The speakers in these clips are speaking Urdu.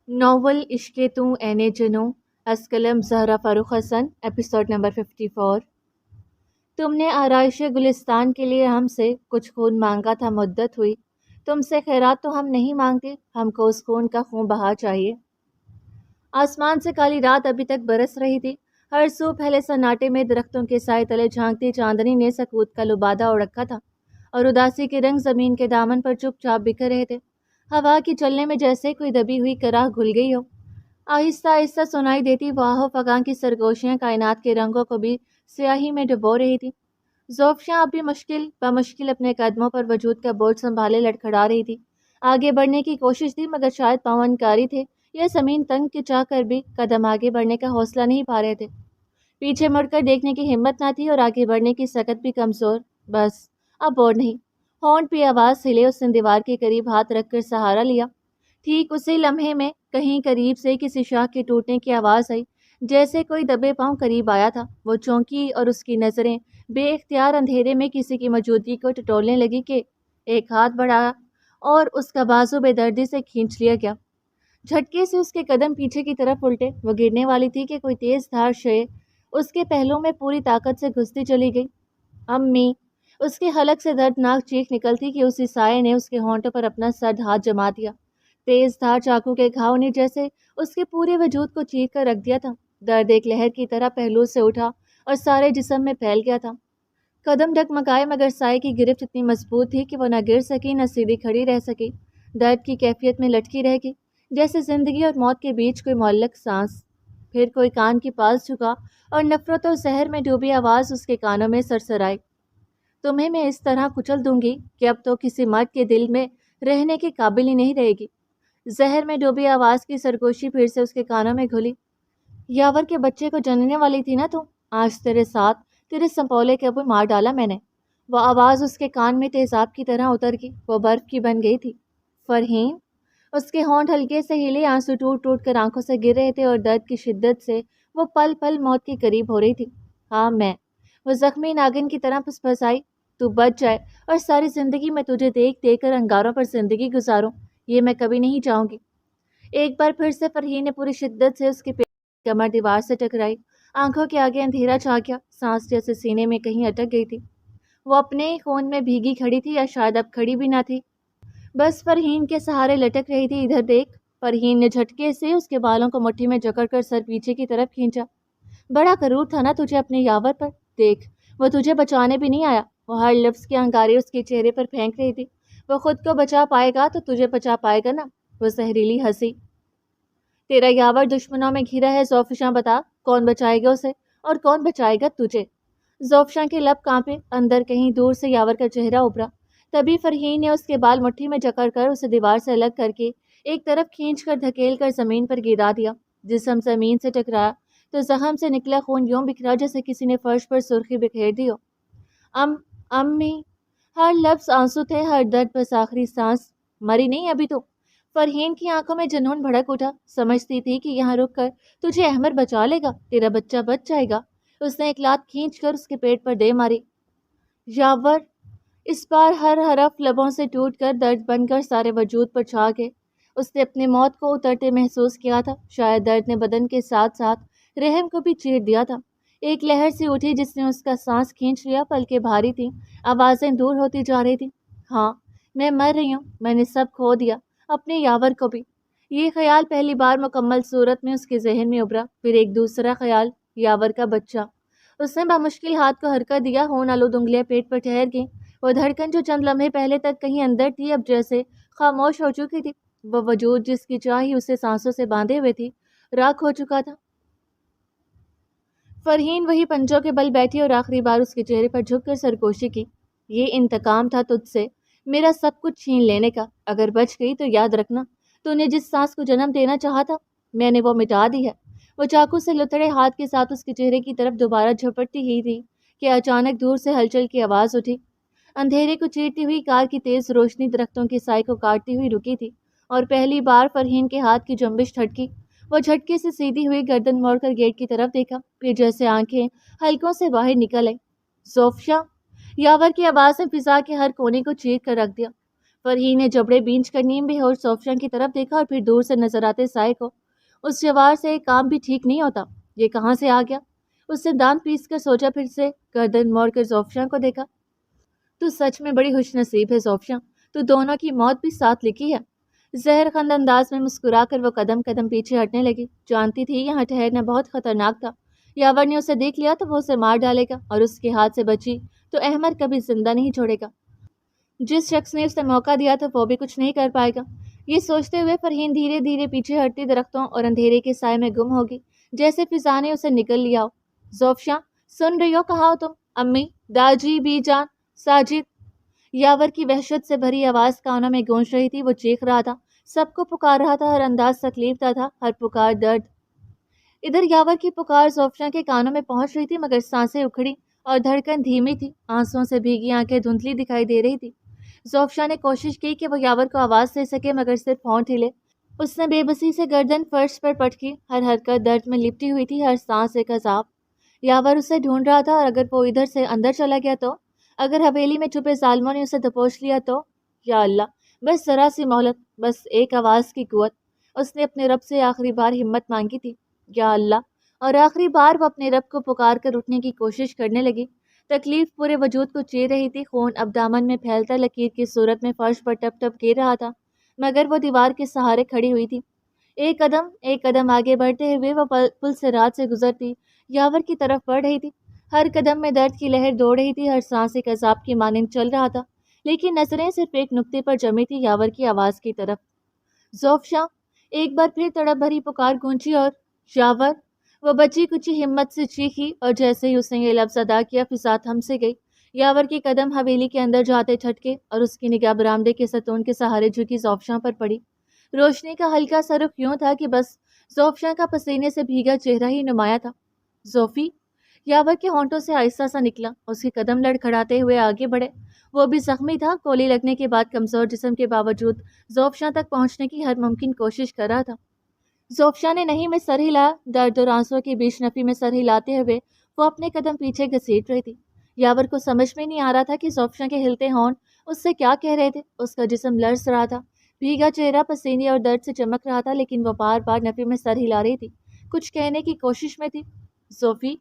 ناول عشق تو این جنو از قلم زہرا فاروق حسن ایپیسوڈ نمبر 54۔ تم نے آرائش گلستان کے لیے ہم سے کچھ خون مانگا تھا، مدت ہوئی تم سے خیرات تو ہم نہیں مانگتے، ہم کو اس خون کا خون بہا چاہیے۔ آسمان سے کالی رات ابھی تک برس رہی تھی، ہر سو پہلے سناٹے میں درختوں کے سائے تلے جھانکتی چاندنی نے سکوت کا لبادہ اوڑھ رکھا تھا، اور اداسی کے رنگ زمین کے دامن پر چپ چاپ بکھر رہے تھے، ہوا کی چلنے میں جیسے کوئی دبی ہوئی کراہ گھل گئی ہو۔ آہستہ آہستہ سنائی دیتی واہ و فغاں کی سرگوشیاں کائنات کے رنگوں کو بھی سیاہی میں ڈبو رہی تھی۔ زوفشاں اب بھی بمشکل اپنے قدموں پر وجود کا بوجھ سنبھالے لڑکھڑا رہی تھی۔ آگے بڑھنے کی کوشش تھی، مگر شاید پاؤں انکاری تھے یا زمین تنگ کے چاہ کر بھی قدم آگے بڑھنے کا حوصلہ نہیں پا رہے تھے۔ پیچھے مڑ کر دیکھنے کی ہمت نہ تھی اور آگے بڑھنے کی سکت بھی کمزور۔ بس اب اور نہیں۔ ہونٹ پہ آواز ہلے، اس نے دیوار کے قریب ہاتھ رکھ کر سہارا لیا۔ ٹھیک اسی لمحے میں کہیں قریب سے کسی شاخ کے ٹوٹنے کی آواز آئی، جیسے کوئی دبے پاؤں قریب آیا تھا۔ وہ چونکی اور اس کی نظریں بے اختیار اندھیرے میں کسی کی موجودگی کو ٹٹولنے لگی کہ ایک ہاتھ بڑھایا اور اس کا بازو بے دردی سے کھینچ لیا گیا۔ جھٹکے سے اس کے قدم پیچھے کی طرف الٹے، وہ گرنے والی تھی کہ کوئی تیز دھار شے اس کے پہلو میں پوری طاقت سے گھستی چلی گئی۔ امی! اس کے حلق سے دردناک چیخ نکلتی کہ اسی سائے نے اس کے ہونٹوں پر اپنا سرد ہاتھ جما دیا۔ تیز دھار چاقو کے گھاؤ نے جیسے اس کے پورے وجود کو چیر کر رکھ دیا تھا۔ درد ایک لہر کی طرح پہلو سے اٹھا اور سارے جسم میں پھیل گیا تھا۔ قدم ڈگمگائے، مگر سائے کی گرفت اتنی مضبوط تھی کہ وہ نہ گر سکی نہ سیدھی کھڑی رہ سکی۔ درد کی کیفیت میں لٹکی رہ گئی، جیسے زندگی اور موت کے بیچ کوئی معلق سانس۔ پھر کوئی کان کی پاس جھکا اور نفرت اور زہر میں ڈوبی آواز اس کے کانوں میں سرسرائی، تمہیں میں اس طرح کچل دوں گی کہ اب تو کسی مرد کے دل میں رہنے کے قابل ہی نہیں رہے گی۔ زہر میں ڈوبی آواز کی سرگوشی پھر سے اس کے کانوں میں گھلی۔ یاور کے بچے کو جننے والی تھی نا تو آج تیرے ساتھ تیرے سنپولے کے ابو مار ڈالا میں نے۔ وہ آواز اس کے کان میں تیزاب کی طرح اتر گئی، وہ برف کی بن گئی تھی۔ فرحین! اس کے ہونٹ ہلکے سے ہلے، آنسو ٹوٹ ٹوٹ کر آنکھوں سے گر رہے تھے اور درد کی شدت سے وہ پل پل موت کے قریب ہو رہی تھی۔ ہاں میں، وہ زخمی ناگن کی طرح پھسپھسائی، تو بچ جائے اور ساری زندگی میں تجھے دیکھ دیکھ کر انگاروں پر زندگی گزاروں، یہ میں کبھی نہیں چاہوں گی۔ ایک بار پھر سے فرحین نے پوری شدت سے اس کے پیٹ کی کمر دیوار سے ٹکرائی، آنکھوں کے آگے اندھیرا چھا گیا، سانس جیسے سینے میں کہیں اٹک گئی تھی۔ وہ اپنے ہی خون میں بھیگی کھڑی تھی، یا شاید اب کھڑی بھی نہ تھی، بس فرحین کے سہارے لٹک رہی تھی۔ ادھر دیکھ! فرحین نے جھٹکے سے اس کے بالوں کو مٹھی میں جکڑ کر سر پیچھے کی طرف کھینچا۔ بڑا غرور تھا نا تجھے اپنے یاور پر، دیکھ وہ تجھے بچانے بھی نہیں آیا۔ وہ ہر لفظ کی انگاری اس کے چہرے پر پھینک رہی تھی۔ وہ خود کو بچا پائے گا تو تجھے بچا پائے گا نا؟ وہ زہریلی ہنسی۔ تیرا یاور دشمنوں میں گھرا ہے زوفشاں، بتا کون بچائے گا اسے اور کون بچائے گا تجھے؟ زوفشاں کے لب کانپے، اندر کہیں دور سے یاور کا چہرہ ابھرا۔ تبھی فرحین نے اس کے بال مٹھی میں جکڑ کر اسے دیوار سے الگ کر کے ایک طرف کھینچ کر دھکیل کر زمین پر گرا دیا۔ جسم زمین سے ٹکرایا تو زخم سے نکلا خون یوں بکھرا جیسے کسی نے فرش پر سرخی بکھیر دی ہو۔ امی! ہر لفظ آنسو تھے، ہر درد بس آخری سانس۔ مری نہیں ابھی تو؟ فرحین کی آنکھوں میں جنون بھڑک اٹھا، سمجھتی تھی کہ یہاں رک کر تجھے احمر بچا لے گا، تیرا بچہ بچ جائے گا۔ اس نے ایک لات کھینچ کر اس کے پیٹ پر دے ماری۔ یاور! اس بار ہر حرف لبوں سے ٹوٹ کر درد بن کر سارے وجود پر چھا گئے۔ اس نے اپنی موت کو اترتے محسوس کیا تھا، شاید درد نے بدن کے ساتھ ساتھ رحم کو بھی چیر دیا تھا۔ ایک لہر سی اٹھی جس نے اس کا سانس کھینچ لیا، پلکیں بھاری تھیں، آوازیں دور ہوتی جا رہی تھیں۔ ہاں، میں مر رہی ہوں، میں نے سب کھو دیا، اپنے یاور کو بھی۔ یہ خیال پہلی بار مکمل صورت میں اس کے ذہن میں ابھرا۔ پھر ایک دوسرا خیال، یاور کا بچہ۔ اس نے بمشکل ہاتھ کو حرکت دیا، ہون آلود انگلیاں پیٹ پر ٹھہر گئیں۔ وہ دھڑکن جو چند لمحے پہلے تک کہیں اندر تھی، اب جیسے خاموش ہو چکی تھی۔ وہ وجود جس کی چاہی اسے سانسوں سے باندھے ہوئے تھی، راکھ ہو چکا تھا۔ فرحین وہی پنجوں کے بل بیٹھی اور آخری بار اس کے چہرے پر جھک کر سرگوشی کی۔ یہ انتقام تھا تجھ سے میرا سب کچھ چھین لینے کا۔ اگر بچ گئی تو یاد رکھنا، تو نے جس سانس کو جنم دینا چاہا تھا، میں نے وہ مٹا دی ہے۔ وہ چاقو سے لتڑے ہاتھ کے ساتھ اس کے چہرے کی طرف دوبارہ جھپٹتی ہی تھی کہ اچانک دور سے ہلچل کی آواز اٹھی۔ اندھیرے کو چیرتی ہوئی کار کی تیز روشنی درختوں کے سائے کو کاٹتی ہوئی رکی تھی، اور پہلی بار فرحین کے ہاتھ کی جنبش تھٹکی۔ وہ جھٹکے سے سیدھی ہوئی گردن موڑ کر گیٹ کی طرف دیکھا، پھر جیسے آنکھیں حلقوں سے باہر نکل آئیں۔ زوفشاں! یاور کی آواز نے فضا کے ہر کونے کو چیر کر رکھ دیا۔ فرحین نے جبڑے بینچ کر نیم بے ہوش زوفشان کی طرف دیکھا اور پھر دور سے نظر آتے سائے کو. اس جوار سے ایک کام بھی ٹھیک نہیں ہوتا. یہ کہاں سے آ گیا؟ اس نے دانت پیس کر سوچا، پھر سے گردن موڑ کر زوفشان کو دیکھا. تو سچ میں بڑی خوش نصیب ہے زوفشان، تو دونوں کی موت بھی ساتھ لکھی ہے. زہر خند انداز میں مسکرا کر وہ قدم قدم پیچھے ہٹنے لگی. جانتی تھی یہاں ٹھہرنا بہت خطرناک تھا. یاور نے اسے دیکھ لیا تو وہ اسے مار ڈالے گا، اور اس کے ہاتھ سے بچی تو احمد کبھی زندہ نہیں چھوڑے گا. جس شخص نے اسے موقع دیا تو وہ بھی کچھ نہیں کر پائے گا. یہ سوچتے ہوئے فرحین دھیرے دھیرے پیچھے ہٹتی درختوں اور اندھیرے کے سائے میں گم ہوگی، جیسے فضا نے اسے نکل لیا ہو. زوفشان، سن رہی ہو؟ کہاں ہو تم؟ امی، داجی، بی جان، ساجد. یاور کی وحشت سے بھری آواز کانوں میں گونج رہی تھی. وہ چیخ رہا تھا، سب کو پکار رہا تھا، ہر انداز تکلیف دہ تھا، ہر پکار درد. ادھر یاور کی پکار زوفشان کے کانوں میں پہنچ رہی تھی، مگر سانسیں اکھڑی اور دھڑکن دھیمی تھی. آنسوؤں سے بھیگی آنکھیں دھندلی دکھائی دے رہی تھی. زوفشان نے کوشش کی کہ وہ یاور کو آواز دے سکے، مگر صرف ہونٹ ہلے. اس نے بے بسی سے گردن فرش پر پٹکی. ہر حرکت درد میں لپٹی ہوئی تھی، ہر سانس ایک عذاب. یاور اسے ڈھونڈ رہا تھا، اور اگر وہ ادھر سے اندر چلا گیا تو؟ اگر حویلی میں چھپے ظالموں نے اسے دبوچ لیا تو؟ یا اللہ، بس ذرا سی مہلت، بس ایک آواز کی قوت. اس نے اپنے رب سے آخری بار ہمت مانگی تھی، یا اللہ. اور آخری بار وہ اپنے رب کو پکار کر اٹھنے کی کوشش کرنے لگی. تکلیف پورے وجود کو چیر رہی تھی. خون اب دامن میں پھیلتا لکیر کی صورت میں فرش پر ٹپ ٹپ گر رہا تھا، مگر وہ دیوار کے سہارے کھڑی ہوئی تھی. ایک قدم آگے بڑھتے ہوئے وہ پل سے رات سے گزرتی یاور کی طرف بڑھ رہی تھی. ہر قدم میں درد کی لہر دوڑ رہی تھی، ہر سانس ایک عذاب کی مانند چل رہا تھا. لیکن نظریں صرف ایک نقطے پر جمی تھی، یاور کی آواز کی طرف. زوفشان! ایک بار پھر تڑپ بھری پکار گونجی، اور یاور! وہ بچی کچی ہمت سے چیخی، اور جیسے ہی اس نے یہ لفظ ادا کیا فضا تھم سے گئی. یاور کے قدم حویلی کے اندر جاتے چھٹکے، اور اس کی نگاہ برآمدے کے ستون کے سہارے جھکی زوفشان پر پڑی. روشنی کا ہلکا سا رخ یوں تھا کہ بس زوفشان کا پسینے سے بھیگا چہرہ ہی نمایاں تھا. زوفی! یاور کے ہونٹوں سے آہستہ سا نکلا. اس کے قدم لڑکھڑاتے ہوئے آگے بڑھے. وہ بھی زخمی تھا. گولی لگنے کے بعد کمزور جسم کے باوجود زوفشان تک پہنچنے کی ہر ممکن کوشش کر رہا تھا. زوفشان نے نہیں میں سر ہلایا. درد اور آنسوں کی بیچ نفی میں سر ہلاتے ہوئے وہ اپنے قدم پیچھے گھسیٹ رہی تھی. یاور کو سمجھ میں نہیں آ رہا تھا کہ زوفشان کے ہلتے ہونٹ اس سے کیا کہہ رہے تھے. اس کا جسم لرز رہا تھا، بھیگا چہرہ پسینے اور درد سے چمک رہا تھا، لیکن وہ بار بار نفی میں سر ہلا رہی تھی، کچھ کہنے کی کوشش میں تھی. زوفی!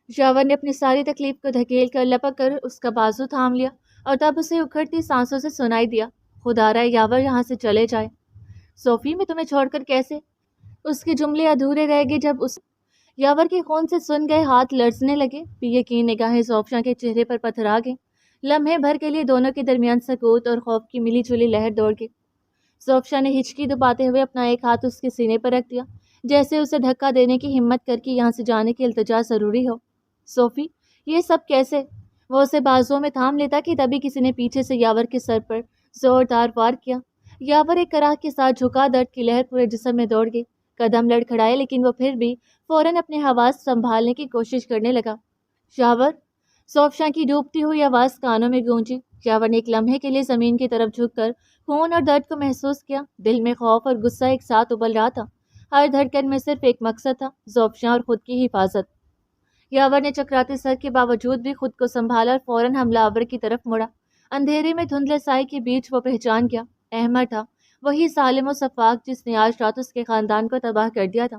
یاور نے اپنی ساری تکلیف کو دھکیل کر لپک کر اس کا بازو تھام لیا، اور تب اسے اکھڑتی سانسوں سے سنائی دیا، خدا رہا یاور یہاں سے چلے جائے. زوفی! میں تمہیں چھوڑ کر کیسے؟ اس کے جملے ادھورے رہ گئے جب اس یاور کے خون سے سن گئے ہاتھ لرزنے لگے. بے یقین نگاہیں زوفشان کے چہرے پر پتھرا گئیں. لمحے بھر کے لیے دونوں کے درمیان سکوت اور خوف کی ملی جلی لہر دوڑ گئی. زوفشان نے ہچکی دباتے ہوئے اپنا ایک ہاتھ اس کے سینے پر رکھ دیا، جیسے اسے دھکا دینے کی ہمت کر کے یہاں سے جانے کی التجا ضروری ہو. زوفی! یہ سب کیسے؟ وہ اسے بازوؤں میں تھام لیتا کہ تبھی کسی نے پیچھے سے یاور کے سر پر زوردار وار کیا. یاور ایک کراہ کے ساتھ جھکا. درد کی لہر پورے جسم میں دوڑ گئی. قدم لڑکھڑائے، لیکن وہ پھر بھی فوراً اپنے حواس سنبھالنے کی کوشش کرنے لگا. یاور! زوفشان کی ڈوبتی ہوئی آواز کانوں میں گونجی. یاور نے ایک لمحے کے لیے زمین کی طرف جھک کر خون اور درد کو محسوس کیا. دل میں خوف اور غصہ ایک ساتھ ابل رہا تھا. ہر دھڑکن میں صرف ایک مقصد تھا، زوفشان اور خود کی حفاظت. یاور نے چکراتے سر کے باوجود بھی خود کو سنبھالا اور فوراً حملہ آور کی طرف مڑا. اندھیرے میں دھندلے سائے کے بیچ وہ پہچان گیا. احمد تھا، وہی ظالم و سفاک جس نے آج رات اس کے خاندان کو تباہ کر دیا تھا.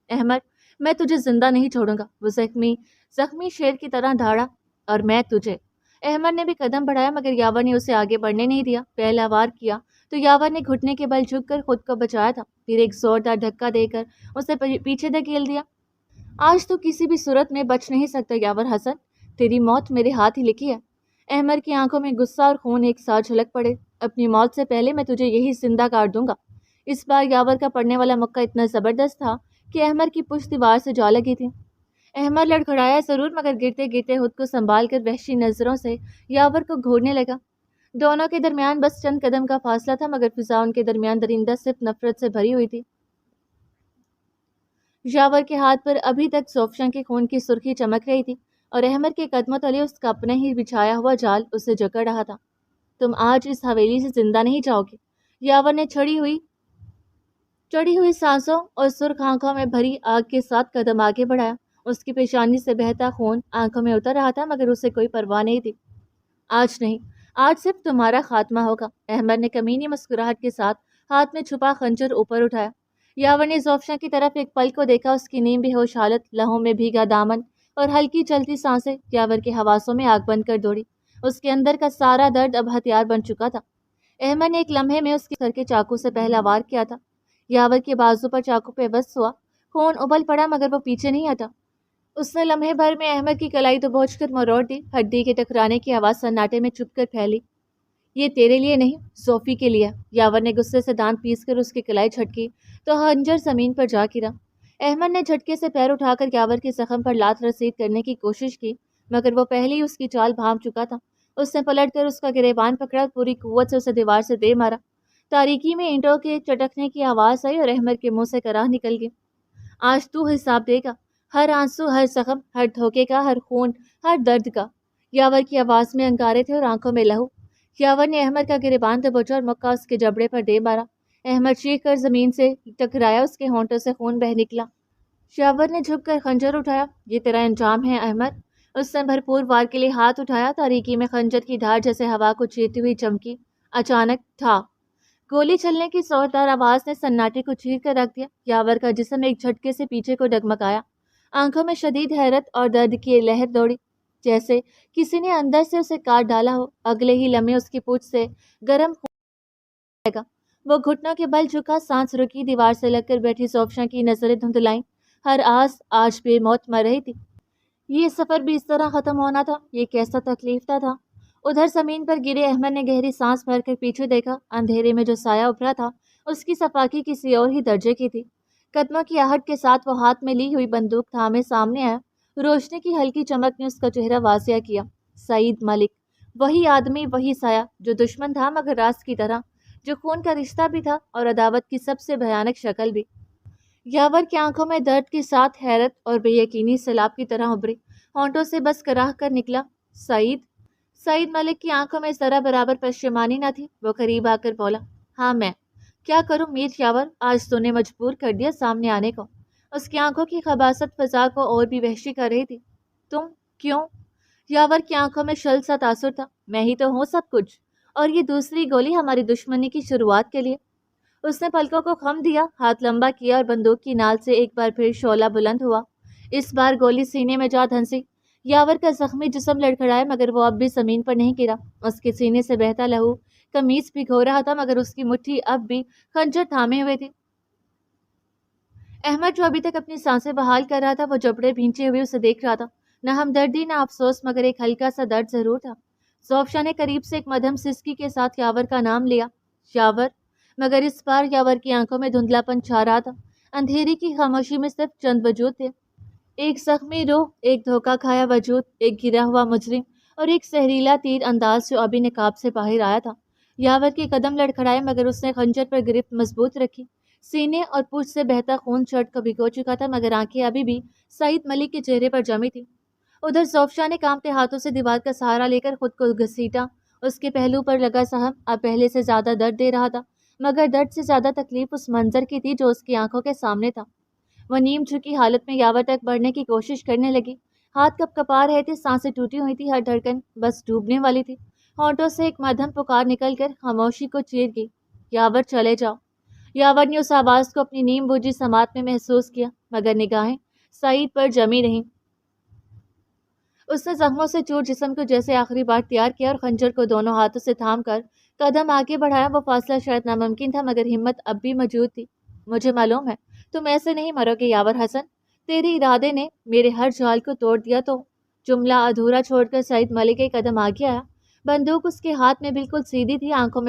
احمد، میں تجھے زندہ نہیں چھوڑوں گا، وہ زخمی شیر کی طرح دھاڑا. اور میں تجھے. احمد نے بھی قدم بڑھایا، مگر یاور نے اسے آگے بڑھنے نہیں دیا. پہلا وار کیا تو یاور نے گھٹنے کے بل جھک کر خود کو بچایا تھا، پھر ایک زوردار دھکا دے کر اسے پیچھے دھکیل دیا. آج تو کسی بھی صورت میں بچ نہیں سکتا یاور حسن، تیری موت میرے ہاتھ ہی لکھی ہے. احمد کی آنکھوں میں غصہ اور خون ایک ساتھ جھلک پڑے. اپنی موت سے پہلے میں تجھے یہی زندہ کاٹ دوں گا. اس بار یاور کا پڑنے والا مکہ اتنا زبردست تھا کہ احمد کی پشت دیوار سے جا لگی تھی. احمد لڑکھڑایا ضرور، مگر گرتے گرتے خود کو سنبھال کر وحشی نظروں سے یاور کو گھورنے لگا. دونوں کے درمیان بس چند قدم کا فاصلہ تھا، مگر فضا ان کے درمیان درندہ صرف نفرت سے بھری ہوئی تھی. یاور کے ہاتھ پر ابھی تک زوفشان کے خون کی سرخی چمک رہی تھی، اور احمد کے قدموں تلے اس کا اپنے ہی بچھایا ہوا جال اسے جکڑ رہا تھا. تم آج اس حویلی سے زندہ نہیں جاؤ گے. یاور نے چڑھی ہوئی سانسوں اور سرخ آنکھوں میں بھری آگ کے ساتھ قدم آگے بڑھایا. اس کی پیشانی سے بہتا خون آنکھوں میں اتر رہا تھا، مگر اسے کوئی پرواہ نہیں تھی. آج نہیں، آج صرف تمہارا خاتمہ ہوگا۔ احمد نے کمینی مسکراہٹ کے ساتھ ہاتھ میں چھپا خنجر اوپر اٹھایا۔ یاور نے زوفشا کی طرف ایک پل کو دیکھا، اس کی نیم بے ہوش حالت، لہوں میں بھیگا دامن اور ہلکی چلتی سانسیں یاور کے حواسوں میں آگ بن کر دوڑی۔ اس کے اندر کا سارا درد اب ہتھیار بن چکا تھا۔ احمد نے ایک لمحے میں اس کے سر کے چاقو سے پہلا وار کیا تھا۔ یاور کے بازو پر چاقو پہ بس ہوا، خون ابل پڑا مگر وہ پیچھے نہیں ہٹا۔ اس نے لمحے بھر میں احمد کی کلائی دبوچ کر مروڑ دی، ہڈی کے ٹکرانے کی آواز سناٹے میں چپ کر پھیلی۔ یہ تیرے لیے نہیں، زوفی کے لیے۔ یاور نے غصے سے دانت پیس کر اس کی کلائی جھٹکی تو خنجر زمین پر جا گرا۔ احمد نے جھٹکے سے پیر اٹھا کر یاور کے زخم پر لات رسید کرنے کی کوشش کی مگر وہ پہلے ہی اس کی چال بھانپ چکا تھا۔ اس نے پلٹ کر اس کا گریبان پکڑا، پوری قوت سے اسے دیوار سے دے مارا۔ تاریکی میں اینٹوں کے چٹکنے کی آواز آئی اور احمد کے منہ سے کراہ نکل گئی۔ آج تو حساب دے گا، ہر آنسو، ہر زخم، ہر دھوکے کا، ہر خون، ہر درد کا۔ یاور کی آواز میں انگارے تھے اور آنکھوں میں لہو۔ یاور نے احمد کا گریبان دبوچا اور مکہ اس کے جبڑے پر دے مارا۔ احمد چیخ کر زمین سے ٹکرایا، اس کے ہونٹوں سے خون بہہ نکلا۔ یاور نے جھک کر خنجر اٹھایا۔ یہ تیرا انجام ہے احمد۔ اس نے بھرپور وار کے لیے ہاتھ اٹھایا، تاریکی میں خنجر کی دھار جیسے ہوا کو چیرتی ہوئی چمکی۔ اچانک ٹھا، گولی چلنے کی زوردار آواز نے سناٹے کو چیر کر رکھ دیا۔ یاور کا جسم ایک جھٹکے سے پیچھے کو ڈگمگایا، آنکھوں میں شدید حیرت اور درد کی لہر دوڑی، جیسے کسی نے اندر سے اسے کاٹ ڈالا ہو۔ اگلے ہی لمحے اس کی پوچھ سے گرم خون لگا۔ وہ گھٹنوں کے بل جھکا، سانس رکی، دیوار سے لگ کر بیٹھی زوفشا کی نظریں دھندلائیں۔ ہر آس آج بے موت مر رہی تھی۔ یہ سفر بھی اس طرح ختم ہونا تھا، یہ کیسا تکلیف تھا۔ ادھر زمین پر گرے احمد نے گہری سانس بھر کر پیچھے دیکھا۔ اندھیرے میں جو سایہ ابھرا تھا اس کی صفاکی کسی اور ہی درجے کی تھی۔ قدموں کی آہٹ کے ساتھ وہ ہاتھ میں لی ہوئی بندوق تھامے سامنے آیا۔ روشنی کی ہلکی چمک نے اس کا چہرہ واضح کیا۔ سعید ملک، وہی آدمی، وہی سایہ، جو دشمن تھا مگر راست کی طرح، جو خون کا رشتہ بھی تھا اور عداوت کی سب سے بھیانک شکل بھی۔ یاور کی آنکھوں میں درد کے ساتھ حیرت اور بے یقینی سیلاب کی طرح ابھری، ہونٹوں سے بس کراہ کر نکلا، سعید۔ سعید ملک کی آنکھوں میں ذرا برابر پشیمانی نہ تھی۔ وہ قریب آ کر بولا، ہاں میں کیا کروں میر یاور، آج تو نے مجبور کر دیا سامنے آنے کو۔ اس کی آنکھوں کی خباثت فضا کو اور بھی وحشی کر رہی تھی۔ تم کیوں؟ یاور کی آنکھوں میں شل سا تاثر تھا۔ میں ہی تو ہوں سب کچھ، اور یہ دوسری گولی ہماری دشمنی کی شروعات کے لیے۔ اس نے پلکوں کو خم دیا، ہاتھ لمبا کیا اور بندوق کی نال سے ایک بار پھر شعلہ بلند ہوا۔ اس بار گولی سینے میں جا دھنسی۔ یاور کا زخمی جسم لڑکھڑایا مگر وہ اب بھی زمین پر نہیں گرا۔ اس کے سینے سے بہتا لہو قمیص بھگو رہا تھا مگر اس کی مٹھی اب بھی خنجر تھامے ہوئے تھی۔ احمد جو ابھی تک اپنی سانسیں بحال کر رہا تھا، وہ جبڑے بھینچے ہوئے اسے دیکھ رہا تھا۔ نہ ہمدردی نہ افسوس مگر ایک ہلکا سا درد ضرور تھا۔ زوفشا نے قریب سے ایک مدھم سسکی کے ساتھ یاور کا نام لیا، یاور، مگر اس بار یاور کی آنکھوں میں دھندلا پن چھا رہا تھا۔ اندھیری کی خاموشی میں صرف چند وجود تھے، ایک زخمی روح، ایک دھوکہ کھایا وجود، ایک گرا ہوا مجرم اور ایک زہریلا تیر انداز جو ابھی نقاب سے باہر آیا تھا۔ یاور کے قدم لڑکھڑائے مگر اس نے خنجر پر گرفت مضبوط رکھی۔ سینے اور پوچھ سے بہتا خون شرٹ کو بھگو چکا تھا مگر آنکھیں ابھی بھی سعید ملک کے چہرے پر جمی تھی۔ ادھر زوفشا نے کانپتے ہاتھوں سے دیوار کا سہارا لے کر خود کو گھسیٹا۔ اس کے پہلو پر لگا سہم اب پہلے سے زیادہ درد دے رہا تھا مگر درد سے زیادہ تکلیف اس منظر کی تھی جو اس کی آنکھوں کے سامنے تھا۔ وہ نیم جھکی حالت میں یاور تک بڑھنے کی کوشش کرنے لگی۔ ہاتھ کپ کپا رہے تھے، سانسیں ٹوٹی ہوئی تھی، ہر دھڑکن بس ڈوبنے والی تھی۔ ہونٹوں سے ایک مدھم پکار نکل کر خاموشی کو چیر گئی، یاور چلے جاؤ۔ یاور نے اس آواز کو اپنی نیم بوجھی سماعت میں محسوس کیا مگر نگاہیں سعید پر جمی رہیں۔ اس نے زخموں سے چور جسم کو جیسے آخری بار تیار کیا اور خنجر کو دونوں ہاتھوں سے تھام کر قدم آگے بڑھایا۔ وہ فاصلہ شاید ناممکن تھا مگر ہمت اب بھی موجود تھی۔ مجھے معلوم ہے تم ایسے نہیں مرو گے یاور حسن، تیرے ارادے نے میرے ہر جال کو توڑ دیا تو۔ جملہ ادھورا چھوڑ کر سعید ملک ایک قدم آگے آیا، بندوق اس کے ہاتھ میں بالکل سیدھی تھی، آنکھوں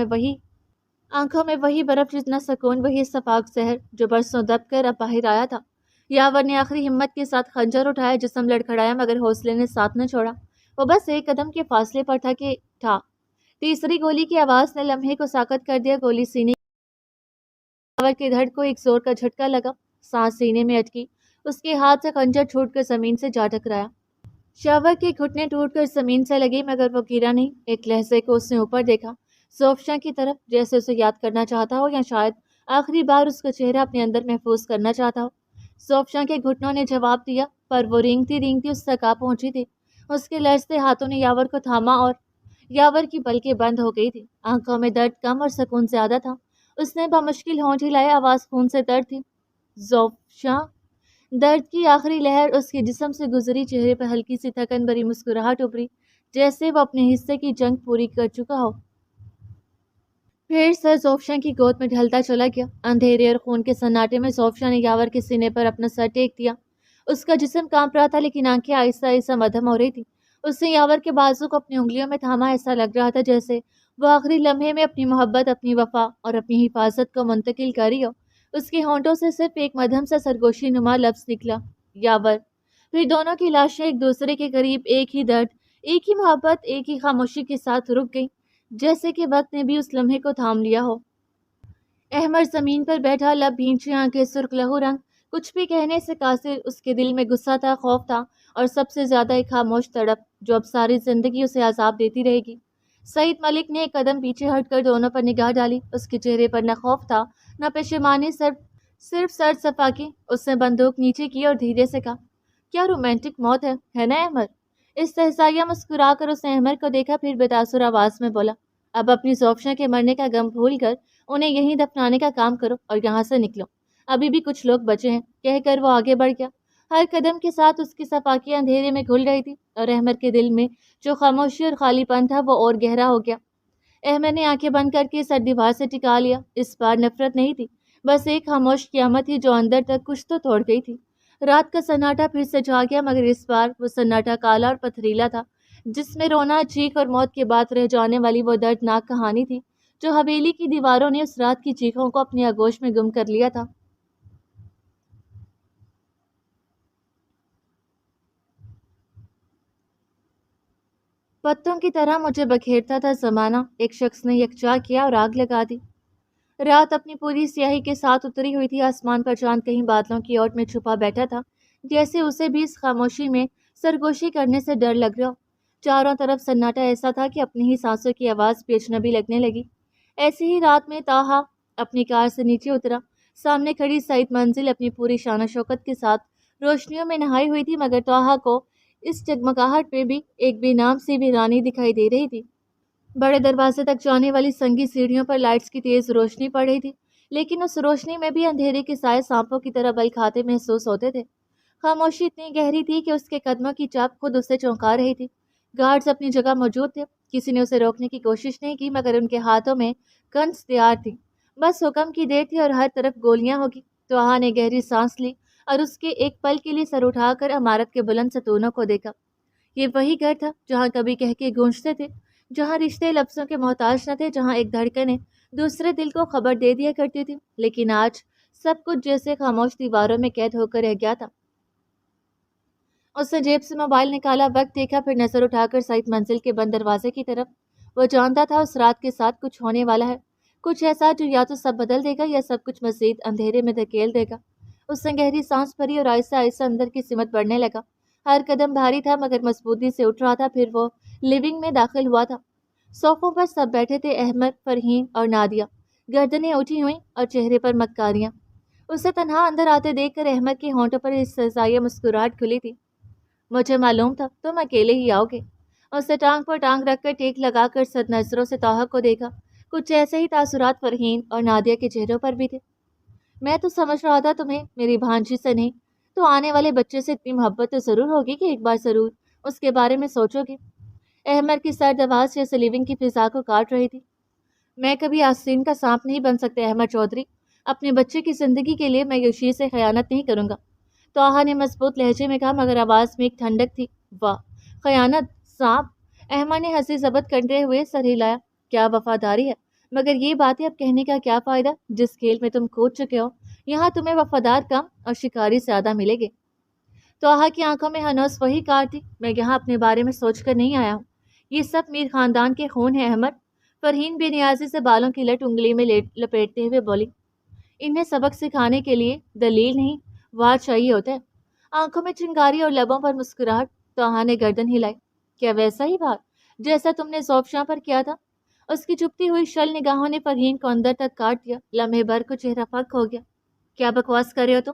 میں وہی برف جتنا سکون، وہی شفاق زہر جو برسوں دب کر اب باہر آیا تھا۔ یاور نے آخری ہمت کے ساتھ خنجر اٹھایا، جسم لڑکھڑایا مگر حوصلے نے ساتھ نہ چھوڑا۔ وہ بس ایک قدم کے فاصلے پر تھا کہ ٹھا، تیسری گولی کی آواز نے لمحے کو ساکت کر دیا۔ گولی سینے یاور کے دھڑ کو ایک زور کا جھٹکا لگا، سانس سینے میں اٹکی، اس کے ہاتھ سے خنجر چھوٹ کر زمین سے جا ٹکرایا۔ یاور کے گھٹنے ٹوٹ کر زمین سے لگے مگر وہ گرا نہیں۔ ایک لہجے کو اس نے اوپر دیکھا، زوفشا کی طرف، جیسے اسے یاد کرنا چاہتا ہو یا شاید آخری بار اس کا چہرہ اپنے اندر محفوظ کرنا چاہتا ہو۔ زوفشا کے گھٹنوں نے جواب دیا پر وہ رینگتی رینگتی اس تک آ پہنچی تھی۔ اس کے لرزتے ہاتھوں نے یاور کو تھاما اور یاور کی پلکیں بند ہو گئی تھی، آنکھوں میں درد کم اور سکون زیادہ تھا۔ اس نے بمشکل ہونٹ ہلائے، آواز خون سے تر تھی۔ زوفشاں۔ درد کی آخری لہر اس کے جسم سے گزری، چہرے پر ہلکی سی تھکن بھری مسکراہٹ ابھری، جیسے وہ اپنے حصے کی جنگ پوری کر چکا ہو۔ پھر سر زوفشاں کی گود میں ڈھلتا چلا گیا۔ اندھیرے اور خون کے سناٹے میں زوفشاں نے یاور کے سینے پر اپنا سر ٹیک دیا۔ اس کا جسم کانپ رہا تھا، لیکن آنکھیں آہستہ آہستہ مدھم ہو رہی تھی۔ اس نے یاور کے بازو کو اپنی انگلیوں میں تھاما، ایسا لگ رہا تھا جیسے وہ آخری لمحے میں اپنی محبت، اپنی وفا اور اپنی حفاظت کو منتقل کر رہی ہو۔ اس کے ہونٹوں سے صرف ایک مدھم سا سرگوشی نما لفظ نکلا، یاور۔ پھر دونوں کی لاشیں ایک دوسرے کے قریب، ایک ہی درد، ایک ہی محبت، ایک ہی خاموشی کے ساتھ رک گئیں، جیسے کہ وقت نے بھی اس لمحے کو تھام لیا ہو۔ احمد زمین پر بیٹھا، لب بھینچے، آنکھیں سرخ لہو رنگ، کچھ بھی کہنے سے قاصر۔ اس کے دل میں غصہ تھا، خوف تھا، اور سب سے زیادہ ایک خاموش تڑپ جو اب ساری زندگی اسے عذاب دیتی رہے گی۔ سعید ملک نے ایک قدم پیچھے ہٹ کر دونوں پر نگاہ ڈالی۔ اس کے چہرے پر نہ خوف تھا، نہ پشیمانی، صرف سرد صفاقی۔ اس نے بندوق نیچے کی اور دھیرے سے کہا، کیا رومانٹک موت ہے نا احمد؟ استحزائیہ مسکرا کر اس نے احمد کو دیکھا، پھر بے تاثر آواز میں بولا، اب اپنی زوفشاں کے مرنے کا غم بھول کر انہیں یہیں دفنانے کا کام کرو اور یہاں سے نکلو، ابھی بھی کچھ لوگ بچے ہیں۔ کہہ کر وہ آگے بڑھ گیا۔ ہر قدم کے ساتھ اس کی صفاقی اندھیرے میں گھل رہی تھی، اور احمد کے دل میں جو خاموشی اور خالی پن تھا وہ اور گہرا ہو گیا۔ احمد نے آنکھیں بند کر کے سر دیوار سے ٹکا لیا۔ اس بار نفرت نہیں تھی، بس ایک خاموش قیامت تھی جو اندر تک کچھ تو توڑ گئی تھی۔ رات کا سناٹا پھر سے چھا گیا، مگر اس بار وہ سناٹا کالا اور پتھریلا تھا، جس میں رونا، چیخ اور موت کے بعد رہ جانے والی وہ دردناک کہانی تھی جو حویلی کی دیواروں نے اس رات کی چیخوں کو اپنی آغوش میں گم کر لیا تھا۔ پتوں کی طرح مجھے بکھیرتا تھا زمانہ، ایک شخص نے یکجا کیا اور آگ لگا دی۔ رات اپنی پوری سیاہی کے ساتھ اتری ہوئی تھی، آسمان پر چاند کہیں بادلوں کی اوٹ میں چھپا بیٹھا تھا، جیسے اسے بھی اس خاموشی میں سرگوشی کرنے سے ڈر لگ رہا ہو۔ چاروں طرف سناٹا ایسا تھا کہ اپنی ہی سانسوں کی آواز بھی اجنبی لگنے لگی۔ ایسی ہی رات میں طاہا اپنی کار سے نیچے اترا۔ سامنے کھڑی سعید منزل اپنی پوری شان و شوکت کے ساتھ روشنیوں میں نہائی ہوئی تھی، مگر طاہا کو اس جگمگاہٹ میں بھی ایک بے نام سی ویرانی دکھائی دے رہی تھی۔ بڑے دروازے تک جانے والی سنگی سیڑھیوں پر لائٹس کی تیز روشنی پڑ رہی تھی، لیکن اس روشنی میں بھی اندھیرے کے سائے سانپوں کی طرح بل کھاتے محسوس ہوتے تھے۔ خاموشی اتنی گہری تھی کہ اس کے قدموں کی چاپ خود اسے چونکا رہی تھی۔ گارڈز اپنی جگہ موجود تھے، کسی نے اسے روکنے کی کوشش نہیں کی، مگر ان کے ہاتھوں میں گنز تیار تھی، بس حکم کی دیر تھی اور ہر طرف گولیاں ہوگی۔ طاہا نے گہری سانس لی اور اس کے ایک پل کے لیے سر اٹھا کر عمارت کے بلند ستونوں کو دیکھا۔ یہ وہی گھر تھا جہاں کبھی کہکے گونجتے تھے، جہاں رشتے لفظوں کے محتاج نہ تھے، جہاں ایک دھڑکنیں دوسرے دل کو خبر دے دیا کرتی تھی، لیکن آج سب کچھ جیسے خاموش دیواروں میں قید ہو کر رہ گیا تھا۔ اس نے جیب سے موبائل نکالا، وقت دیکھا، پھر نظر اٹھا کر سعید منزل کے بند دروازے کی طرف۔ وہ جانتا تھا اس رات کے ساتھ کچھ ہونے والا ہے، کچھ ایسا جو یا تو سب بدل دے گا یا سب کچھ مزید اندھیرے میں دھکیل دے گا۔ اس نے گہری سانس بھری اور آہستہ آہستہ اندر کی سمت بڑھنے لگا۔ ہر قدم بھاری تھا مگر مضبوطی سے اٹھ رہا تھا۔ پھر وہ لیونگ میں داخل ہوا تھا۔ صوفوں پر سب بیٹھے تھے، احمد، فرحین اور نادیہ، گردنیں اٹھی ہوئیں اور چہرے پر مکاریاں۔ اسے تنہا اندر آتے دیکھ کر احمد کے ہونٹوں پر استحزائیہ مسکراہٹ کھلی تھی۔ مجھے معلوم تھا تم اکیلے ہی آؤ گے۔ اس نے ٹانگ پر ٹانگ رکھ کر ٹیک لگا کر سد نظروں سے طاہا کو دیکھا۔ کچھ ایسے ہی تاثرات فرحین اور نادیہ کے چہروں پر بھی تھے۔ میں تو سمجھ رہا تھا تمہیں میری بھانجی سے نہیں تو آنے والے بچے سے اتنی محبت تو ضرور ہوگی کہ ایک بار ضرور اس کے بارے میں سوچو گے۔ احمد کی سرد آواز جیسے لیونگ کی فضا کو کاٹ رہی تھی۔ میں کبھی آستین کا سانپ نہیں بن سکتا احمد چودھری، اپنے بچے کی زندگی کے لیے میں یوشی سے خیانت نہیں کروں گا۔ طاہا نے مضبوط لہجے میں کہا، مگر آواز میں ایک ٹھنڈک تھی۔ واہ، خیانت، سانپ؟ احمد نے ہنسی ضبط کرتے ہوئے سر ہلایا۔ کیا وفاداری ہے، مگر یہ باتیں اب کہنے کا کیا فائدہ؟ جس کھیل میں تم کود چکے ہو یہاں تمہیں وفادار کم اور شکاری زیادہ ملے گے۔ طاہا کی آنکھوں میں ہنوز وہی کار تھی۔ میں یہاں اپنے بارے میں سوچ کر نہیں آیا ہوں، یہ سب میر خاندان کے خون ہے احمد۔ فرحین بے نیازی سے بالوں کی لٹ انگلی میں لپیٹتے ہوئے بولی، انہیں سبق سکھانے کے لیے دلیل نہیں وار چاہیے ہوتا ہے۔ آنکھوں میں چنگاری اور لبوں پر مسکراہٹ۔ طاہا نے گردن ہلائی۔ کیا ویسا ہی وار جیسا تم نے زوفشاں پر کیا تھا؟ اس کی چپتی ہوئی شل نگاہوں نے فرحین کو اندر تک کاٹ دیا۔ لمحے بھر کو چہرہ پک ہو گیا۔ کیا بکواس کر رہے ہو تم؟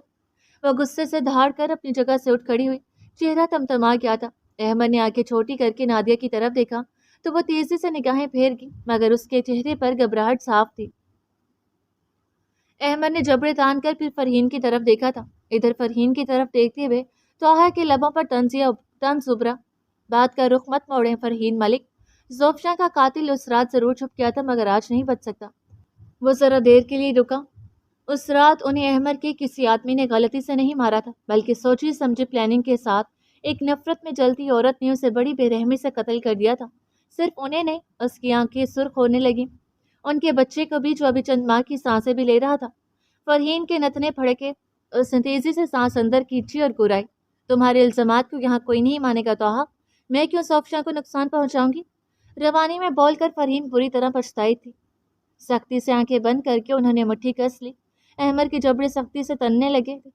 وہ غصے سے دھاڑ کر اپنی جگہ سے اٹھ کھڑی ہوئی، چہرہ تمتما گیا تھا۔ احمد نے آنکھیں چھوٹی کر کے نادیہ کی طرف دیکھا۔ تو وہ تیزی سے نگاہیں پھیر گئی، مگر اس کے چہرے پر گھبراہٹ صاف تھی۔ احمد نے جبڑے تان کر پھر فرحین کی طرف دیکھا تھا۔ ادھر فرحین کی طرف دیکھتے ہوئے توحا کے لبوں پر طنز ابھرا۔ بات کا رخ مت موڑیں فرحین ملک، زوفشاں کا قاتل اس رات ضرور چھپ گیا تھا مگر آج نہیں بچ سکتا۔ وہ ذرا دیر کے لیے رکا۔ اس رات انہیں احمد کے کسی آدمی نے غلطی سے نہیں مارا تھا، بلکہ سوچی سمجھی پلاننگ کے ساتھ ایک نفرت میں جلتی عورت نے اسے بڑی بے رحمی سے قتل کر دیا تھا۔ صرف انہیں نہیں، اس کی آنکھیں سرخ ہونے لگیں، ان کے بچے کو بھی جو ابھی چند ماہ کی سانسیں بھی لے رہا تھا۔ فرحین کے نتنے پھڑکے، اس نے تیزی سے سانس اندر کھینچی اور گرائی۔ تمہارے الزامات کو یہاں کوئی نہیں مانے گا توحا، میں کیوں زوفشاں کو نقصان پہنچاؤں گی؟ روانی میں بول کر فرحین بری طرح پچھتائی تھی۔ سختی سے آنکھیں بند کر کے انہوں نے مٹھی کس لی۔ احمد کے جبڑے سختی سے تننے لگے تھے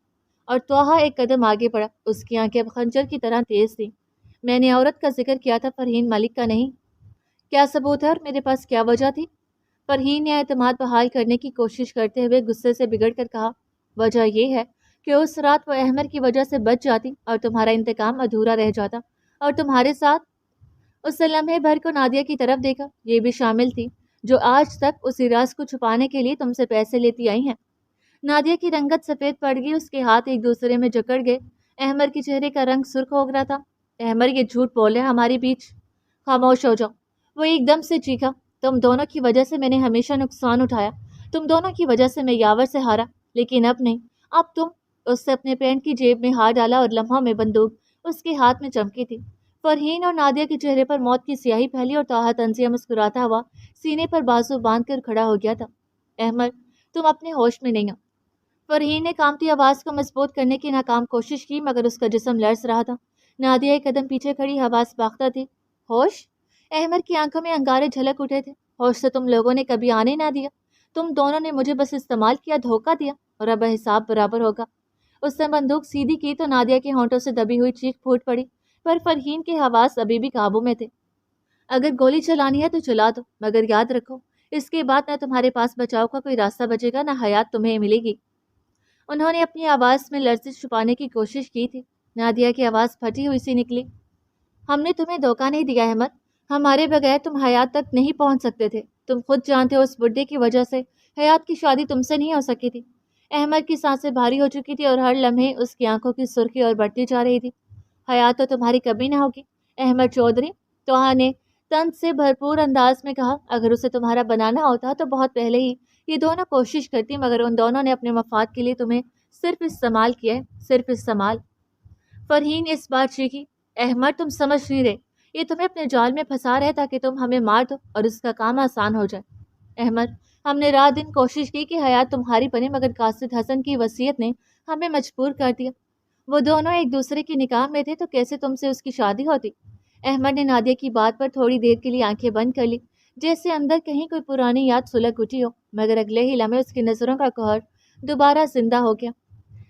اور توحا ایک قدم آگے بڑھا۔ اس کی آنکھیں اب خنجر کی طرح تیز تھیں۔ میں نے عورت کا ذکر کیا تھا فرحین ملک کا نہیں۔ کیا ثبوت ہے اور میرے پاس کیا وجہ تھی؟ فرحین نے اعتماد بحال کرنے کی کوشش کرتے ہوئے غصے سے بگڑ کر کہا، وجہ یہ ہے کہ اس رات وہ احمد کی وجہ سے بچ جاتی اور تمہارا انتقام ادھورا رہ جاتا، اور تمہارے ساتھ۔ اس نے لمحے بھر کو نادیہ کی طرف دیکھا، یہ بھی شامل تھی جو آج تک اسی راز کو چھپانے کے لیے تم سے پیسے لیتی آئی ہیں۔ نادیہ کی رنگت سفید پڑ گئی، اس کے ہاتھ ایک دوسرے میں جکڑ گئے۔ احمد کے چہرے کا رنگ سرخ ہو گیا تھا۔ احمد یہ جھوٹ بول رہے ہمارے بیچ، خاموش ہو جاؤ۔ وہ ایک دم سے چیخا، تم دونوں کی وجہ سے میں نے ہمیشہ نقصان اٹھایا، تم دونوں کی وجہ سے میں یاور سے ہارا، لیکن اب نہیں، اب تم۔ اس سے اپنے پینٹ کی جیب میں ہاتھ ڈالا اور لمحوں میں بندوق اس کے ہاتھ میں چمکی تھی۔ فرحین اور نادیہ کے چہرے پر موت کی سیاہی پھیلی اور توحا تنزیہ مسکراتا ہوا سینے پر بازو باندھ کر کھڑا ہو گیا تھا۔ احمد، تم اپنے ہوش میں نہیں ہو۔ فرحین نے کانپتی آواز کو مضبوط کرنے کی ناکام کوشش کی مگر اس کا جسم لرز رہا تھا۔ نادیہ ایک قدم پیچھے کھڑی حواس باختہ تھی۔ ہوش؟ احمد کی آنکھوں میں انگارے جھلک اٹھے تھے۔ ہوش سے تم لوگوں نے کبھی آنے نہ دیا، تم دونوں نے مجھے بس استعمال کیا، دھوکہ دیا، اور اب حساب برابر ہوگا۔ اس نے بندوق سیدھی کی تو نادیہ کے ہونٹوں سے دبی ہوئی چیخ پھوٹ پڑی، پر فرحین کے حواس ابھی بھی قابو میں تھے۔ اگر گولی چلانی ہے تو چلا دو، مگر یاد رکھو اس کے بعد نہ تمہارے پاس بچاؤ کا کوئی راستہ بچے گا، نہ حیات تمہیں ملے گی۔ انہوں نے اپنی آواز میں لرزش چھپانے کی کوشش کی تھی۔ نادیہ کی آواز پھٹی ہوئی سی نکلی، ہم نے تمہیں دھوکہ نہیں دیا احمد، ہمارے بغیر تم حیات تک نہیں پہنچ سکتے تھے، تم خود جانتے ہو اس بڈھے کی وجہ سے حیات کی شادی تم سے نہیں ہو سکی تھی۔ احمد کی سانسیں بھاری ہو چکی تھی اور ہر لمحے اس کی آنکھوں کی سرخی اور بڑھتی جا رہی تھی۔ حیات تو تمہاری کبھی نہ ہوگی احمد چودھری، توحا نے طنز سے بھرپور انداز میں کہا۔ اگر اسے تمہارا بنانا ہوتا تو بہت پہلے ہی یہ دونوں کوشش کرتی، مگر ان دونوں نے اپنے مفاد کے لیے تمہیں صرف استعمال کیا ہے، صرف استعمال۔ فرحین اس بار چیخی، احمد تم سمجھ نہیں رہے، یہ تمہیں اپنے جال میں پھنسا رہے تاکہ تم ہمیں مار دو اور اس کا کام آسان ہو جائے۔ احمد، ہم نے رات دن کوشش کی کہ حیات تمہاری بنے مگر قاصد حسن کی وصیت نے ہمیں مجبور کر دیا۔ وہ دونوں ایک دوسرے کی نکاح میں تھے تو کیسے تم سے اس کی شادی ہوتی؟ احمد نے نادیہ کی بات پر تھوڑی دیر کے لیے آنکھیں بند کر لی، جیسے اندر کہیں کوئی پرانی یاد سلگ اٹھی ہو، مگر اگلے ہی لمحے اس کی نظروں کا قہر دوبارہ زندہ ہو گیا۔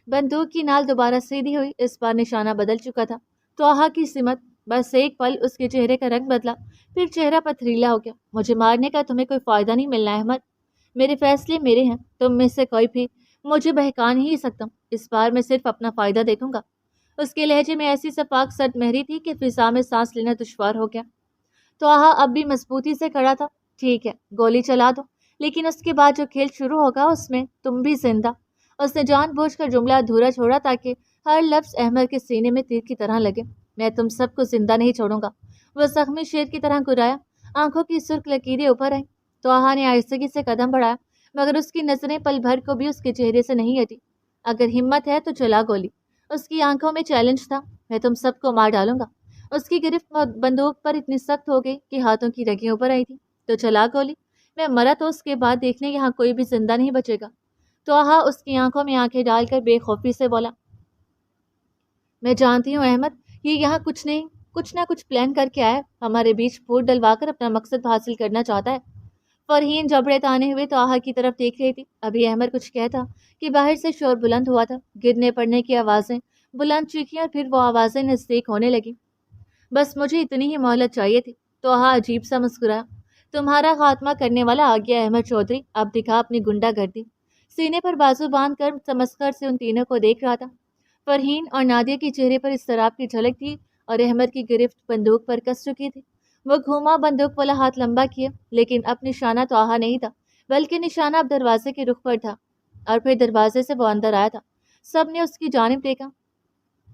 بندوق کی نال دوبارہ سیدھی ہوئی، اس بار نشانہ بدل چکا تھا، توحا کی سمت۔ بس ایک پل اس کے چہرے کا رنگ بدلا، پھر چہرہ پتھریلا ہو گیا۔ مجھے مارنے کا تمہیں کوئی فائدہ نہیں ملنا احمد، میرے فیصلے میرے ہیں، تم میں سے کوئی بھی مجھے بہکا نہیں سکتا، اس بار میں صرف اپنا فائدہ دیکھوں گا۔ اس کے لہجے میں ایسی شفاق سرد مہری تھی کہ فضا میں سانس لینا دشوار ہو گیا۔ توحا اب بھی مضبوطی سے کھڑا تھا۔ ٹھیک ہے، گولی چلا دو، لیکن اس کے بعد جو کھیل شروع ہوگا اس میں تم بھی زندہ۔ اس نے جان بوجھ کر جملہ ادھورا چھوڑا تاکہ ہر لفظ احمد کے سینے میں تیر کی طرح لگے۔ میں تم سب کو زندہ نہیں چھوڑوں گا، وہ زخمی شیر کی طرح گرایا۔ آنکھوں کی سرخ لکیریں اوپر آئیں۔ توحا نے آہستگی سے قدم بڑھایا مگر اس کی نظریں پل بھر کو بھی اس کے چہرے سے نہیں ہٹی۔ اگر ہمت ہے تو چلا گولی، اس کی آنکھوں میں چیلنج تھا۔ میں تم سب کو مار ڈالوں گا۔ اس کی گرفت بندوق پر اتنی سخت ہو گئی کہ ہاتھوں کی رگیں اوپر آئی تھی۔ تو چلا گولی، میں مرا تو اس کے بعد دیکھنے یہاں کوئی بھی زندہ نہیں بچے گا۔ توحا اس کی آنکھوں میں آنکھیں ڈال کر بے خوفی سے بولا، میں جانتی ہوں احمد، یہ یہاں کچھ نہ کچھ پلان کر کے آیا، ہمارے بیچ پھوٹ ڈلوا کر اپنا مقصد حاصل کرنا چاہتا ہے۔ فرحین جبڑے تانے ہوئے توحا کی طرف دیکھ رہی تھی۔ ابھی احمد کچھ کہتا کہ باہر سے شور بلند ہوا تھا، گرنے پڑنے کی آوازیں، بلند چیخیں، اور پھر وہ آوازیں نزدیک ہونے لگیں۔ بس مجھے اتنی ہی مہلت چاہیے تھی۔ توحا عجیب سا مسکرایا، تمہارا خاتمہ کرنے والا آ گیا احمد چودھری، اب دکھا اپنی گنڈا گردی۔ سینے پر بازو باندھ کر تمسخر سے ان تینوں کو دیکھ رہا تھا۔ فرحین اور نادیہ کے چہرے پر اضطراب کی جھلک تھی اور احمد کی گرفت بندوق پر کس چکی تھی۔ وہ گھوما بندوق والا ہاتھ لمبا کیا، لیکن اب نشانہ تو آہا نہیں تھا، بلکہ نشانہ اب دروازے کے رخ پر تھا، اور پھر دروازے سے وہ اندر آیا تھا۔ سب نے اس کی جانب دیکھا۔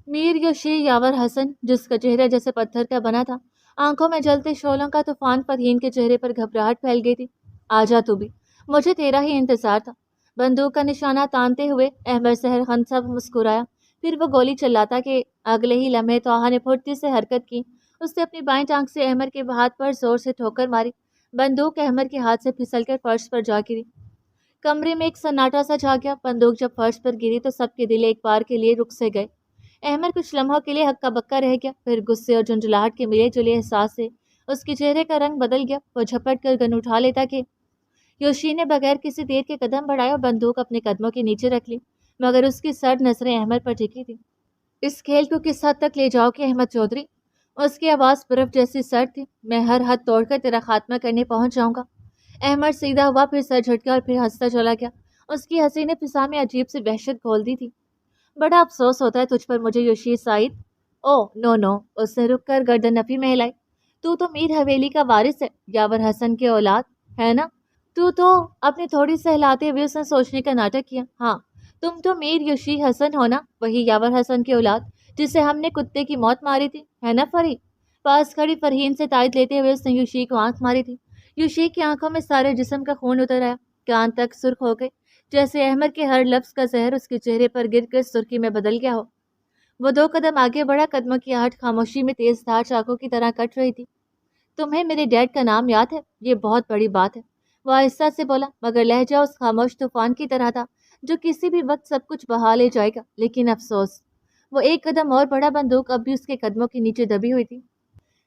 میر یوشی یاور حسن، جس کا چہرہ جیسے پتھر کا بنا تھا، آنکھوں میں جلتے شعلوں کا طوفان، فرحین کے چہرے پر گھبراہٹ پھیل گئی تھی۔ آجا تو بھی، مجھے تیرا ہی انتظار تھا۔ بندوق کا نشانہ تانتے ہوئے احمد سحر خان صاحب مسکرایا، پھر وہ گولی چلاتا کہ اگلے ہی لمحے توہا نے پھرتی سے حرکت کی۔ اس نے اپنی بائیں ٹانگ سے احمد کے ہاتھ پر زور سے ٹھوکر ماری۔ بندوق احمد کے ہاتھ سے پھسل کر فرش پر جا گری۔ کمرے میں ایک سناٹا سا چھا گیا۔ بندوق جب فرش پر گری تو سب کے دل ایک بار کے لیے رک سے گئے۔ احمد کچھ لمحوں کے لیے ہکا بکا رہ گیا، پھر غصے اور جھنجھلاہٹ کے ملے جلے احساس سے اس کے چہرے کا رنگ بدل گیا۔ وہ جھپٹ کر گن اٹھا لیتا کہ یوشی نے بغیر کسی دیر کے قدم بڑھائے اور بندوق اپنے قدموں کے نیچے رکھ لی، مگر اس کی سرد نظریں احمد پر ٹکی تھی۔ اس کھیل کو کس حد تک لے جاؤ کہ احمد چودھری؟ اس کی آواز برف جیسی سرد تھی۔ میں ہر حد توڑ کر تیرا خاتمہ کرنے پہنچ جاؤں گا۔ احمد سیدھا ہوا، پھر سر جھٹکا اور پھر ہنستا چلا گیا۔ اس کی ہنسی نے فضا میں عجیب سی وحشت گھول دی تھی۔ بڑا افسوس ہوتا ہے تجھ پر مجھے یوشی سائد۔ او نو نو، اس نے رک کر گردن نفی میں ہلائی۔ تو میر حویلی کا وارث ہے، یاور حسن کے اولاد ہے نا؟ تو اپنی تھوڑی سے ہلاتے ہوئے اس نے سوچنے کا ناٹک کیا۔ ہاں، تم تو میر یوشی حسن ہو نا، وہی یاور حسن کی اولاد جسے ہم نے کتے کی موت ماری تھی، ہے نا فری؟ پاس کھڑی فرحین سے تائید لیتے ہوئے اس نے یوشی کو آنکھ ماری تھی۔ یوشی کی آنکھوں میں سارے جسم کا خون اتر آیا، کان تک سرخ ہو گئے، جیسے احمد کے ہر لفظ کا زہر اس کے چہرے پر گر کر سرخی میں بدل گیا ہو۔ وہ 2 قدم آگے بڑھا، قدموں کی آہٹ خاموشی میں تیز دھار چاقو کی طرح کٹ رہی تھی۔ تمہیں میرے ڈیڈ کا نام یاد ہے؟ یہ بہت بڑی بات ہے، وہ آہستہ سے بولا، مگر لہجہ اس خاموش طوفان کی طرح تھا جو کسی بھی وقت سب کچھ بہا لے جائے گا۔ لیکن افسوس، وہ ایک قدم اور بڑھا، بندوق اب بھی اس کے قدموں کے نیچے دبی ہوئی تھی۔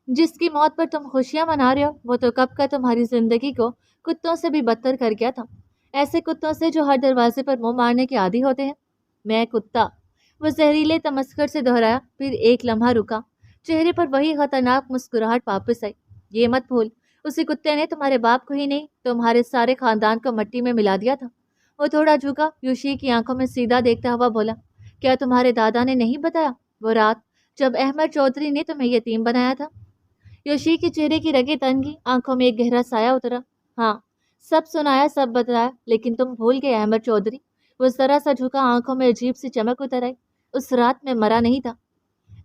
جس کی موت پر تم خوشیاں منا رہے ہو، وہ تو کب کا تمہاری زندگی کو کتوں سے بھی بدتر کر گیا تھا، ایسے کتوں سے جو ہر دروازے پر منہ مارنے کے عادی ہوتے ہیں۔ میں کتا، وہ زہریلے تمسخر سے دہرایا، پھر ایک لمحہ رکا، چہرے پر وہی خطرناک مسکراہٹ واپس آئی۔ یہ مت بھول، اسی کتے نے تمہارے باپ کو ہی نہیں، تمہارے سارے خاندان کو مٹی میں ملا دیا تھا۔ وہ تھوڑا جھکا، یوشی کی آنکھوں میں سیدھا دیکھتا ہوا بولا، کیا تمہارے دادا نے نہیں بتایا وہ رات جب احمد چودھری نے تمہیں یتیم بنایا تھا؟ یوشی کے چہرے کی رگیں تنگی، آنکھوں میں ایک گہرا سایہ اترا۔ ہاں، سب سنایا، سب بتایا، لیکن تم بھول گئے احمد چودھری۔ وہ ذرا سا جھکا، آنکھوں میں عجیب سی چمک اتر آئی۔ اس رات میں مرا نہیں تھا۔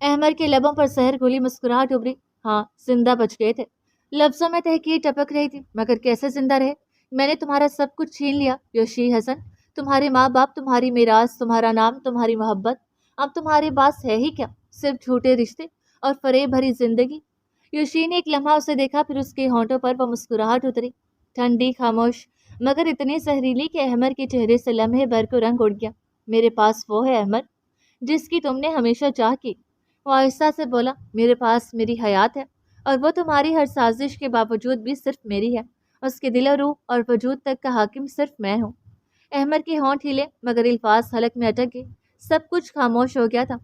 احمد کے لبوں پر زہر گھولی مسکراہٹ ابھری۔ ہاں، زندہ بچ گئے تھے۔ لفظوں میں تحقیر ٹپک رہی تھی، مگر کیسے زندہ رہے؟ میں نے تمہارا سب کچھ چھین لیا یوشی حسن، تمہارے ماں باپ، تمہاری میراث، تمہارا نام، تمہاری محبت۔ اب تمہارے پاس ہے ہی کیا؟ صرف جھوٹے رشتے اور فریب بھری زندگی۔ یوشی نے ایک لمحہ اسے دیکھا، پھر اس کے ہونٹوں پر وہ مسکراہٹ اتری، ٹھنڈی، خاموش، مگر اتنی زہریلی کہ احمد کے چہرے سے لمحے بھر کو رنگ اڑ گیا۔ میرے پاس وہ ہے احمد جس کی تم نے ہمیشہ چاہ کی، وہ آہستہ سے بولا، میرے پاس میری حیات ہے، اور وہ تمہاری ہر سازش کے باوجود بھی صرف میری ہے۔ اس کے دل و روح اور وجود تک کا حاکم صرف میں ہوں۔ احمد کے ہونٹ ہلے، مگر الفاظ حلق میں اٹک گئے۔ سب کچھ خاموش ہو گیا تھا،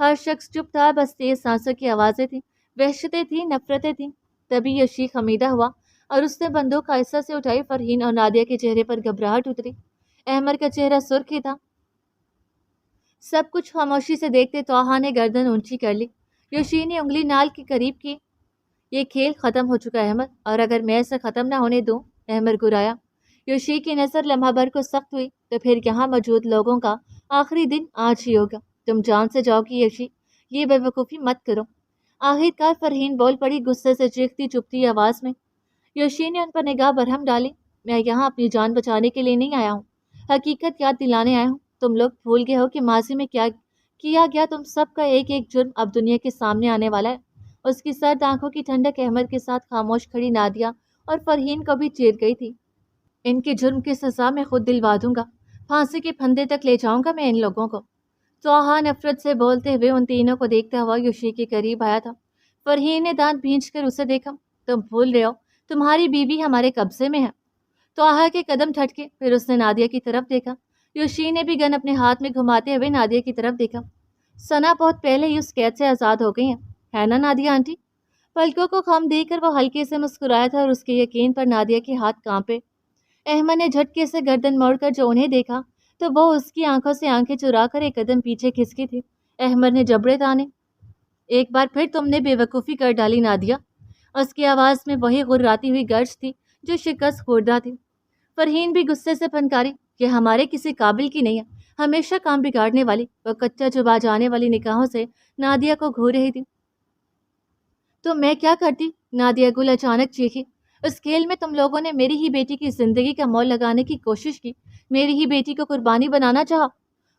ہر شخص چپ تھا، بس تیز سانسوں کی آوازیں تھیں، وحشتیں تھیں، نفرتیں تھیں۔ تبھی یوشی خمیدہ ہوا اور اس نے بندوق آہستہ سے اٹھائی۔ فرحین اور نادیہ کے چہرے پر گھبراہٹ اتری، احمد کا چہرہ سرخ ہی تھا۔ سب کچھ خاموشی سے دیکھتے توہا نے گردن اونچی کر لی۔ یوشی نے انگلی نال کے قریب کی۔ یہ کھیل ختم ہو چکا احمد، اور اگر میں اسے ختم نہ ہونے دوں، احمد گرایا۔ یوشی کی نظر لمحہ بھر کو سخت ہوئی، تو پھر یہاں موجود لوگوں کا آخری دن آج ہی ہوگا، تم جان سے جاؤ گی یوشی، یہ بے وقوفی مت کرو۔ آخر کار فرحین بول پڑی، غصے سے چیختی چپتی آواز میں۔ یوشی نے ان پر نگاہ برہم ڈالی، میں یہاں اپنی جان بچانے کے لیے نہیں آیا ہوں، حقیقت یاد دلانے آیا ہوں۔ تم لوگ بھول گئے ہو کہ ماضی میں کیا کیا گیا، تم سب کا ایک ایک جرم اب دنیا کے سامنے آنے والا ہے۔ اس کی سرد آنکھوں کی ٹھنڈک احمد کے ساتھ خاموش کھڑی نادیہ اور فرحین کو بھی چیر گئی تھی۔ ان کے جرم کی سزا میں خود دلوا دوں گا، پھانسی کے پھندے تک لے جاؤں گا میں ان لوگوں کو۔ توہا نفرت سے بولتے ہوئے ان تینوں کو دیکھتا ہوا یوشی کے قریب آیا تھا۔ فرحین نے دانت بھینچ کر اسے دیکھا، تم بھول رہے ہو، تمہاری بیوی ہمارے قبضے میں ہے۔ توہا کے قدم ٹھٹکے، پھر اس نے نادیہ کی طرف دیکھا۔ یوشی نے بھی گن اپنے ہاتھ میں گھماتے ہوئے نادیہ کی طرف دیکھا۔ ثنا بہت پہلے ہی اس قید سے آزاد ہو گئی ہیں، ہے نا نادیہ آنٹی؟ پلکوں کو خم دے کر وہ ہلکے سے مسکرایا تھا، اور اس کے یقین پر نادیہ کے ہاتھ کانپے۔ احمد نے جھٹکے سے گردن موڑ کر جو انہیں دیکھا تو وہ اس کی آنکھوں سے آنکھیں چرا کر ایک قدم پیچھے کھسکی تھی۔ احمد نے جبڑے تانے، ایک بار پھر تم نے بے وقوفی کر ڈالی نادیہ، اس کی آواز میں وہی غراتی ہوئی گرج تھی جو شکست خوردہ تھی۔ فرحین بھی غصے سے پھنکاری، یہ ہمارے کسی قابل کی نہیں ہے، ہمیشہ کام بگاڑنے والی۔ وہ کچا چبا جانے والی نگاہوں سے نادیہ کو گھور رہی تھی۔ تو میں کیا کرتی؟ نادیہ گل اچانک چیخی۔ اس کھیل میں تم لوگوں نے میری ہی بیٹی کی زندگی کا مول لگانے کی کوشش کی، میری ہی بیٹی کو قربانی بنانا چاہا۔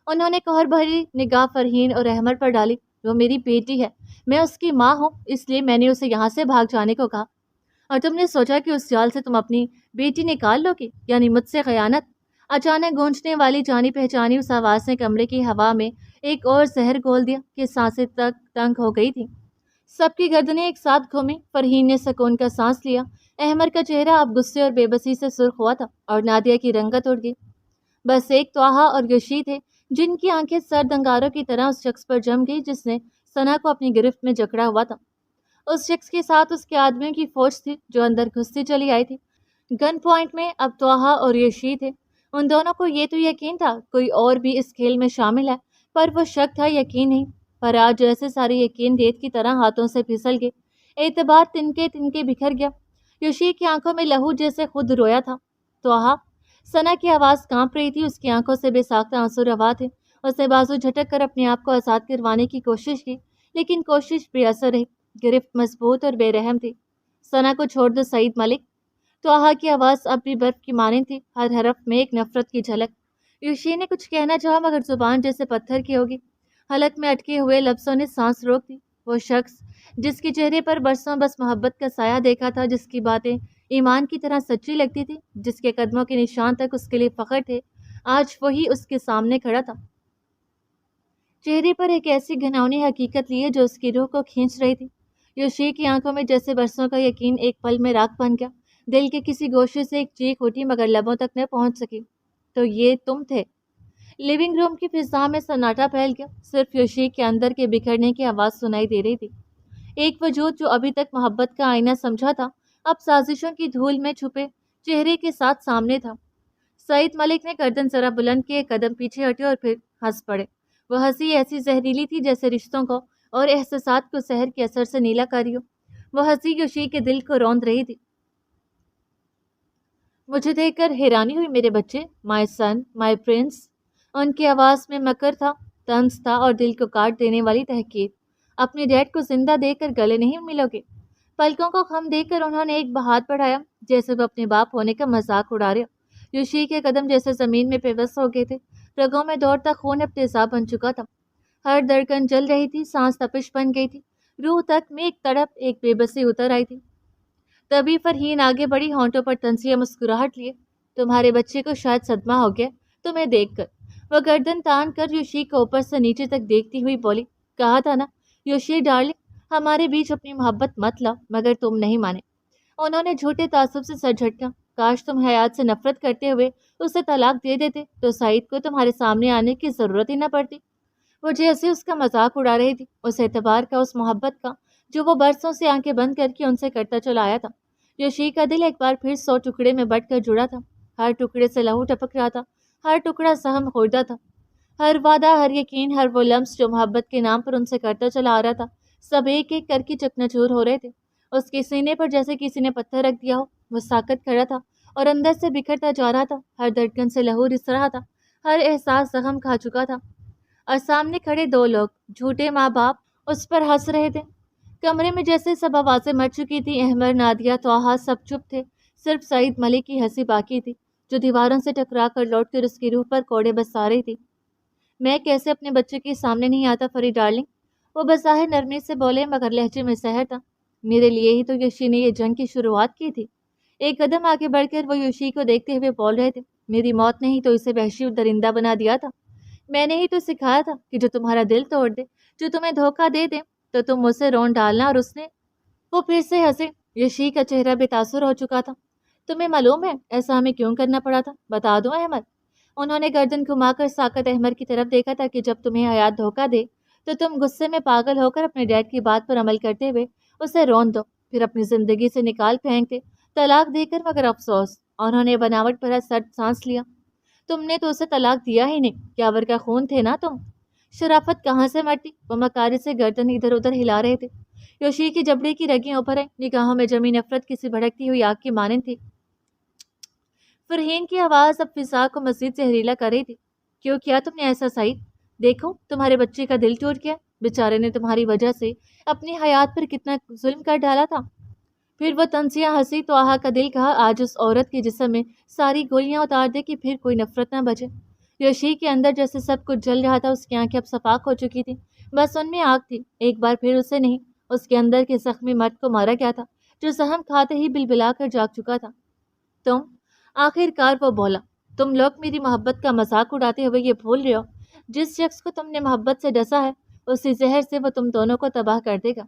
انہوں نے قہر بھری نگاہ فرحین اور احمر پر ڈالی۔ وہ میری بیٹی ہے، میں اس کی ماں ہوں، اس لیے میں نے اسے یہاں سے بھاگ جانے کو کہا، اور تم نے سوچا کہ اس جال سے تم اپنی بیٹی نکال لو گی، یعنی مجھ سے خیانت۔ اچانک گونجنے والی جانی پہچانی اس آواز نے کمرے کی ہوا میں ایک اور زہر گھول دیا کہ سانسیں تک تنگ ہو گئی تھیں۔ سب کی گردنیں ایک ساتھ گھومی۔ فرحین نے سکون کا سانس لیا۔ احمر کا چہرہ اب غصے اور بے بسی سے سرخ ہوا تھا اور نادیہ کی رنگت اڑ گئی۔ بس ایک توحا اور یوشی تھے جن کی آنکھیں سرد انگاروں کی طرح اس شخص پر جم گئی جس نے ثنا کو اپنی گرفت میں جکڑا ہوا تھا۔ اس شخص کے ساتھ اس کے آدمیوں کی فوج تھی جو اندر گھستی چلی آئی تھی۔ گن پوائنٹ میں اب توحا اور یوشی تھے۔ ان دونوں کو یہ تو یقین تھا کوئی اور بھی اس کھیل میں شامل ہے، پر وہ شک تھا، یقین نہیں۔ پر آج جیسے سارے یقین ریت کی طرح ہاتھوں سے پھسل گئے، اعتبار تنکے تنکے بکھر گیا۔ یوشی کی آنکھوں میں لہو جیسے خود رویا تھا۔ توحا، ثنا کی آواز کانپ رہی تھی، اس کی آنکھوں سے بے ساختہ آنسو روا تھے۔ اس نے بازو جھٹک کر اپنے آپ کو آزاد کروانے کی کوشش کی، لیکن کوشش بے اثر رہی۔ گرفت مضبوط اور بے رحم تھی۔ ثنا کو چھوڑ دو سعید ملک۔ توحا کی آواز اب بھی برف کی مانند تھی، ہر حرف میں ایک نفرت کی جھلک۔ یوشی نے کچھ کہنا چاہا مگر زبان جیسے پتھر کی ہوگی۔ حلق میں اٹکے ہوئے لفظوں نے سانس روک دی۔ وہ شخص جس کے چہرے پر برسوں بس محبت کا سایہ دیکھا تھا، جس کی باتیں ایمان کی طرح سچی لگتی تھی، جس کے قدموں کے نشان تک اس کے لیے فخر تھے، آج وہی اس کے سامنے کھڑا تھا، چہرے پر ایک ایسی گھناؤنی حقیقت لیے جو اس کی روح کو کھینچ رہی تھی۔ یوشی کی آنکھوں میں جیسے برسوں کا یقین ایک پل میں راکھ بن گیا۔ دل کے کسی گوشے سے ایک چیخ اٹھی مگر لبوں تک نہ پہنچ سکی۔ تو یہ تم تھے؟ لیونگ روم کی فضا میں سناٹا پھیل گیا، صرف یوشی کے اندر کے بکھرنے کی آواز سنائی دے رہی تھی۔ ایک وجود جو ابھی تک محبت کا آئینہ سمجھا تھا، اب سازشوں کی دھول میں چھپے چہرے کے ساتھ سامنے تھا۔ سعید ملک نے گردن ذرا بلند کی، ایک قدم پیچھے ہٹے اور پھر ہنس پڑے۔ وہ ہنسی ایسی زہریلی تھی جیسے رشتوں کو اور احساسات کو زہر کے اثر سے نیلا کر رہی ہو۔ وہ ہنسی یوشی کے دل کو روند رہی تھی۔ مجھے دیکھ کر حیرانی ہوئی میرے بچے، مائی سن، مائی پرنس۔ ان کی آواز میں مکر تھا، طنز تھا اور دل کو کاٹ دینے والی تحقیر۔ اپنے ڈیڈ کو زندہ دیکھ کر گلے نہیں ملو گے؟ پلکوں کو خم دے کر انہوں نے ایک ہاتھ بڑھایا جیسے وہ اپنے باپ ہونے کا مذاق اڑا رہے ہو۔ یوشی کے قدم جیسے زمین میں پیوست ہو گئے تھے، رگوں میں دوڑتا خون اب تیزاب بن چکا تھا، ہر دھڑکن جل رہی تھی، سانس تپش بن گئی تھی، روح تک میں ایک تڑپ، ایک بے بسی اتر آئی تھی۔ تبھی فرحین آگے بڑھی، ہونٹوں پر طنزیہ مسکراہٹ لیے۔ تمہارے بچے کو شاید صدمہ ہو گیا تمہیں دیکھ کر۔ وہ گردن تان کر یوشی کو اوپر سے نیچے تک دیکھتی ہوئی بولی، کہا تھا نا یوشی ڈارلنگ، ہمارے بیچ اپنی محبت مت لاؤ، مگر تم نہیں مانے۔ انہوں نے جھوٹے تعصب سے سر جھٹکا۔ کاش تم حیات سے نفرت کرتے ہوئے اسے طلاق دے دیتے تو سعید کو تمہارے سامنے آنے کی ضرورت ہی نہ پڑتی۔ وہ جیسے اس کا مذاق اڑا رہی تھی، اس اعتبار کا، اس محبت کا جو وہ برسوں سے آنکھیں بند کر کے ان سے کرتا چلا آیا تھا۔ یوشی کا دل ایک بار پھر 100 ٹکڑے میں بٹ کر جڑا تھا، ہر ٹکڑے سے لہو ٹپک رہا تھا، ہر ٹکڑا سہم خوردہ تھا، ہر وعدہ، ہر یقین، ہر وہ لمس جو محبت کے نام پر ان سے کرتا چلا آ رہا تھا، سب ایک ایک کر کے چکنا چور ہو رہے تھے۔ اس کے سینے پر جیسے کسی نے پتھر رکھ دیا ہو، وہ ساکت کھڑا تھا اور اندر سے بکھرتا جا رہا تھا، ہر دھڑکن سے لہو رس رہا تھا، ہر احساس زخم کھا چکا تھا۔ اور سامنے کھڑے دو لوگ، جھوٹے ماں باپ، اس پر ہنس رہے تھے۔ کمرے میں جیسے سب آوازیں مر چکی تھیں، احمر، نادیہ، توحا، سب چپ تھے، صرف سعید ملک کی ہنسی باقی تھی جو دیواروں سے ٹکرا کر لوٹ کر اس کی روح پر کوڑے برسا رہی تھی۔ میں کیسے اپنے بچے کے سامنے نہیں آتا فری ڈارلنگ؟ وہ بظاہر نرمی سے بولے مگر لہجے میں زہر تھا۔ میرے لیے ہی تو یوشی نے یہ جنگ کی شروعات کی تھی۔ ایک قدم آگے بڑھ کر وہ یوشی کو دیکھتے ہوئے بول رہے تھے، میری موت نے ہی تو اسے وحشی درندہ بنا دیا تھا، میں نے ہی تو سکھایا تھا کہ جو تمہارا دل توڑ دے، جو تمہیں دھوکہ دے دے تو تم اسے رون ڈالنا، اور اس نے۔ وہ پھر سے ہنسے۔ یوشی کا چہرہ بے تاثر ہو چکا تھا۔ تمہیں معلوم ہے ایسا ہمیں کیوں کرنا پڑا تھا؟ بتا دوں احمد؟ انہوں نے گردن گھما کر ساکت احمر کی طرف دیکھا تھا کہ جب تمہیں حیات دھوکہ دے تو تم غصے میں پاگل ہو کر اپنے ڈیڈ کی بات پر عمل کرتے ہوئے اسے رون دو، پھر اپنی زندگی سے نکال پھینک دے، طلاق دے کر، مگر افسوس۔ انہوں نے بناوٹ بھرا سرد سانس لیا۔ تم نے تو اسے طلاق دیا ہی نہیں، یاور کا خون تھے نا تم۔ شرافت کہاں سے مرتی؟ وہ مکاری سے گردن ادھر ادھر ہلا رہے تھے۔ یوشی کی جبڑے کی رگیں اوپر آئیں، نگاہوں میں جمی نفرت کسی بھڑکتی ہوئی آگ کی مانند تھی۔ فرحین کی آواز اب فضا کو مزید زہریلا کر رہی تھی۔ کیوں کیا تم نے ایسا سعید؟ دیکھو تمہارے بچے کا دل ٹوٹ گیا، بیچارے نے تمہاری وجہ سے اپنی حیات پر کتنا ظلم کر ڈالا تھا۔ پھر وہ تنزیہ ہنسی تو آہا کا دل کہا آج اس عورت کے جسم میں ساری گولیاں اتار دے کہ پھر کوئی نفرت نہ بچے۔ یوشی کے اندر جیسے سب کچھ جل رہا تھا، اس کی آنکھیں اب صفاق ہو چکی تھی، بس ان میں آگ تھی۔ ایک بار پھر اسے نہیں، اس کے اندر کے زخمی مرد کو مارا گیا تھا جو زہم کھاتے ہی بلبلا کر جاگ چکا تھا۔ تم، آخر کار وہ بولا، تم لوگ میری محبت کا مذاق اڑاتے ہوئے یہ بھول رہے ہو جس شخص کو تم نے محبت سے ڈسا ہے اسی زہر سے وہ تم دونوں کو تباہ کر دے گا۔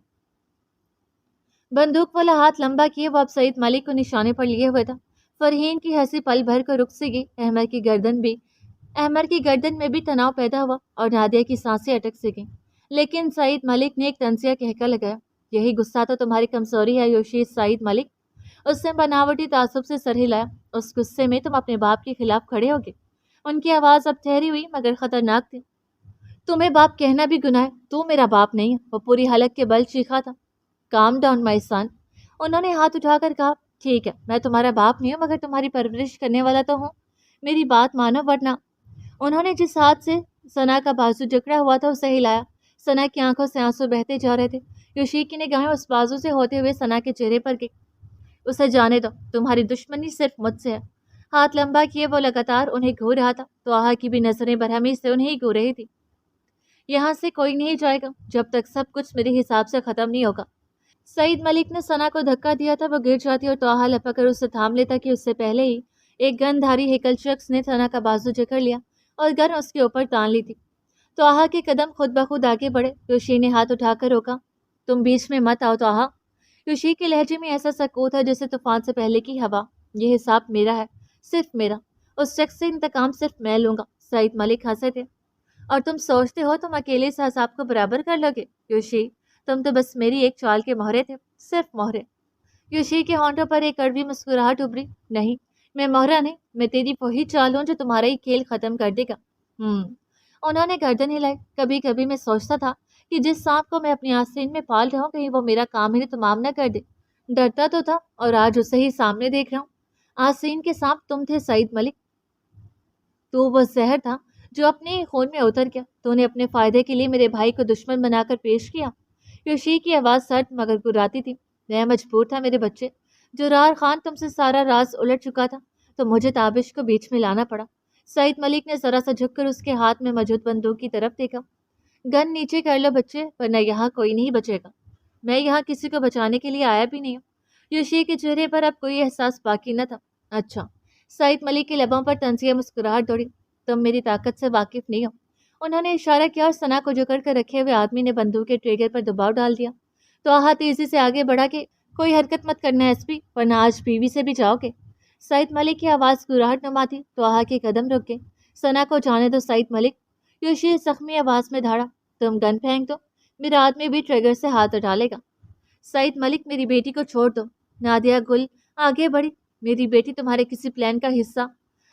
بندوق والا ہاتھ لمبا کیے وہ اب سعید ملک کو نشانے پر لیے ہوئے تھا۔ فرحین کی ہنسی پل بھر کر رک سی گئی۔ احمر کی گردن میں بھی تناؤ پیدا ہوا اور نادیہ کی سانسیں اٹک سی گئیں۔ لیکن سعید ملک نے ایک طنزیہ کہکا لگایا، یہی غصہ تو تمہاری کمزوری ہے یوشی سعید ملک۔ اس نے بناوٹی تعصب سے سر ہلایا، اس غصے میں تم اپنے باپ کے خلاف کھڑے ہوگے۔ ان کی آواز اب ٹھہری ہوئی مگر خطرناک تھی۔ تمہیں باپ کہنا بھی گناہ ہے، تو میرا باپ نہیں ہے، وہ پوری حلق کے بل چیخا تھا۔ کام ڈاؤن مائی سن، انہوں نے ہاتھ اٹھا کر کہا، ٹھیک ہے میں تمہارا باپ نہیں ہوں مگر تمہاری پرورش کرنے والا تو ہوں، میری بات مانو ورنہ۔ انہوں نے جس ہاتھ سے ثنا کا بازو جکڑا ہوا تھا اسے ہلایا۔ ثنا کی آنکھوں سے آنسو بہتے جا رہے تھے۔ یوشی کی نگاہیں اس بازو سے ہوتے ہوئے ثنا کے چہرے پر گئی۔ اسے جانے دو، تمہاری دشمنی صرف مجھ سے ہے۔ ہاتھ لمبا کیے وہ لگاتار انہیں گھور رہا تھا تو آہا کی بھی نظریں برہمی سے انہیں گھور رہی تھی۔ یہاں سے کوئی نہیں جائے گا جب تک سب کچھ میرے حساب سے ختم نہیں ہوگا۔ سعید ملک نے ثنا کو دھکا دیا تھا، وہ گر جاتی اور توہا لپک کر اسے تھام لیتا کہ اس سے پہلے ہی ایک گن دھاری ہیکل شخص نے ثنا کا بازو جکڑ لیا اور گن اس کے اوپر تان لی تھی۔ توہا کے قدم خود بخود آگے بڑھے۔ یوشی نے ہاتھ اٹھا کر روکا، تم بیچ میں مت آؤ توہا۔ یوشی کے لہجے میں ایسا سکوت ہے جیسے طوفان سے پہلے کی ہوا۔ یہ حساب میرا ہے، صرف میرا، اس شخص سے انتقام صرف میں لوں گا۔ سعید ملک ہنسے تھے، اور تم سوچتے ہو تم اکیلے سے حساب کو برابر کر لو گے؟ یوشی تم تو بس میری ایک چال کے مہرے تھے، صرف مہرے۔ یوشی کے ہونٹوں پر ایک کڑوی مسکراہٹ ابھری، نہیں میں مہرہ نہیں، میں تیری وہی چال ہوں جو تمہارا ہی کھیل ختم کر دے گا۔ انہوں نے گردن ہلائی، کبھی کبھی میں سوچتا تھا کہ جس سانپ کو میں اپنی آستین میں پال رہا ہوں کہیں وہ میرا کام ہی تمام نہ کر دے۔ ڈرتا تو تھا اور آج اسے ہی سامنے دیکھ رہا ہوں۔ آستین کے سانپ تم تھے سعید ملک، تو وہ زہر تھا جو اپنے خون میں اتر گیا، تو نے اپنے فائدے کے لیے میرے بھائی کو دشمن بنا کر پیش کیا۔ یوشی کی آواز سرد مگر گراتی تھی، میں مجبور تھا میرے بچے، جرار خان تم سے سارا راز الٹ چکا تھا تو مجھے تابش کو بیچ میں لانا پڑا۔ سعید ملک نے ذرا سا جھک کر اس کے ہاتھ میں موجود بندوق کی طرف دیکھا، گن نیچے کر لو بچے ورنہ یہاں کوئی نہیں بچے گا، میں یہاں کسی کو بچانے کے لیے آیا بھی نہیں ہوں۔ یوشی کے چہرے پر اب کوئی احساس باقی نہ تھا۔ اچھا، سعید ملک کے لبوں پر طنزیہ مسکراہٹ دوڑی، تم میری طاقت سے واقف نہیں ہو۔ انہوں نے اشارہ کیا اور ثنا کو جکڑ کر رکھے ہوئے آدمی نے بندوق کے ٹریگر پر دباؤ ڈال دیا تو آہا تیزی سے آگے بڑھا کہ کوئی حرکت مت کرنا ایس پی ورنہ آج بیوی سے بھی جاؤ گے۔ سعید ملک کی آواز گراہٹ نما تھی تو آہا کے قدم رک گئے۔ ثنا کو جانے دو سعید ملک، یوشی زخمی آواز میں دھاڑا، تم گن پھینک دو، میرا آدمی بھی ٹریگر سے ہاتھ ڈالے گا۔ سعید ملک میری بیٹی کو چھوڑ دو۔ نادیہ گل آگے بڑھی، میری بیٹی تمہارے کسی پلان کا حصہ؟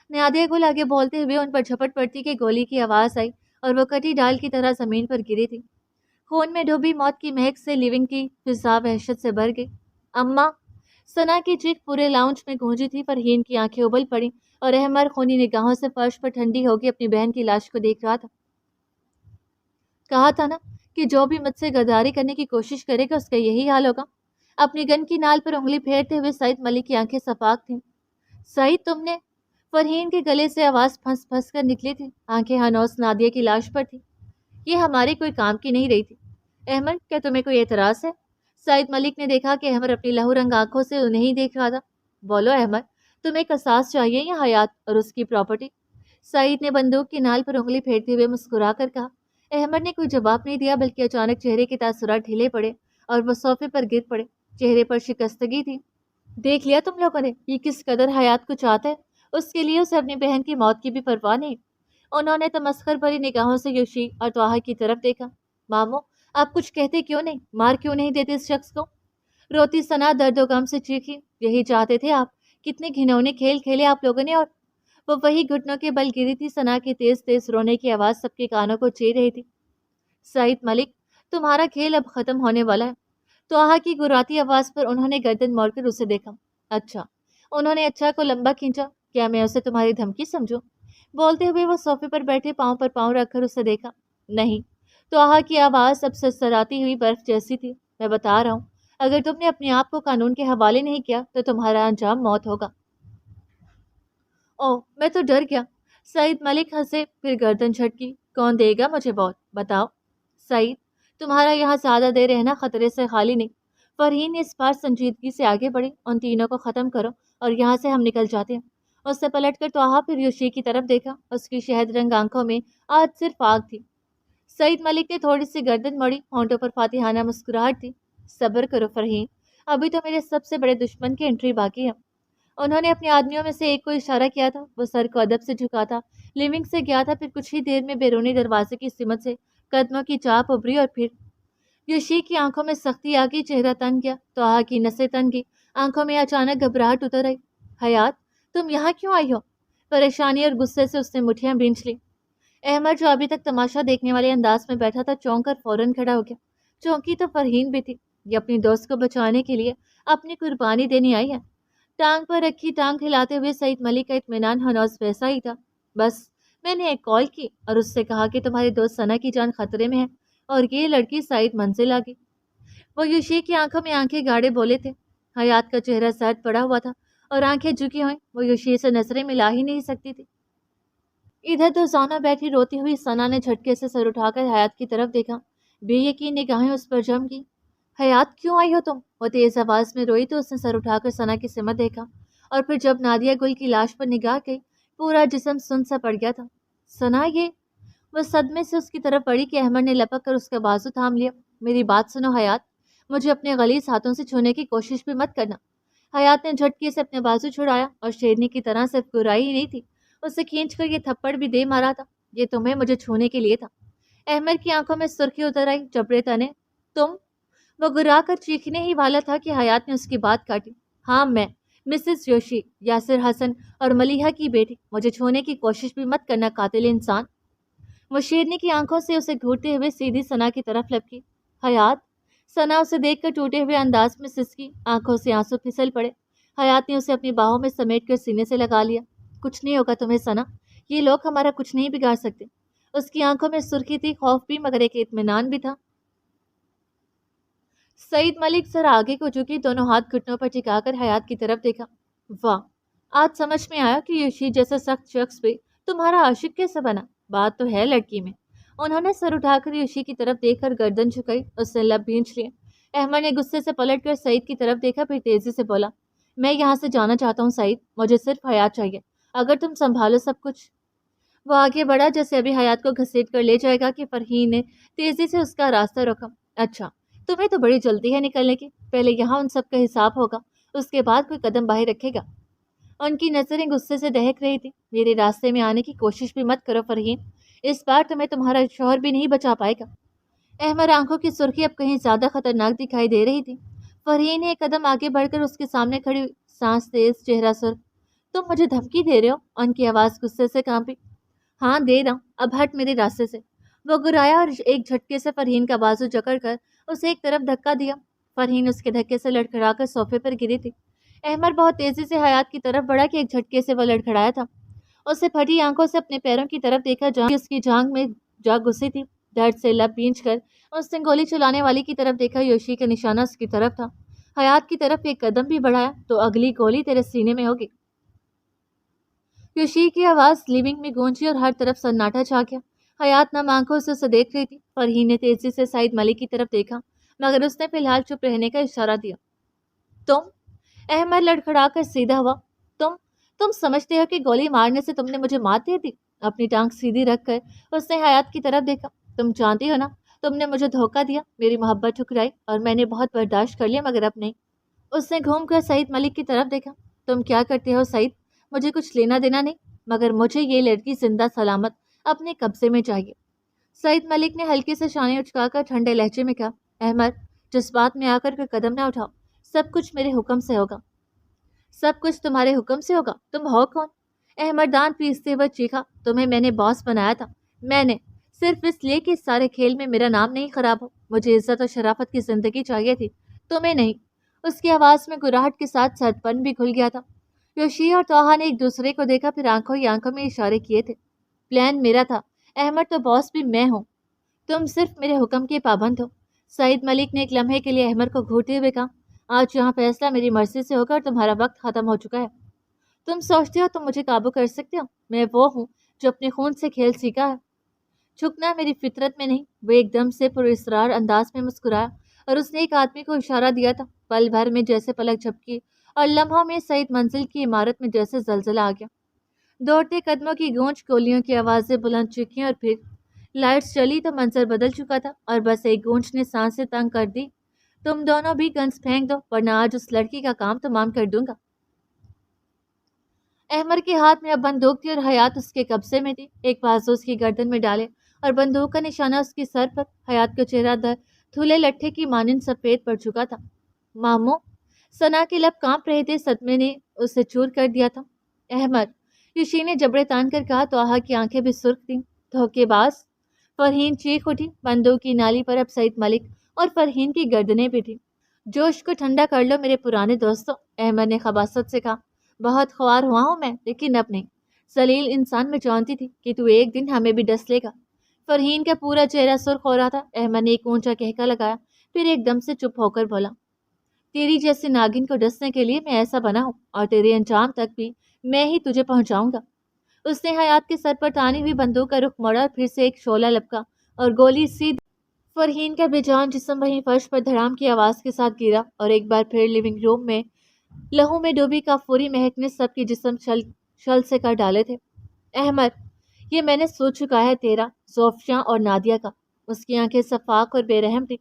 نادیہ گل آگے بولتے ہوئے ان پر جھپٹ پڑتی کہ گولی کی آواز آئی اور وہ کٹی ڈال کی طرح زمین پر گری تھی۔ خون میں ڈوبی موت کی مہک سے لیونگ کی فضا وحشت سے بھر گئی۔ اماں! ثنا کی چیخ پورے لاؤنج میں گونجی تھی۔ فرحین کی آنکھیں ابل پڑیں اور احمر خونی نگاہوں سے فرش پر ٹھنڈی ہوگی اپنی بہن کی لاش کو دیکھ رہا تھا۔ کہا تھا نا کہ جو بھی مجھ سے غداری کرنے کی کوشش کرے گا اس کا یہی حال ہوگا۔ اپنی گن کی نال پر انگلی پھیرتے ہوئے سعید ملک کی آنکھیں صفاق تھیں۔ سعید تم نے؟ فرحین کے گلے سے آواز پھنس پھنس کر نکلی تھی، آنکھیں ہنوس نادیہ کی لاش پر تھی۔ یہ ہمارے کوئی کام کی نہیں رہی تھی۔ احمد کیا تمہیں کوئی اعتراض ہے؟ سعید ملک نے دیکھا کہ احمد اپنی لہو رنگ آنکھوں سے انہیں ہی دیکھ رہا تھا۔ بولو احمد، تمہیں قصاص چاہیے یا حیات اور اس کی پراپرٹی؟ سعید نے بندوق کی نال پر انگلی پھیرتے ہوئے مسکرا کر کہا۔ احمد نے کوئی جواب نہیں دیا بلکہ اچانک چہرے کے تاثرات ڈھیلے پڑے اور وہ صوفے پر گر پڑے، چہرے پر شکستگی تھی۔ دیکھ لیا تم لوگوں نے یہ کس قدر حیات کو چاہتا ہے، اس کے لیے اسے اپنی بہن کی موت کی بھی پرواہ نہیں۔ انہوں نے تمسخر بھری نگاہوں سے یوشی اور توہا کی طرف دیکھا۔ ماموں آپ کچھ کہتے کیوں نہیں، مار کیوں نہیں دیتے اس شخص کو؟ روتی ثنا درد و غم سے چیخی، یہی چاہتے تھے آپ، کتنے گھنونے کھیل کھیلے آپ لوگوں نے۔ اور وہ وہی گھٹنوں کے بل گری تھی۔ ثنا کی تیز تیز رونے کی آواز سب کے کانوں کو چیر رہی تھی۔ سعید ملک تمہارا کھیل اب ختم ہونے والا ہے، تو آہا کی گراتی آواز پر انہوں نے گردن موڑ کر اسے دیکھا۔ اچھا، انہوں نے اچھا کو لمبا کھینچا۔ کیا میں اسے تمہاری دھمکی سمجھوں؟ بولتے ہوئے وہ صوفے پر بیٹھے پاؤں پر پاؤں رکھ کر اسے دیکھا۔ نہیں، تو آہا کی آواز اب سرسراتی ہوئی برف جیسی تھی۔ میں بتا رہا ہوں، اگر تم نے اپنے آپ کو قانون کے حوالے نہیں کیا تو تمہارا انجام موت ہوگا۔ اوہ، میں تو ڈر گیا۔ سعید ملک ہنسے، پھر گردن جھٹکی۔ کون دے گا مجھے موت؟ بتاؤ۔ سعید، تمہارا یہاں زیادہ دیر رہنا خطرے سے خالی نہیں۔ فرحین نے اس بار سنجیدگی سے آگے بڑھی۔ ان تینوں کو ختم کرو اور یہاں سے ہم نکل جاتے ہیں۔ اس سے پلٹ کر توہا پھر یوشی کی طرف دیکھا۔ اس کی شہد رنگ آنکھوں میں آج صرف آگ تھی۔ سعید ملک نے تھوڑی سی گردن مڑی، ہونٹوں پر فاتحانہ مسکراہٹ تھی۔ صبر کرو فرحین، ابھی تو میرے سب سے بڑے دشمن کی انٹری باقی ہے۔ انہوں نے اپنے آدمیوں میں سے ایک کو اشارہ کیا تھا۔ وہ سر کو ادب سے جھکا تھا، لیونگ سے گیا تھا، پھر کچھ ہی دیر میں بیرونی دروازے کی سمت سے قدموں کی چاپ ابھری اور پھر یوشی کی آنکھوں میں سختی آ گئی، چہرہ تن گیا، توہا کی نسیں تن گئی، آنکھوں میں اچانک گھبراہٹ اتر آئی۔ حیات، تم یہاں کیوں آئی ہو؟ پریشانی اور غصے سے اس نے مٹھیاں بھینچ لی۔ احمد جو ابھی تک تماشا دیکھنے والے انداز میں بیٹھا تھا چونک کر فوراً کھڑا ہو گیا۔ چونکی تو فرحین بھی تھی، یہ اپنی دوست کو بچانے کے لیے اپنی قربانی دینی آئی ہے۔ ٹانگ پر رکھی ٹانگ ہلاتے ہوئے سعید ملک کا اطمینان ہنوز ویسا ہی تھا۔ بس میں نے ایک کال کی اور اس سے کہا کہ تمہاری دوست ثنا کی جان خطرے میں ہے اور یہ لڑکی سعید منزل آ گئی۔ وہ یوشی کی آنکھوں میں آنکھیں گاڑے بولے تھے۔ حیات کا چہرہ سرد پڑا ہوا تھا اور آنکھیں جھکی ہوئیں، وہ یوشی سے نظریں ملا ہی نہیں سکتی تھی۔ ادھر تو زانا بیٹھی روتی ہوئی ثنا نے جھٹکے سے سر اٹھا کر حیات کی طرف دیکھا۔ بے یقین نگاہیں اس پر جم گئی۔ حیات، کیوں آئی ہو تم؟ وہ تیز آواز میں روئی تو اس نے سر اٹھا کر ثنا کی سمت دیکھا اور پھر جب نادیہ گل کی لاش پر نگاہ گئی، پورا جسم سن سا پڑ گیا تھا۔ ثنا، یہ… وہ صدمے سے اس کی طرف بڑھی کہ احمد نے لپک کر اس کا بازو تھام لیا۔ میری بات سنو حیات، مجھے اپنے غلیظ ہاتھوں سے چھونے کی کوشش بھی مت کرنا۔ حیات نے جھٹکے سے اپنے بازو چھڑایا اور شیرنی کی طرح صرف گرائی ہی نہیں تھی، اسے کھینچ کر یہ تھپڑ بھی دے مارا تھا۔ یہ تمہیں مجھے چھونے کے لیے تھا۔ احمد کی آنکھوں میں سرخی اتر آئی۔ جبرے تنے، تم… وہ گرا کر چیخنے ہی والا تھا کہ حیات نے اس کی بات کاٹی۔ ہاں، میں مسز یوشی، یاسر حسن اور ملیحہ کی بیٹی، مجھے چھونے کی کوشش بھی مت کرنا قاتل انسان۔ وہ شیرنی کی آنکھوں سے اسے گھورتے ہوئے سیدھی ثنا کی طرف لپکی۔ حیات… ثنا اسے دیکھ کر ٹوٹے ہوئے انداز میں سسکی، آنکھوں سے آنسو پھسل پڑے۔ حیات نے اسے اپنی باہوں میں سمیٹ کر سینے سے لگا لیا۔ کچھ نہیں ہوگا تمہیں ثنا، یہ لوگ ہمارا کچھ نہیں بگاڑ سکتے۔ اس کی آنکھوں میں سرخی تھی، خوف بھی، مگر ایک اطمینان بھی تھا۔ سعید ملک سر آگے کو جھکی، دونوں ہاتھ گھٹنوں پر ٹکا کر حیات کی طرف دیکھا۔ واہ، آج سمجھ میں آیا کہ یوشی جیسا سخت شخص بھی تمہارا عاشق کیسے بنا۔ بات تو ہے لڑکی میں۔ انہوں نے سر اٹھا کر یوشی کی طرف دیکھ کر گردن جھکائی، اس سے لب بھینچ لیے۔ احمد نے غصے سے پلٹ کر سعید کی طرف دیکھا، پھر تیزی سے بولا، میں یہاں سے جانا چاہتا ہوں سعید، مجھے صرف حیات چاہیے، اگر تم سنبھالو سب کچھ۔ وہ آگے بڑھا جیسے ابھی حیات کو گھسیٹ کر لے جائے گا کہ فرحین نے تیزی سے اس کا راستہ روکا۔ اچھا، تمہیں تو بڑی جلدی ہے نکلنے کی، پہلے یہاں ان سب کا حساب ہوگا، اس کے بعد کوئی قدم باہر رکھے گا۔ ان کی نظریں غصے سے دہک رہی تھی۔ میرے راستے میں آنے کی کوشش بھی مت کرو فرحین، اس بار تمہیں تمہارا شوہر بھی نہیں بچا پائے گا۔ احمد آنکھوں کی سرخی اب کہیں زیادہ خطرناک دکھائی دے رہی تھی۔ فرحین نے ایک قدم آگے بڑھ کر اس کے سامنے کھڑی، سانس تیز، چہرہ سرخ۔ تم مجھے دھمکی دے رہے ہو؟ ان کی آواز غصے سے کانپی۔ ہاں، دے رہا ہوں، اب ہٹ میرے راستے سے۔ وہ گرایا اور ایک جھٹکے سے فرحین کا بازو جکڑ کر اسے ایک طرف دھکا دیا۔ فرحین اس کے دھکے سے لڑکھڑا کر صوفے پر گری تھی۔ احمد بہت تیزی سے حیات کی طرف بڑھا کہ ایک جھٹکے سے وہ لڑکھڑایا تھا۔ اسے پھٹی آنکھوں سے اپنے پیروں کی طرف دیکھا جہاں اس کی جانگ میں جا گھسی تھی۔ درد سے لب بھینچ کر اس نے گولی چلانے والی کی طرف دیکھا، یوشی کا نشانہ اس کی طرف تھا۔ حیات کی طرف ایک قدم بھی بڑھایا تو اگلی گولی تیرے سینے میں ہوگی۔ یوشی کی آواز لیونگ میں گونجی اور ہر طرف سناٹا چھا گیا۔ حیات نم آنکھوں سے اسے دیکھ رہی تھی۔ فرحین نے تیزی سے سعید ملک کی طرف دیکھا، مگر اس نے فی الحال چپ رہنے کا اشارہ دیا۔ تم… احمد لڑکھڑا کر سیدھا ہوا۔ تم سمجھتے ہو کہ گولی مارنے سے تم نے مجھے مات دے دی؟ اپنی ٹانگ سیدھی رکھ کر اس نے حیات کی طرف دیکھا۔ تم جانتی ہو نا، تم نے مجھے دھوکہ دیا، میری محبت ٹھکرائی اور میں نے بہت برداشت کر لیا، مگر اب نہیں۔ اس نے گھوم کر سعید ملک کی طرف دیکھا۔ تم کیا کرتے ہو سعید؟ مجھے کچھ لینا دینا نہیں، مگر مجھے یہ لڑکی زندہ سلامت اپنے قبضے میں چاہیے۔ سعید ملک نے ہلکے سے شانے اچکا کر ٹھنڈے لہجے میں کہا، احمد، جذبات میں آ کر قدم نہ اٹھاؤ، سب کچھ میرے حکم سے ہوگا۔ سب کچھ تمہارے حکم سے ہوگا؟ تم ہو کون؟ احمد دان پیستے ہوئے چیخا، تمہیں میں نے باس بنایا تھا، میں نے، صرف اس لیے کہ اس سارے کھیل میں میرا نام نہیں خراب ہو۔ مجھے عزت اور شرافت کی زندگی چاہیے تھی، تمہیں نہیں۔ اس کی آواز میں گراہٹ کے ساتھ سرد پن بھی کھل گیا تھا۔ یوشی اور توہا نے ایک دوسرے کو دیکھا، پھر آنکھوں ہی آنکھوں میں اشارے کیے تھے۔ پلان میرا تھا احمد، تو باس بھی میں ہوں، تم صرف میرے حکم کے پابند ہو۔ سعید ملک نے ایک لمحے کے لیے احمد کو گھورتے ہوئے کہا، آج یہاں فیصلہ میری مرضی سے ہوگا اور تمہارا وقت ختم ہو چکا ہے۔ تم سوچتے ہو تم مجھے قابو کر سکتے ہو؟ میں وہ ہوں جو اپنے خون سے کھیل سیکھا ہے۔ جھکنا میری فطرت میں نہیں۔ وہ ایک دم سے پر اسرار انداز میں مسکرایا اور اس نے ایک آدمی کو اشارہ دیا تھا۔ پل بھر میں جیسے پلک جھپکی اور لمحوں میں سعید منزل کی عمارت میں جیسے زلزلہ آ گیا۔ دوڑتے قدموں کی گونج، گولیوں کی آوازیں بلند چیخیں، اور پھر لائٹس چلی تو منظر بدل چکا تھا اور بس ایک گونج نے سانسیں تنگ کر دی، تم دونوں بھی گنز پھینک دو ورنہ آج اس لڑکی کا کام تمام کر دوں گا۔ احمد کے ہاتھ میں اب بندوق تھی اور حیات اس کے قبضے میں تھی۔ ایک بازو اس کی گردن میں ڈالے اور بندوق کا نشانہ اس کے سر پر۔ حیات کا چہرہ دھلے لٹھے کی مانند سفید پڑ چکا تھا۔ ماموں، ثنا کے لب کانپ رہے تھے، صدمے نے اسے چور کر دیا تھا۔ احمد، یوشی نے جبڑے تان کر کہا تو آہا کی آنکھیں بھی سرخ تھیں۔ دھوکے باز! فرحین چیخ اٹھی۔ بندوق کی نالی پر اب سعید ملک اور فرحین کی گردنیں بھی تھیں۔ جوش کو ٹھنڈا کر لو میرے پرانے دوستوں، احمد نے خباثت سے کہا۔ بہت خوار ہوا ہوں میں، لیکن اب نہیں۔ ذلیل انسان، میں جانتی تھی کہ تو ایک دن ہمیں بھی ڈس لے گا۔ فرحین کا پورا چہرہ سرخ ہو رہا تھا۔ احمد نے ایک اونچا کہکا لگایا، پھر ایک دم سے چپ ہو کر بولا، تیری جیسے ناگن کو ڈسنے کے لیے میں ایسا بنا ہوں، اور تیرے انجام تک بھی میں ہی تجھے پہنچاؤں گا۔ اس نے حیات کے سر پر تانی ہوئی بندوق کا رخ موڑا اور پھر سے ایک شعلہ لپکا اور گولی سیدھی فرحین کا بے جان جسم وہیں فرش پر دھڑام کی آواز کے ساتھ گرا، اور ایک بار پھر لیونگ روم میں لہو میں ڈوبی کافوری مہک نے سب کے جسم شل سے کر ڈالے تھے۔ احمد، یہ میں نے سوچ چکا ہے تیرا، زوفشاں اور نادیہ کا۔ اس کی آنکھیں صفاق اور بے رحم تھی۔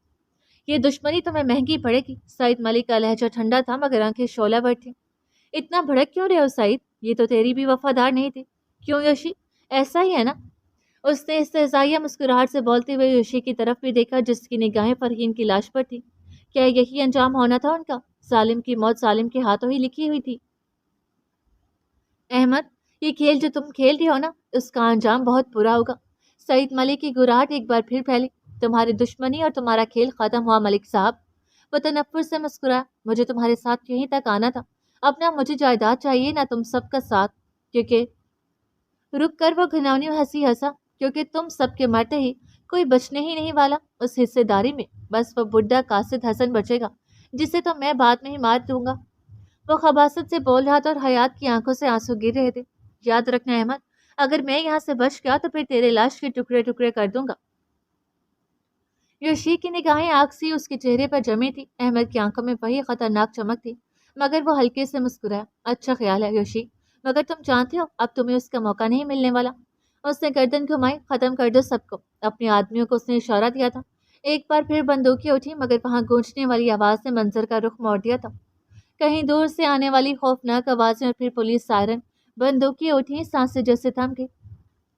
یہ دشمنی تمہیں مہنگی پڑے گی۔ سعید ملک کا لہجہ ٹھنڈا تھا مگر آنکھیں شعلہ ور تھیں۔ اتنا بھڑک کیوں رہے ہو سعید؟ یہ تو تیری بھی وفادار نہیں تھی۔ کیوں یوشی؟ ایسا ہی ہے نا؟ اس نے استہزائیہ مسکراہٹ سے بولتے ہوئے یوشی کی طرف بھی دیکھا جس کی نگاہیں فرحین کی لاش پر تھی۔ کیا یہی انجام ہونا تھا ان کا؟ ظالم کی موت ظالم کے ہاتھوں ہی لکھی ہوئی تھی۔ احمد، یہ کھیل جو تم کھیل رہے ہو نا، اس کا انجام بہت برا ہوگا۔ سعید ملک کی گراہٹ ایک بار پھر پھیلی۔ تمہاری دشمنی اور تمہارا کھیل ختم ہوا ملک صاحب۔ وہ تنفر سے مسکرایا، مجھے تمہارے ساتھ یہیں تک آنا تھا، اب نہ مجھے جائیداد چاہیے نہ تم سب کا ساتھ، کیونکہ رک کر وہ گھناؤنی ہنسی ہنسا، کیونکہ تم سب کے مرتے ہی کوئی بچنے ہی نہیں والا اس حصے داری میں، بس وہ بڈھا قاصد حسن بچے گا جسے تو میں بعد میں ہی مار دوں گا۔ وہ خباثت سے بول رہا تھا اور حیات کی آنکھوں سے آنسو گر رہے تھے۔ یاد رکھنا احمد، اگر میں یہاں سے بچ گیا تو پھر تیرے لاش کے ٹکڑے ٹکڑے کر دوں گا۔ یوشی کی نگاہیں آگ سی اس کے چہرے پر جمی تھی۔ احمد کی آنکھوں میں وہی خطرناک چمک تھی، مگر وہ ہلکے سے مسکرایا۔ اچھا خیال ہے یوشی، مگر تم جانتے ہو اب تمہیں اس کا موقع نہیں ملنے والا۔ اس نے گردن گھمائی، ختم کر دو سب کو۔ اپنے آدمیوں کو اس نے اشارہ دیا تھا۔ ایک بار پھر بندوقیں اٹھی مگر وہاں گونجنے والی آواز نے منظر کا رخ موڑ دیا تھا۔ کہیں دور سے آنے والی خوفناک آوازیں اور پھر پولیس سائرن۔ بندوقیں اٹھیں، سانسیں جیسے تھم گئی۔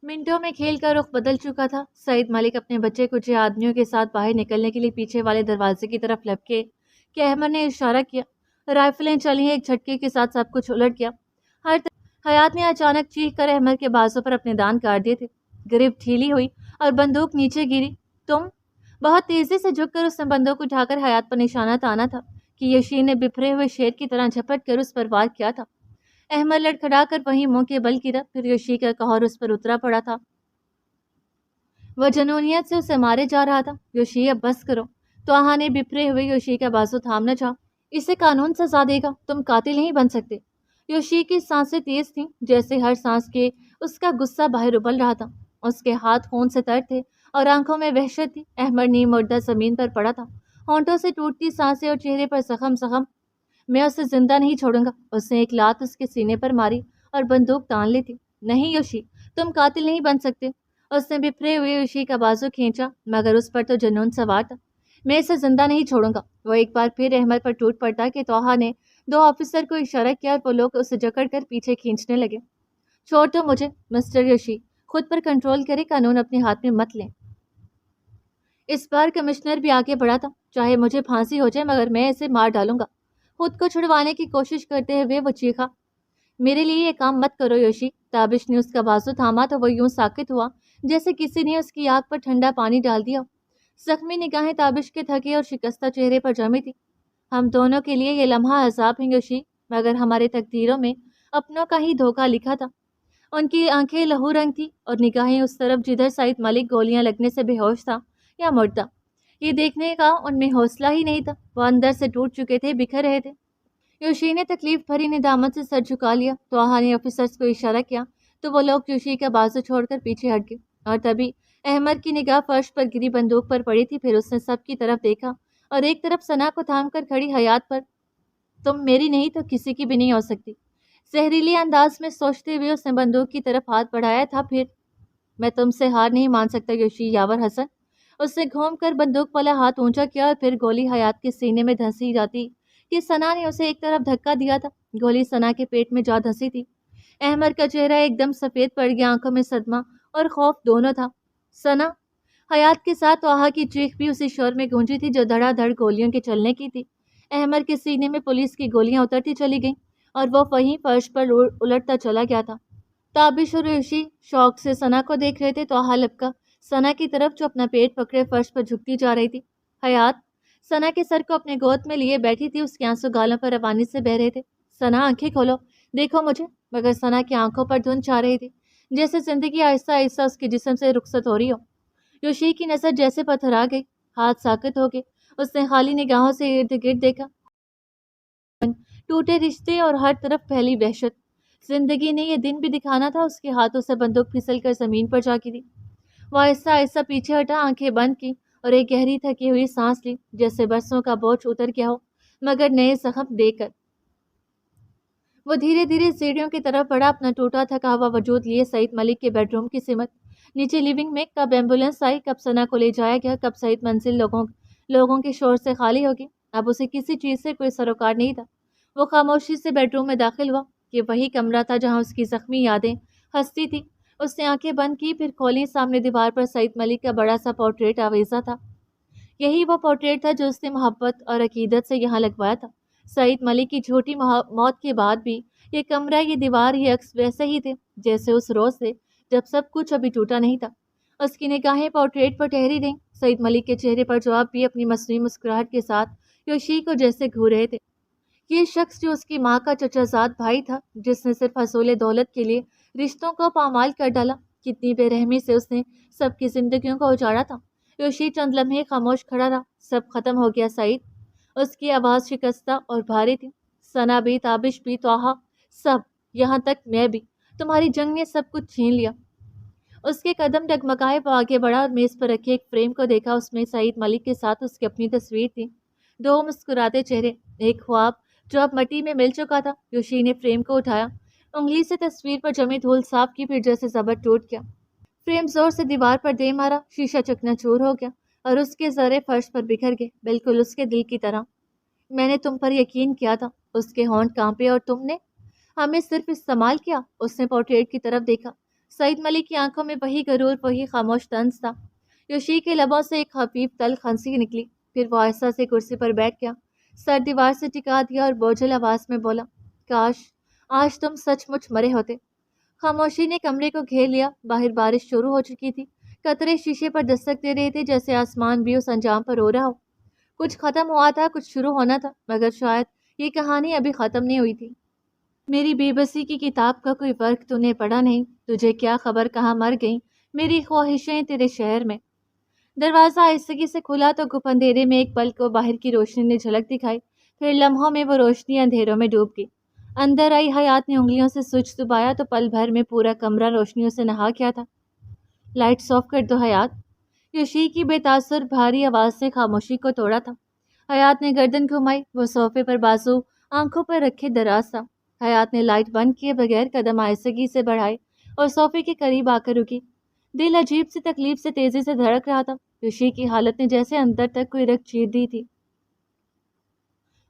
منٹوں میں کھیل کا رخ بدل چکا تھا۔ سعید ملک اپنے بچے کچھ آدمیوں کے ساتھ باہر نکلنے کے لیے پیچھے والے دروازے کی طرف لپکے کہ احمد نے اشارہ کیا۔ رائفلیں چلی، ایک جھٹکے کے ساتھ سب کچھ الٹ گیا۔ حیات نے اچانک چیخ کر احمد کے بازو پر اپنے دان کاٹ دیے تھے۔ گرفت ڈھیلی ہوئی اور بندوق نیچے گری۔ تم! بہت تیزی سے جھک کر اس نے بندوق اٹھا کر حیات پر نشانہ تانا تھا کہ یوشی نے بپھرے ہوئے شیر کی طرح جھپٹ کر اس پر وار کیا تھا۔ احمد لڑکھڑا کر وہیں منہ کے بل گرا، پھر یوشی کا قہر اس پر اترا پڑا تھا۔ وہ جنونیت سے اسے مارے جا رہا تھا۔ یوشی، اب بس کرو۔ توہا نے بپھرے ہوئے یوشی کا بازو تھامنا چاہا۔ اسے قانون سزا دے گا، تم قاتل نہیں بن سکتے۔ یوشی کی سانسیں تیز تھیں، جیسے ہر سانس کے اس کا غصہ باہر ابل رہا تھا۔ اس کے ہاتھ خون سے تر تھے اور آنکھوں میں وحشت تھی۔ احمد نیم مردہ زمین پر پڑا تھا، ہونٹوں سے ٹوٹتی سانسیں اور چہرے پر زخم۔ میں اسے زندہ نہیں چھوڑوں گا۔ اس نے ایک لات اس کے سینے پر ماری اور بندوق تان لی تھی۔ نہیں یوشی، تم قاتل نہیں بن سکتے۔ اس نے بپھرے ہوئے یوشی کا بازو کھینچا، مگر اس پر تو جنون سوار تھا۔ میں اسے زندہ نہیں چھوڑوں گا۔ وہ ایک بار پھر احمد پر ٹوٹ پڑتا کہ توہا نے دو آفیسر کو اشارہ کیا اور وہ لوگ اسے جکڑ کر پیچھے کھینچنے لگے۔ چھوڑ دو مجھے مسٹر یوشی، خود پر کنٹرول کرے، قانون اپنے ہاتھ میں مت لیں۔ اس بار کمشنر بھی آگے بڑھا تھا۔ چاہے مجھے پھانسی ہو جائے مگر میں اسے مار ڈالوں گا۔ خود کو چھڑوانے کی کوشش کرتے ہوئے وہ چیخا، میرے لیے یہ کام مت کرو یوشی۔ تابش نے اس کا بازو تھاما تو وہ یوں ساکت ہوا جیسے کسی نے اس کی آنکھ پر ٹھنڈا پانی ڈال دیا۔ زخمی نگاہیں تابش کے تھکے اور شکستہ چہرے پر جمی تھی۔ ہم دونوں کے لیے یہ لمحہ عذاب ہے یوشی، مگر ہمارے تقدیروں میں اپنوں کا ہی دھوکہ لکھا تھا۔ ان کی آنکھیں لہو رنگ تھی اور نگاہیں اس طرف جدھر سعید ملک گولیاں لگنے سے بے ہوش تھا یا مردہ، یہ دیکھنے کا ان میں حوصلہ ہی نہیں تھا۔ وہ اندر سے ٹوٹ چکے تھے، بکھر رہے تھے۔ یوشی نے تکلیف بھری ندامت سے سر جھکا لیا تو آہا نے آفیسرز کو اشارہ کیا تو وہ لوگ یوشی کا بازو چھوڑ کر پیچھے ہٹ گئے، اور تبھی احمد کی نگاہ فرش پر گری بندوق پر پڑی تھی۔ پھر اس نے سب کی طرف دیکھا اور ایک طرف ثنا کو تھام کر کھڑی حیات پر، تم میری نہیں تو کسی کی بھی نہیں ہو سکتی، زہریلی انداز میں سوچتے ہوئے اس نے بندوق کی طرف ہاتھ بڑھایا تھا۔ پھر میں تم سے ہار نہیں مان سکتا یوشی یاور حسن۔ اس نے گھوم کر بندوق والا ہاتھ اونچا کیا اور پھر گولی حیات کے سینے میں دھنسی جاتی کہ ثنا نے اسے ایک طرف دھکا دیا تھا۔ گولی ثنا کے پیٹ میں جا دھنسی تھی۔ احمد کا چہرہ ایک دم سفید پڑ گیا، آنکھوں میں صدمہ اور خوف دونوں تھا۔ ثنا! حیات کے ساتھ توہا کی چیخ بھی اسی شور میں گونجی تھی جو دھڑا دھڑ گولیوں کے چلنے کی تھی۔ احمد کے سینے میں پولیس کی گولیاں اترتی چلی گئیں اور وہ وہیں فرش پر الٹتا چلا گیا تھا۔ تابش اور یوشی شوق سے ثنا کو دیکھ رہے تھے۔ توہا لپکا ثنا کی طرف جو اپنا پیٹ پکڑے فرش پر جھکتی جا رہی تھی۔ حیات ثنا کے سر کو اپنے گود میں لیے بیٹھی تھی، اس کے آنسو گالوں پر روانی سے بہہ رہے تھے۔ ثنا آنکھیں کھولو، دیکھو مجھے۔ مگر ثنا کی آنکھوں پر دھند چھا رہی تھی، جیسے زندگی آہستہ آہستہ اس کے جسم سے رخصت ہو رہی ہو۔ یوشی کی نظر جیسے پتھرا گئی، ہاتھ ساکت ہو گئے۔ اس نے خالی نگاہوں سے ارد گرد دیکھا، ٹوٹے رشتے اور ہر طرف پھیلی وحشت۔ زندگی نے یہ دن بھی دکھانا تھا۔ اس کے ہاتھوں سے بندوق پھسل کر زمین پر جا گری۔ وہ آہستہ آہستہ پیچھے ہٹا، آنکھیں بند کی اور ایک گہری تھکی ہوئی سانس لی، جیسے برسوں کا بوجھ اتر گیا ہو مگر نئے زخم دے کر۔ وہ دھیرے دھیرے سیڑھیوں کی طرف بڑھا، اپنا ٹوٹا تھکا ہوا وجود لیے سعید ملک کے بیڈ روم کی سمت۔ نیچے لیونگ میں کب ایمبولینس آئی، کب ثنا کو لے جایا گیا، کب سعید منزل لوگوں کے شور سے خالی ہوگی، اب اسے کسی چیز سے کوئی سروکار نہیں تھا۔ وہ خاموشی سے بیڈ روم میں داخل ہوا۔ یہ وہی کمرہ تھا جہاں اس کی زخمی یادیں ہنستی تھی۔ اس نے آنکھیں بند کی، پھر کھولی۔ سامنے دیوار پر سعید ملک کا بڑا سا پورٹریٹ آویزاں تھا۔ یہی وہ پورٹریٹ تھا جو اس نے محبت اور عقیدت سے یہاں لگوایا تھا۔ سعید ملک کی جھوٹی موت کے بعد بھی یہ کمرہ، یہ دیوار، یہ عکس ویسے ہی تھے جیسے اس روز تھے جب سب کچھ ابھی ٹوٹا نہیں تھا۔ اس کی نگاہیں پورٹریٹ پر ٹھہری رہیں، سعید ملک کے چہرے پر جو اب بھی اپنی مصنوعی مسکراہٹ کے ساتھ یوشی کو جیسے گھور رہے تھے۔ یہ شخص جو اس کی ماں کا چچا زاد بھائی تھا، جس نے صرف حصول دولت کے لیے رشتوں کو پامال کر ڈالا، کتنی بے رحمی سے اس نے سب کی زندگیوں کو اجاڑا تھا۔ یوشی چند لمحے خاموش کھڑا رہا۔ سب ختم ہو گیا سعید، اس کی آواز شکستہ اور بھاری تھی۔ ثنا بھی، تابش بھی، توہا، سب، یہاں تک میں بھی، تمہاری جنگ نے سب کچھ چھین لیا۔ اس کے قدم ڈگمگائے، وہ آگے بڑھا اور میز پر رکھے ایک فریم کو دیکھا۔ اس میں سعید ملک کے ساتھ اس کی اپنی تصویر تھی، دو مسکراتے چہرے، ایک خواب جو اب مٹی میں مل چکا تھا۔ یوشی نے فریم کو اٹھایا، انگلی سے تصویر پر جمی دھول صاف کی، پھر جیسے زبر ٹوٹ گیا۔ فریم زور سے دیوار پر دے مارا، شیشہ چکنا چور ہو گیا اور اس کے ذرے فرش پر بکھر گئے، بالکل اس کے دل کی طرح۔ میں نے تم پر یقین کیا تھا، اس کے ہونٹ کانپے، اور تم نے ہمیں صرف استعمال کیا۔ اس نے پورٹریٹ کی طرف دیکھا۔ سعید ملک کی آنکھوں میں وہی غرور، وہی خاموش طنز تھا۔ یوشی کے لبوں سے ایک خفیف تلخ ہنسی نکلی، پھر وہ آہستہ سے کرسی پر بیٹھ گیا، سر دیوار سے ٹکا دیا اور بوجھل آواز میں بولا، کاش آج تم سچ مچ مرے ہوتے۔ خاموشی نے کمرے کو گھیر لیا۔ باہر بارش شروع ہو چکی تھی، قطرے شیشے پر دستک دے رہے تھے جیسے آسمان بھی اس انجام پر رو رہا ہو۔ کچھ ختم ہوا تھا، کچھ شروع ہونا تھا، مگر شاید یہ کہانی ابھی ختم نہیں ہوئی تھی۔ میری بے بسی کی کتاب کا کوئی فرق تو نے پڑھا نہیں، تجھے کیا خبر کہاں مر گئیں میری خواہشیں تیرے شہر میں۔ دروازہ آہستگی سے کھلا تو گپ اندھیرے میں ایک پل کو باہر کی روشنی نے جھلک دکھائی، پھر لمحوں میں وہ روشنی اندھیروں میں ڈوب گئی۔ اندر آئی حیات نے انگلیوں سے سوئچ دبایا تو پل بھر میں پورا کمرہ روشنیوں سے نہا گیا تھا۔ لائٹس آف کر دو حیات، یوشی کی بے تاثر بھاری آواز سے خاموشی کو توڑا تھا۔ حیات نے گردن گھمائی، وہ صوفے پر بازو آنکھوں پر رکھے دراز تھا۔ حیات نے لائٹ بند کیے بغیر قدم آہستگی سے بڑھائے اور صوفے کے قریب آ کر رکی۔ دل عجیب سی تکلیف سے تیزی سے دھڑک رہا تھا۔ یوشی کی حالت نے جیسے اندر تک کوئی رگ چیر دی تھی۔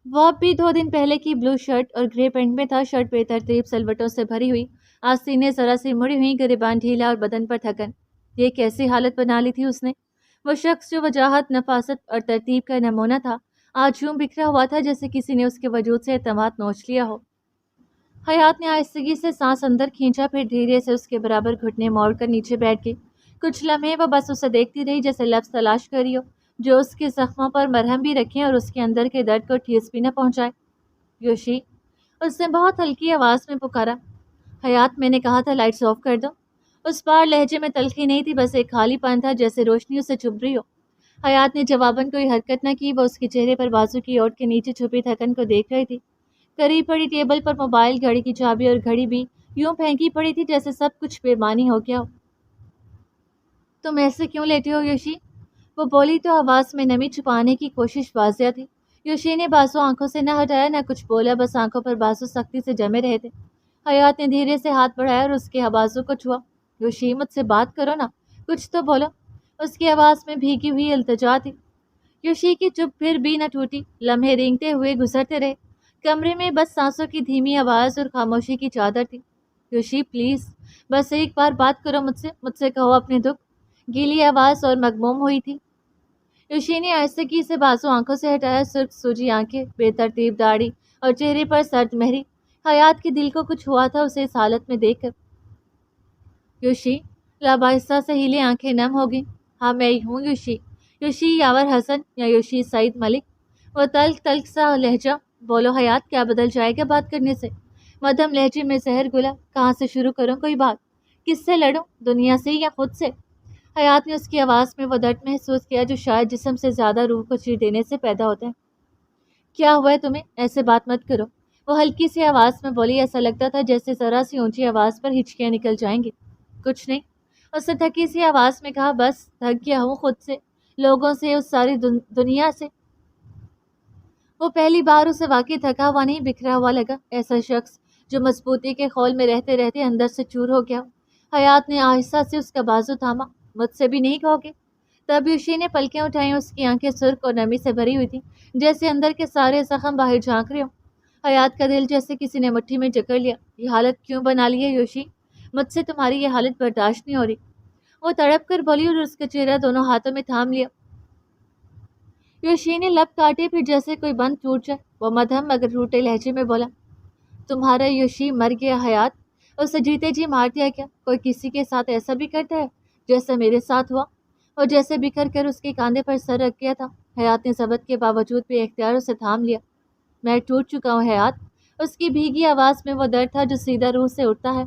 وہ اب بھی 2 دن پہلے کی بلو شرٹ اور گرے پینٹ میں تھا، شرٹ بے ترتیب سلوٹوں سے بھری ہوئی، آستینیں ذرا سی مڑی ہوئی، گریبان ڈھیلا اور بدن پر تھکن۔ یہ کیسی حالت بنا لی تھی اس نے؟ وہ شخص جو وجاہت، نفاست اور ترتیب کا نمونہ تھا، آج یوں بکھرا ہوا تھا جیسے کسی نے اس کے وجود سے اعتماد نوچ لیا ہو۔ حیات نے آہستگی سے سانس اندر کھینچا، پھر دھیرے سے اس کے برابر گھٹنے موڑ کر نیچے بیٹھ گئی۔ کچھ لمحے وہ بس اسے دیکھتی رہی، جیسے لفظ تلاش کر رہی ہو، جو اس کے زخموں پر مرہم بھی رکھیں اور اس کے اندر کے درد کو ٹھیس بھی نہ پہنچائے۔ یوشی، اس نے بہت ہلکی آواز میں پکارا۔ حیات، میں نے کہا تھا لائٹس آف کر دو۔ اس بار لہجے میں تلخی نہیں تھی، بس ایک خالی پن تھا جیسے روشنی اسے چبھ رہی ہو۔ حیات نے جواباً کوئی حرکت نہ کی، وہ اس کے چہرے پر بازو کی اوٹ کے نیچے چھپی تھکن کو دیکھ رہی تھی۔ قریب پڑی ٹیبل پر موبائل، گھڑی کی چابی اور گھڑی بھی یوں پھینکی پڑی تھی جیسے سب کچھ بے معنی ہو گیا ہو۔ تم ایسے کیوں لیٹے ہو یوشی؟ وہ بولی تو آواز میں نمی چھپانے کی کوشش واضح تھی۔ یوشی نے بازو آنکھوں سے نہ ہٹایا نہ کچھ بولا، بس آنکھوں پر بازو سختی سے جمے رہے تھے۔ حیات نے دھیرے سے ہاتھ بڑھایا اور اس کے بازو کو چھوا۔ یوشی، مجھ سے بات کرو نا، کچھ تو بولو۔ اس کی آواز میں بھیگی ہوئی التجا تھی۔ یوشی کی چپ پھر بھی نہ ٹوٹی، لمحے رینگتے ہوئے گزرتے رہے۔ کمرے میں بس سانسوں کی دھیمی آواز اور خاموشی کی چادر تھی۔ یوشی پلیز، بس ایک بار بات کرو مجھ سے کہو اپنے دکھ۔ گیلی آواز اور مغموم ہوئی تھی۔ یوشی نے آہستگی سے بازو آنکھوں سے ہٹایا، سرخ سوجی آنکھیں، بے ترتیب داڑھی اور چہرے پر سرد مہری۔ حیات کے دل کو کچھ ہوا تھا اسے اس حالت میں دیکھ کر۔ یوشی، لب آہستہ سے ہیلے، آنکھیں نم ہو گئیں۔ ہاں میں ہی ہوں یوشی، یوشی یاور حسن یا یوشی سعید ملک۔ وہ تلخ تلخ سا لہجہ۔ بولو حیات، کیا بدل جائے گا بات کرنے سے؟ مدھم لہجے میں زہر گلا۔ کہاں سے شروع کروں کوئی بات؟ کس سے لڑوں، دنیا سے یا خود سے؟ حیات نے اس کی آواز میں وہ درد محسوس کیا جو شاید جسم سے زیادہ روح کو چیر دینے سے پیدا ہوتا ہے۔ کیا ہوا ہے تمہیں؟ ایسے بات مت کرو۔ وہ ہلکی سی آواز میں بولی، ایسا لگتا تھا جیسے ذرا سی اونچی آواز پر ہچکیاں نکل جائیں گی۔ کچھ نہیں، اس نے تھکی سی آواز میں کہا، بس تھک گیا ہوں خود سے، لوگوں سے، اس ساری دنیا سے۔ وہ پہلی بار اسے واقعی تھکا ہوا نہیں، بکھرا ہوا لگا، ایسا شخص جو مضبوطی کے خول میں رہتے رہتے اندر سے چور ہو گیا۔ حیات نے آہستہ سے اس کا بازو تھاما۔ مجھ سے بھی نہیں کہو گے؟ تب یوشی نے پلکیں اٹھائیں، اس کی آنکھیں سرخ اور نمی سے بھری ہوئی تھیں، جیسے اندر کے سارے زخم باہر جھانک رہے ہوں۔ حیات کا دل جیسے کسی نے مٹھی میں جکڑ لیا۔ یہ حالت کیوں بنا لی ہے یوشی؟ مجھ سے تمہاری یہ حالت برداشت نہیں ہو رہی۔ وہ تڑپ کر بولی اور اس کا چہرہ دونوں ہاتھوں میں تھام لیا۔ یوشی نے لب کاٹے، پھر جیسے کوئی بند ٹوٹ جائے وہ مدھم مگر روٹے لہجے میں بولا، تمہارا یوشی مر گیا حیات؟ اسے جیتے جی مار دیا کیا؟ کوئی کسی کے ساتھ ایسا بھی کرتا ہے جیسا میرے ساتھ ہوا؟ اور جیسے بکھر کر اس کے کاندھے پر سر رکھ گیا تھا۔ حیات نے ضبط کے باوجود بھی اختیار اسے تھام لیا۔ میں ٹوٹ چکا ہوں حیات۔ اس کی بھیگی آواز میں وہ درد تھا جو سیدھا روح سے اٹھتا ہے۔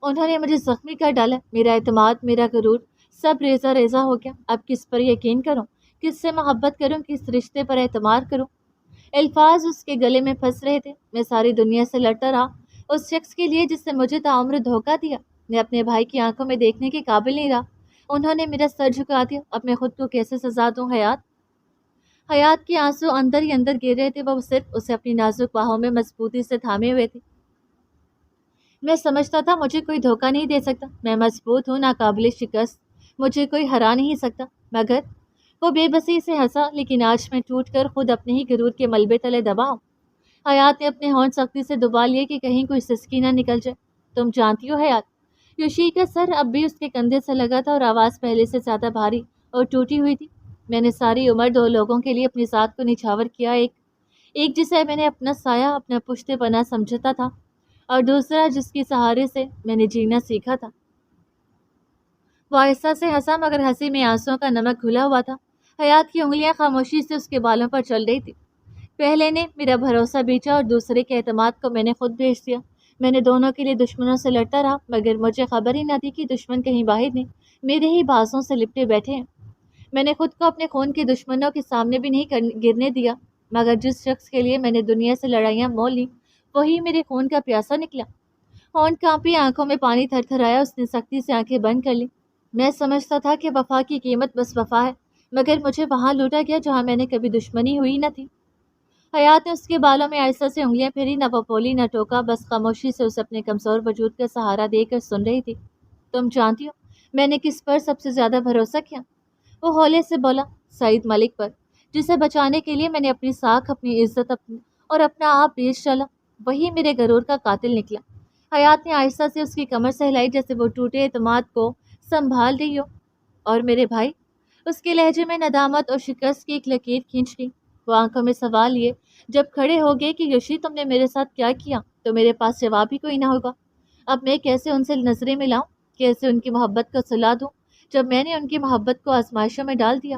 انہوں نے مجھے زخمی کر ڈالا، میرا اعتماد، میرا غرور، سب ریزہ ریزہ ہو گیا۔ اب کس پر یقین کروں؟ کس سے محبت کروں؟ کس رشتے پر اعتماد کروں؟ الفاظ اس کے گلے میں پھنس رہے تھے۔ میں ساری دنیا سے لڑتا رہا، اس شخص کے لیے جس نے مجھے تعمر دھوکہ دیا۔ میں اپنے بھائی کی آنکھوں میں دیکھنے کے قابل نہیں رہا۔ انہوں نے میرا سر جھکا دیا۔ اب میں خود کو کیسے سزا دوں حیات؟ حیات کے آنسو اندر ہی اندر گر رہے تھے، وہ صرف اسے اپنی نازک باہوں میں مضبوطی سے تھامے ہوئے تھے۔ میں سمجھتا تھا مجھے کوئی دھوکہ نہیں دے سکتا، میں مضبوط ہوں، ناقابل شکست، مجھے کوئی ہرا نہیں سکتا۔ مگر وہ بے بسی سے ہنسا، لیکن آج میں ٹوٹ کر خود اپنے ہی غرور کے ملبے تلے دبا ہوں۔ حیات نے اپنے ہونٹ سختی سے دبا لیے کہ کہیں کوئی سسکی نہ نکل جائے۔ تم جانتی ہو حیات؟ یوشی کا سر اب بھی اس کے کندھے سے لگا تھا اور آواز پہلے سے زیادہ بھاری اور ٹوٹی ہوئی تھی۔ میں نے ساری عمر دو لوگوں کے لیے اپنی ذات کو نچھاور کیا، ایک جسے میں نے اپنا سایہ، اپنا پشت پناہ سمجھتا تھا، اور دوسرا جس کے سہارے سے میں نے جینا سیکھا تھا۔ وہ آہستہ سے ہنسا، مگر ہنسی میں آنسوؤں کا نمک گھلا ہوا تھا۔ حیات کی انگلیاں خاموشی سے اس کے بالوں پر چل رہی تھی۔ پہلے نے میرا بھروسہ بیچا اور دوسرے کے اعتماد کو میں نے خود بیچ دیا۔ میں نے دونوں کے لیے دشمنوں سے لڑتا رہا، مگر مجھے خبر ہی نہ تھی کہ دشمن کہیں باہر نہیں، میرے ہی بازوں سے لپٹے بیٹھے ہیں۔ میں نے خود کو اپنے خون کے دشمنوں کے سامنے بھی نہیں گرنے دیا، مگر جس شخص کے لیے میں نے دنیا سے لڑائیاں مول لی، وہی میرے خون کا پیاسا نکلا۔ ہونٹ کانپی، آنکھوں میں پانی تھر تھر آیا، اس نے سختی سے آنکھیں بند کر لی۔ میں سمجھتا تھا کہ وفا کی قیمت بس وفا ہے، مگر مجھے وہاں لوٹا گیا جہاں میں نے کبھی دشمنی ہوئی نہ تھی۔ حیات نے اس کے بالوں میں آہستہ سے انگلیاں پھیری، نہ وہ بولی نہ ٹوکا، بس خاموشی سے اسے اپنے کمزور وجود کا سہارا دے کر سن رہی تھی۔ تم جانتی ہو میں نے کس پر سب سے زیادہ بھروسہ کیا؟ وہ ہولے سے بولا، سعید ملک پر، جسے بچانے کے لیے میں نے اپنی ساکھ، اپنی عزت اور اپنا آپ بیچ ڈالا۔ وہی میرے غرور کا قاتل نکلا۔ حیات نے آہستہ سے اس کی کمر سہلائی جیسے وہ ٹوٹے اعتماد کو سنبھال رہی ہو۔ اور میرے بھائی؟ اس کے لہجے میں ندامت اور شکست کی ایک لکیر کھینچ لی۔ وہ آنکھوں میں سوال لیے جب کھڑے ہو گئے کہ یوشی تم نے میرے ساتھ کیا کیا؟ تو میرے پاس جواب ہی کوئی نہ ہوگا۔ اب میں کیسے ان سے نظریں ملاؤں، کیسے ان کی محبت کو سلا دوں جب میں نے ان کی محبت کو آزمائشوں میں ڈال دیا؟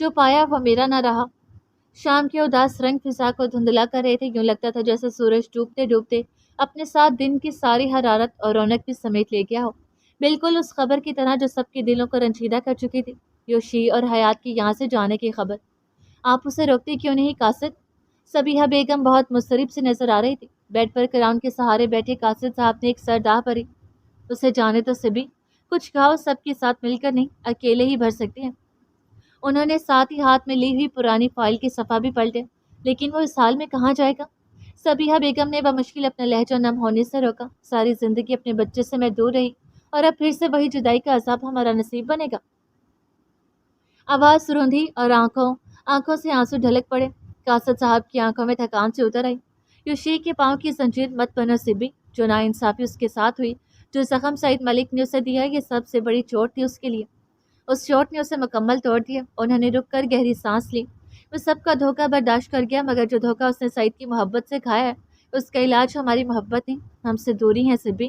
جو پایا وہ میرا نہ رہا۔ شام کے اداس رنگ فضا کو دھندلا کر رہے تھے، یوں لگتا تھا جیسے سورج ڈوبتے ڈوبتے اپنے ساتھ دن کی ساری حرارت اور رونق بھی سمیت لے گیا ہو، بالکل اس خبر کی طرح جو سب کے دلوں کو رنجیدہ کر چکی تھی، یوشی اور حیات کی یہاں سے جانے کی خبر۔ آپ اسے روکتے کیوں نہیں قاصد؟ صبیحہ بیگم بہت مضطرب سی نظر آ رہی تھی۔ بیڈ پر کراؤن کے سہارے بیٹھے قاصد صاحب نے ایک سرداہ بھری، اسے جانے تو سبی، کچھ گھاؤ سب کے ساتھ مل کر نہیں، اکیلے ہی بھر سکتے ہیں۔ انہوں نے ساتھ ہی ہاتھ میں لی ہوئی پرانی فائل کے صفحہ بھی پلٹے، لیکن وہ اس حال میں کہاں جائے گا؟ صبیحہ بیگم نے بمشکل اپنا لہجہ نم ہونے سے روکا۔ ساری زندگی اپنے بچے سے میں دور رہی، اور اب پھر سے وہی جدائی کا عذاب ہمارا نصیب بنے گا۔ آواز روندھی اور آنکھوں سے آنسو ڈھلک پڑے۔ قاصد صاحب کی آنکھوں میں تھکان سے اتر آئی۔ یوشی کے پاؤں کی زنجیر مت بنو سبی، جو ناانصافی اس کے ساتھ ہوئی، جو زخم سعید ملک نے اسے دیا، یہ سب سے بڑی چوٹ تھی اس کے لیے۔ اس چوٹ نے اسے مکمل توڑ دیا۔ انہوں نے رک کر گہری سانس لی۔ وہ سب کا دھوکہ برداشت کر گیا، مگر جو دھوکہ اس نے سعید کی محبت سے کھایا ہے، اس کا علاج ہماری محبت نہیں، ہم سے دوری ہے سبی۔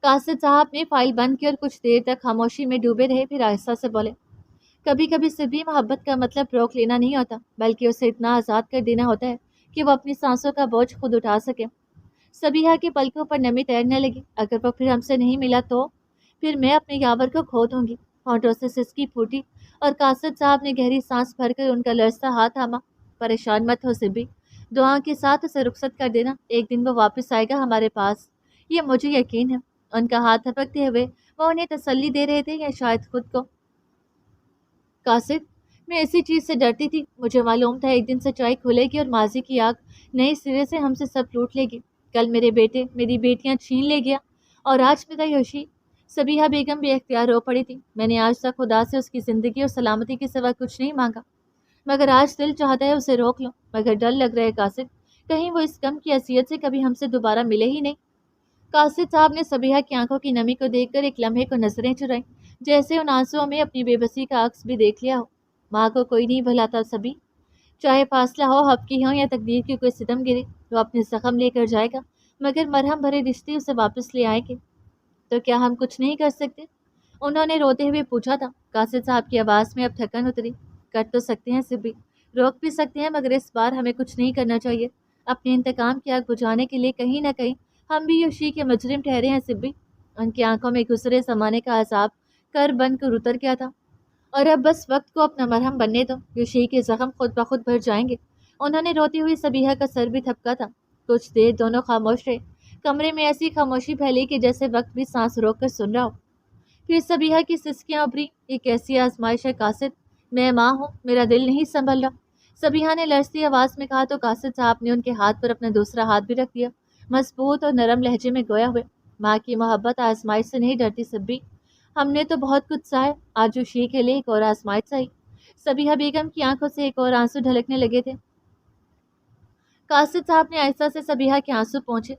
قاصد صاحب نے فائل بند کی اور کچھ دیر تک خاموشی میں ڈوبے رہے، پھر آہستہ سے بولے، کبھی کبھی سبی، محبت کا مطلب روک لینا نہیں ہوتا، بلکہ اسے اتنا آزاد کر دینا ہوتا ہے کہ وہ اپنی سانسوں کا بوجھ خود اٹھا سکے۔ صبیحہ کے پلکوں پر نمی تیرنے لگی۔ اگر وہ پھر ہم سے نہیں ملا تو پھر میں اپنے یاور کو کھو دوں گی۔ ہونٹوں سے سسکی پھوٹی اور قاصد صاحب نے گہری سانس بھر کر ان کا لرزتا ہاتھ تھاما۔ پریشان مت ہو سبی، دعاؤں کے ساتھ اسے رخصت کر دینا، ایک دن وہ واپس آئے گا ہمارے پاس، یہ مجھے یقین ہے۔ ان کا ہاتھ تھپکتے ہوئے وہ انہیں تسلی دے رہے تھے یا شاید خود کو۔ قاصد، میں اسی چیز سے ڈرتی تھی، مجھے معلوم تھا ایک دن سچائی کھلے گی اور ماضی کی آگ نئے سرے سے ہم سے سب لوٹ لے گی۔ کل میرے بیٹے، میری بیٹیاں چھین لے گیا، اور آج میرا یوشی۔ صبیحہ بیگم بے اختیار رو پڑی تھی۔ میں نے آج تک خدا سے اس کی زندگی اور سلامتی کے سوا کچھ نہیں مانگا، مگر آج دل چاہتا ہے اسے روک لوں، مگر ڈر لگ رہا ہے قاصد، کہیں وہ اس غم کی اذیت سے کبھی ہم سے دوبارہ ملے ہی نہیں۔ قاصد صاحب نے صبیحہ کی آنکھوں کی نمی کو دیکھ کر ایک لمحے کو نظریں چرائیں، جیسے ان آنسوؤں میں اپنی بے بسی کا عکس بھی دیکھ لیا ہو۔ ماں کو کوئی نہیں بھلاتا سبی، چاہے فاصلہ ہو، حق کی ہو یا تقدیر کی کوئی ستم گری، وہ اپنے زخم لے کر جائے گا، مگر مرہم بھرے رشتے اسے واپس لے آئے گے۔ تو کیا ہم کچھ نہیں کر سکتے؟ انہوں نے روتے ہوئے پوچھا تھا۔ قاصد صاحب کی آواز میں اب تھکن اتری۔ کر تو سکتے ہیں سبی، روک بھی سکتے ہیں، مگر اس بار ہمیں کچھ نہیں کرنا چاہیے۔ اپنے انتقام کی آگ بجھانے کے لیے کہیں نہ کہیں ہم بھی یوشی کے مجرم ٹھہرے ہیں سبی۔ ان کی آنکھوں میں گزرے زمانے کا عذاب کر بن کر اتر گیا تھا، اور اب بس وقت کو اپنا مرہم بننے دو، یوشی کے زخم خود بخود بھر جائیں گے۔ انہوں نے روتی ہوئی صبیحہ کا سر بھی تھپکا تھا۔ کچھ دیر دونوں خاموش رہے۔ کمرے میں ایسی خاموشی پھیلی کہ جیسے وقت بھی سانس روک کر سن رہا ہو۔ پھر صبیحہ کی سسکیاں ابھری، یہ کیسی آزمائش ہے قاصد، میں ماں ہوں، میرا دل نہیں سنبھل رہا۔ صبیحہ نے لرزتی آواز میں کہا تو قاصد صاحب نے ان کے ہاتھ پر اپنا دوسرا ہاتھ بھی رکھ دیا، مضبوط اور نرم لہجے میں گویا ہوئے، ماں کی محبت آزمائش سے نہیں ڈرتی سبی، ہم نے تو بہت کچھ سہا، آج یوشی کے لیے ایک اور آزمائش آئی۔ صبیحہ بیگم کی آنکھوں سے ایک اور آنسو ڈھلکنے لگے تھے۔ قاصد صاحب نے آہستہ سے صبیحہ کے آنسو پہنچے۔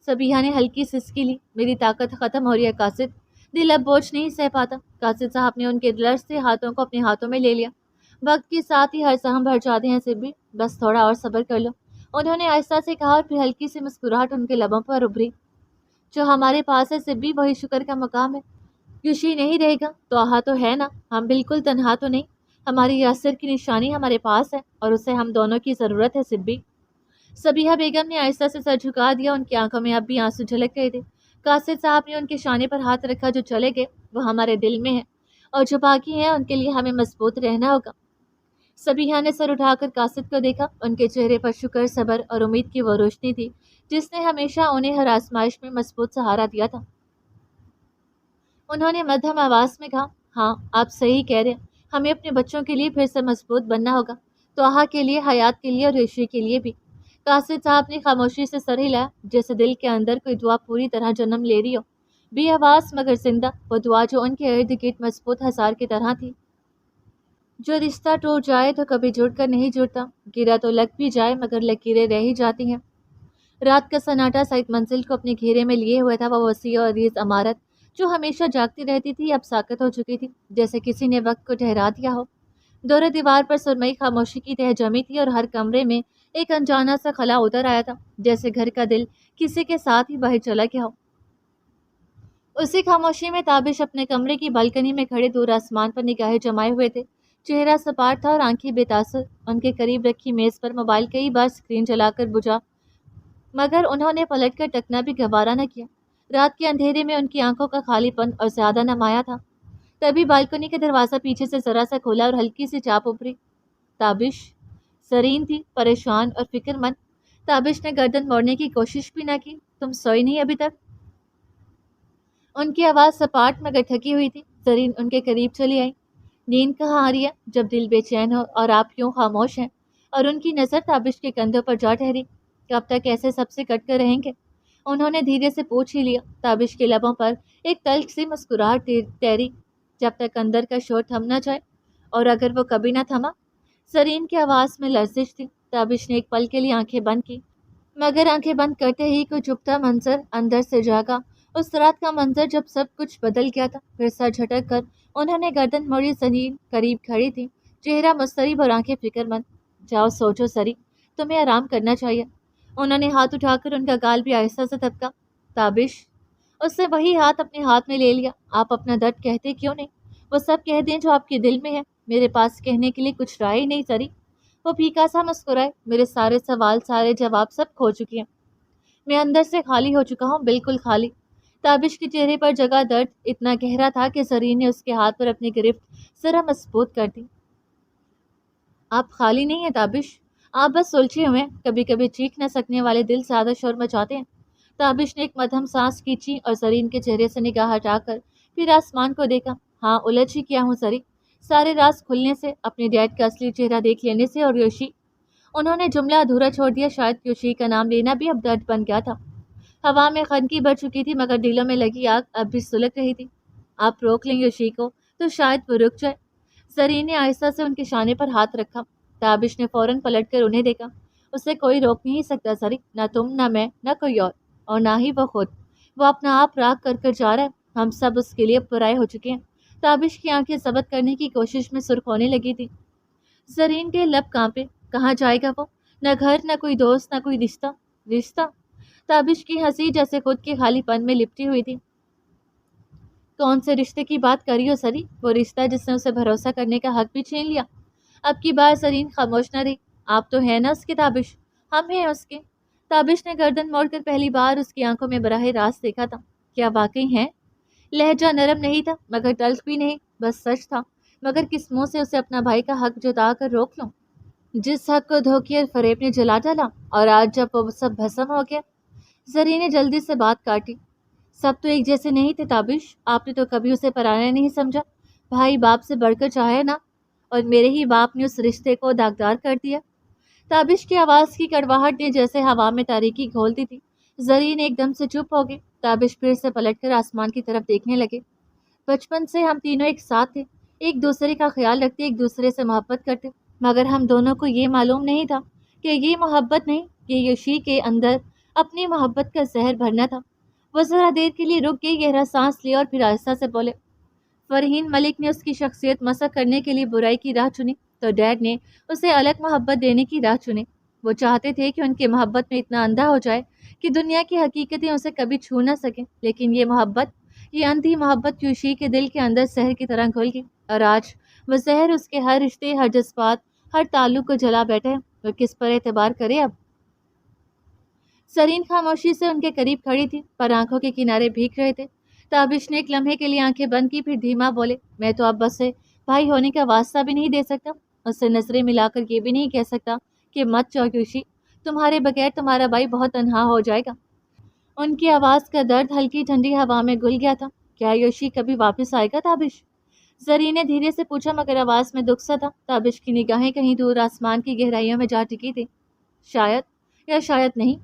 صبیحہ نے ہلکی سسکی لی، میری طاقت ختم ہو رہی ہے قاصد، دل اب بوجھ نہیں سہ پاتا۔ قاصد صاحب نے ان کے لرزتے ہاتھوں کو اپنے ہاتھوں میں لے لیا، وقت کے ساتھ ہی ہر زخم بھر جاتے ہیں سبی، بس تھوڑا اور صبر کر لو، انہوں نے آہستہ سے کہا، اور پھر ہلکی سی مسکراہٹ ان کے لبوں پر ابھری۔ جو ہمارے پاس ہے سبی، وہی شکر کا مقام ہے۔ یوشی نہیں رہے گا تو آہا تو ہے نا، ہم بالکل تنہا تو نہیں، ہماری یاسر کی نشانی ہمارے پاس ہے، اور اسے ہم دونوں کی ضرورت ہے سبی۔ صبیحہ بیگم نے آہستہ سے سر جھکا دیا، ان کی آنکھوں میں اب بھی آنسو جھلک گئے تھے۔ قاصد صاحب نے ان کے شانے پر ہاتھ رکھا، جو چلے گئے وہ ہمارے دل میں ہے، اور جو باقی ہیں ان کے لیے ہمیں مضبوط رہنا ہوگا۔ صبیحہ نے سر اٹھا کر قاصد کو دیکھا، ان کے چہرے پر شکر، صبر اور امید کی وہ روشنی تھی جس نے ہمیشہ انہیں ہر آزمائش میں مضبوط سہارا دیا تھا۔ انہوں نے مدھم آواز میں کہا، ہاں آپ صحیح کہہ رہے ہیں، ہمیں اپنے بچوں کے لیے پھر سے مضبوط بننا ہوگا، توہا کے لیے، حیات کے لیے اور یوشی کے لیے بھی۔ قاصد صاحب نے خاموشی سے سر ہلایا، جیسے دل کے اندر کوئی دعا پوری طرح جنم لے رہی ہو، بے آواز مگر زندہ، وہ دعا جو ان کے ارد گرد مضبوط ہزار کی طرح تھی۔ جو رشتہ ٹوٹ جائے تو کبھی جڑ کر نہیں جڑتا، گرا تو لگ بھی جائے مگر لکیریں رہ ہی جاتی ہیں۔ رات کا سناٹا سعید منزل کو اپنے گھیرے میں لیے ہوئے تھا، وہ وسیع اور عریض عمارت جو ہمیشہ جاگتی رہتی تھی اب ساکت ہو چکی تھی، جیسے کسی نے وقت کو ٹھہرا دیا ہو۔ دورے دیوار پر سرمئی خاموشی کی تہ جمی تھی، اور ہر کمرے میں ایک انجانا سا خلا اتر آیا تھا، جیسے گھر کا دل کسی کے ساتھ ہی باہر چلا گیا ہو۔ اسی خاموشی میں تابش اپنے کمرے کی بالکنی میں کھڑے دور آسمان پر نگاہیں جمائے ہوئے تھے۔ چہرہ سپاٹ تھا اور آنکھیں بے تاثر۔ ان کے قریب رکھی میز پر موبائل کئی بار اسکرین جلا کر بجھا، مگر انہوں نے پلٹ کر تکنا بھی گوارا نہ کیا۔ رات کے اندھیرے میں ان کی آنکھوں کا خالی پن اور زیادہ نمایاں تھا۔ تبھی بالکنی کا دروازہ پیچھے سے ذرا سا کھولا اور ہلکی سی چاپ ابھری۔ تابش سرین تھی، پریشان اور فکر مند۔ تابش نے گردن موڑنے کی کوشش بھی نہ کی۔ تم سوئی نہیں ابھی تک؟ ان کی آواز سپاٹ مگر تھکی ہوئی تھی۔ سرین ان کے قریب چلی آئی۔ نیند کہاں آ رہی ہے جب دل بے چین ہو اور آپ یوں خاموش ہیں؟ اور ان کی نظر تابش کے کندھوں پر جا ٹھہری۔ کب تک ایسے سب سے کٹ کر رہیں گے؟ انہوں نے دھیرے سے پوچھ ہی لیا۔ تابش کے لبوں پر ایک تلخ سی مسکراہٹ تیری، جب تک اندر کا شور تھم نہ جائے۔ اور اگر وہ کبھی نہ تھما؟ سرین کی آواز میں لرزش تھی۔ تابش نے ایک پل کے لیے آنکھیں بند کی، مگر آنکھیں بند کرتے ہی کوئی چبھتا منظر اندر سے جاگا۔ اس رات کا منظر جب سب کچھ بدل گیا تھا۔ پھر سر جھٹک کر انہوں نے گردن موڑی۔ سرین قریب کھڑی تھی، چہرہ مضطرب اور آنکھیں فکر مند۔ جاؤ سوچو سری، تمہیں آرام کرنا چاہیے۔ انہوں نے ہاتھ اٹھا کر ان کا گال بھی آہستہ سے دھپکا۔ تابش اس نے وہی ہاتھ اپنے ہاتھ میں لے لیا۔ آپ اپنا درد کہتے کیوں نہیں؟ وہ سب کہہ دیں جو آپ کے دل میں ہے۔ میرے پاس کہنے کے لیے کچھ رائے نہیں سری۔ وہ پھیکا سا مسکرائے۔ میرے سارے سوال، سارے جواب سب کھو چکی ہیں۔ میں اندر سے خالی ہو چکا ہوں، بالکل خالی۔ تابش کے چہرے پر جگہ درد اتنا گہرا تھا کہ سرین نے اس کے ہاتھ پر اپنی گرفت ذرا مضبوط کر دی۔ آپ خالی نہیں ہیں تابش، آپ بس سلجھے ہوئے ہیں۔ کبھی کبھی چیخ نہ سکنے والے دل زیادہ شور مچاتے ہیں۔ تابش نے ایک مدھم سانس کھینچی اور سرین کے چہرے سے نگاہ ہٹا کر پھر آسمان کو دیکھا۔ ہاں، الجھ ہی کیا ہوں سری، سارے راز کھلنے سے، اپنے ڈیڈ کا اصلی چہرہ دیکھ لینے سے اور یوشی۔ انہوں نے جملہ ادھورا چھوڑ دیا۔ شاید یوشی کا نام لینا بھی اب درد بن گیا تھا۔ ہوا میں خنکی بڑھ چکی تھی، مگر دلوں میں لگی آگ اب بھی سلگ رہی تھی۔ آپ روک لیں یوشی کو تو شاید وہ رک جائے۔ سرین نے آہستہ سے ان کے شانے پر ہاتھ رکھا۔ تابش نے فوراً پلٹ کر انہیں دیکھا۔ اسے کوئی روک نہیں سکتا سری، نہ تم، نہ میں، نہ کوئی اور نہ ہی وہ خود۔ وہ اپنا آپ راکھ کر کر جا رہا ہے۔ ہم سب اس کے لیے پرائے ہو چکے ہیں۔ تابش کی آنکھیں ضبط کرنے کی کوشش میں سرخ ہونے لگی تھی۔ سرین کے لب کانپے۔ کہاں جائے گا وہ؟ نہ گھر، نہ کوئی دوست، نہ کوئی رشتہ۔ رشتہ؟ تابش کی ہنسی جیسے خود کے خالی پن میں لپٹی ہوئی تھی۔ کون سے رشتے کی بات کری ہو سری؟ وہ رشتہ جس نے اسے بھروسہ کرنے کا حق بھی چھین لیا۔ اب کی بار سرین خاموش نہ رہی۔ آپ تو ہیں نا اس کے تابش، ہم ہیں اس کے۔ تابش نے گردن موڑ کر پہلی بار اس کی آنکھوں میں براہ راست دیکھا تھا۔ کیا واقعی ہیں؟ لہجہ نرم نہیں تھا، مگر تلخ بھی نہیں، بس سچ تھا۔ مگر کس منہ سے اسے اپنا بھائی کا حق جتا کر روک لوں؟ جس حق کو دھوکے اور فریب نے جلا ڈالا، اور آج جب وہ سب بھسم ہو گیا۔ سری نے جلدی سے بات کاٹی۔ سب تو ایک جیسے نہیں تھے تابش، آپ نے تو کبھی اسے پرایا نہیں سمجھا۔ بھائی باپ سے بڑھ کر چاہے نا، اور میرے ہی باپ نے اس رشتے کو داغدار کر دیا۔ تابش کی آواز کی کڑواہٹ نے جیسے ہوا میں تاریکی گھول دی تھی۔ زرین ایک دم سے چپ ہو گئی۔ تابش پھر سے پلٹ کر آسمان کی طرف دیکھنے لگے۔ بچپن سے ہم تینوں ایک ساتھ تھے، ایک دوسرے کا خیال رکھتے، ایک دوسرے سے محبت کرتے، مگر ہم دونوں کو یہ معلوم نہیں تھا کہ یہ محبت نہیں، یہ یوشی کے اندر اپنی محبت کا زہر بھرنا تھا۔ وہ ذرا دیر کے لیے رک گئی، گہرا سانس لیا اور پھر آہستہ سے بولے۔ فرحین ملک نے اس کی شخصیت مسخ کرنے کے لیے برائی کی راہ چنی، تو ڈیڈ نے اسے الگ محبت دینے کی راہ چنی۔ وہ چاہتے تھے کہ ان کی محبت میں اتنا اندھا ہو جائے کہ دنیا کی حقیقتیں اسے کبھی چھو نہ سکیں، لیکن یہ محبت، یہ اندھی محبت یوشی کے دل کے اندر زہر کی طرح گھل گئی، اور آج وہ زہر اس کے ہر رشتے، ہر جذبات، ہر تعلق کو جلا بیٹھے ہیں۔ وہ کس پر اعتبار کرے اب؟ سرین خاموشی سے ان کے قریب کھڑی تھی، پر آنکھوں کے کنارے بھیگ رہے تھے۔ تابش نے ایک لمحے کے لیے آنکھیں بند کی، پھر دھیما بولے۔ میں تو اب اسے بھائی ہونے کا واسطہ بھی نہیں دے سکتا، اس سے نظریں ملا کر یہ بھی نہیں کہہ سکتا کہ مت جاؤ یوشی، تمہارے بغیر تمہارا بھائی بہت تنہا ہو جائے گا۔ ان کی آواز کا درد ہلکی ٹھنڈی ہوا میں گل گیا تھا۔ کیا یوشی کبھی واپس آئے گا تابش؟ زرین نے دھیرے سے پوچھا، مگر آواز میں دکھ سا تھا۔ تابش کی نگاہیں کہیں دور آسمان کی گہرائیوں میں جا ٹکی تھی۔ شاید، یا شاید نہیں۔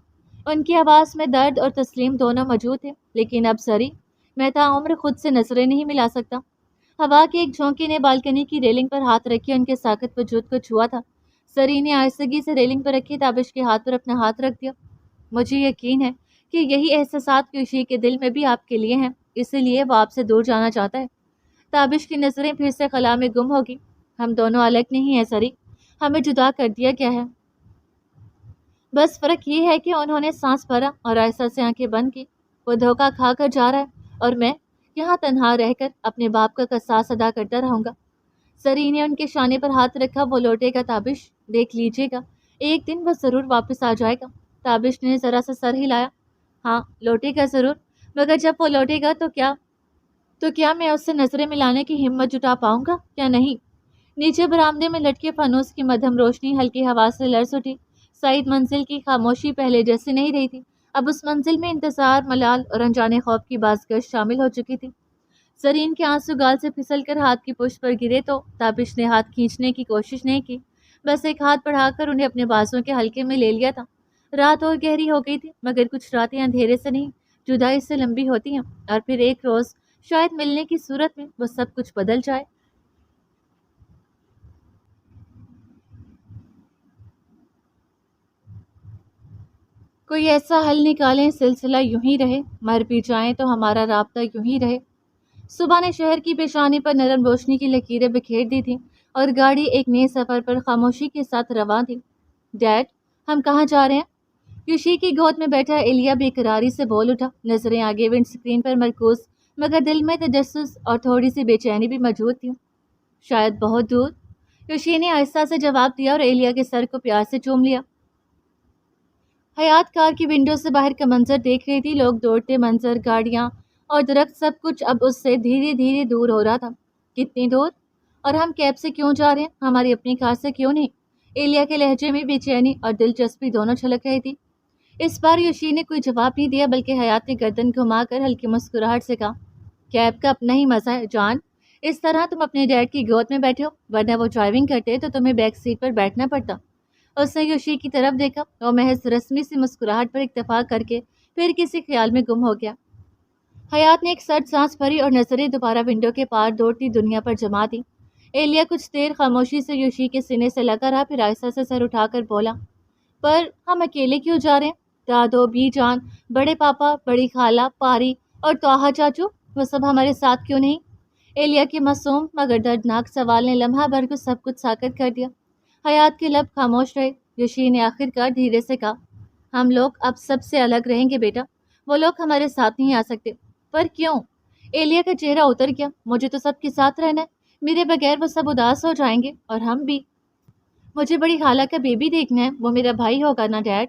ان کی آواز میں درد اور تسلیم دونوں موجود تھے۔ لیکن اب سری، میں تعمر خود سے نظریں نہیں ملا سکتا۔ ہوا کے ایک جھونکے نے بالکنی کی ریلنگ پر ہاتھ رکھی، ان کے ساکت وجود کو چھوا تھا۔ سری نے آہستگی سے ریلنگ پر رکھی تابش کے ہاتھ پر اپنا ہاتھ رکھ دیا۔ مجھے یقین ہے کہ یہی احساسات یوشی کے دل میں بھی آپ کے لیے ہیں، اسی لیے وہ آپ سے دور جانا چاہتا ہے۔ تابش کی نظریں پھر سے خلا میں گم ہوگی۔ ہم دونوں الگ نہیں ہیں سری، ہمیں جدا کر دیا گیا ہے۔ بس فرق یہ ہے کہ انہوں نے سانس بھرا اور آہستہ سے آنکھیں بند کی۔ وہ دھوکہ کھا کر جا رہا ہے، اور میں یہاں تنہا رہ کر اپنے باپ کا قصاص ادا کرتا رہوں گا۔ زرین نے ان کے شانے پر ہاتھ رکھا. وہ لوٹے گا تابش، دیکھ لیجیے گا، ایک دن وہ ضرور واپس آ جائے گا. تابش نے ذرا سا سر ہلایا. ہاں لوٹے گا ضرور، مگر جب وہ لوٹے گا تو کیا میں اس سے نظریں ملانے کی ہمت جٹا پاؤں گا یا نہیں؟ نیچے برآمدے میں لٹکے فانوس کی مدھم روشنی ہلکی ہوا سے لرز اٹھی. سعید منزل کی خاموشی پہلے جیسی نہیں رہی تھی. اب اس منزل میں انتظار، ملال اور انجانے خوف کی بازگشت شامل ہو چکی تھی. زرین کے آنسو گال سے پھسل کر ہاتھ کی پشت پر گرے تو تابش نے ہاتھ کھینچنے کی کوشش نہیں کی، بس ایک ہاتھ بڑھا کر انہیں اپنے بازوں کے حلقے میں لے لیا تھا. رات اور گہری ہو گئی تھی، مگر کچھ راتیں اندھیرے سے نہیں، جدائی سے لمبی ہوتی ہیں، اور پھر ایک روز شاید ملنے کی صورت میں وہ سب کچھ بدل جائے. کوئی ایسا حل نکالیں، سلسلہ یوں ہی رہے، مر بھی جائیں تو ہمارا رابطہ یوں ہی رہے. صبح نے شہر کی پیشانی پر نرم روشنی کی لکیریں بکھیر دی تھیں اور گاڑی ایک نئے سفر پر خاموشی کے ساتھ رواں تھی. ڈیڈ، ہم کہاں جا رہے ہیں؟ یوشی کی گود میں بیٹھا ایلیا بے قراری سے بول اٹھا، نظریں آگے ونڈ اسکرین پر مرکوز، مگر دل میں تجسس اور تھوڑی سی بے چینی بھی موجود تھی. شاید بہت دور، یوشی نے آہستہ سے جواب دیا اور ایلیا کے سر کو پیار سے چوم لیا. حیات کار کی ونڈو سے باہر کا منظر دیکھ رہی تھی. لوگ دوڑتے منظر، گاڑیاں اور درخت، سب کچھ اب اس سے دھیرے دھیرے دور ہو رہا تھا. کتنی دور؟ اور ہم کیب سے کیوں جا رہے ہیں، ہماری اپنی کار سے کیوں نہیں؟ ایلیا کے لہجے میں بے چینی اور دلچسپی دونوں چھلک رہی تھی. اس بار یوشی نے کوئی جواب نہیں دیا، بلکہ حیات نے گردن گھما کر ہلکی مسکراہٹ سے کہا، کیب کا اپنا ہی مزہ ہے جان. اس طرح تم اپنے ڈیڈ کی گود میں بیٹھے ہو، ورنہ وہ ڈرائیونگ کرتے تو تمہیں بیک سیٹ پر بیٹھنا پڑتا. اس نے یوشی کی طرف دیکھا اور محض رسمی سی مسکراہٹ پر اکتفا کر کے پھر کسی خیال میں گم ہو گیا. حیات نے ایک سرد سانس بھری اور نظریں دوبارہ ونڈو کے پار دوڑتی دنیا پر جما دی. ایلیا کچھ دیر خاموشی سے یوشی کے سینے سے لگا رہا، پھر آہستہ سے سر اٹھا کر بولا، پر ہم اکیلے کیوں جا رہے ہیں؟ دادو، بی جان، بڑے پاپا، بڑی خالہ، پاری اور توہا چاچو، وہ سب ہمارے ساتھ کیوں نہیں؟ ایلیا کے معصوم مگر دردناک سوال نے لمحہ بھر کو سب کچھ ساکت کر دیا. حیات کے لب خاموش رہے. یوشی نے آخر کار دھیرے سے کہا، ہم لوگ اب سب سے الگ رہیں گے بیٹا، وہ لوگ ہمارے ساتھ نہیں آ سکتے. پر کیوں؟ ایلیا کا چہرہ اتر گیا. مجھے تو سب کے ساتھ رہنا ہے، میرے بغیر وہ سب اداس ہو جائیں گے، اور ہم بھی. مجھے بڑی خالہ کا بیبی دیکھنا ہے، وہ میرا بھائی ہوگا نا ڈیڈ.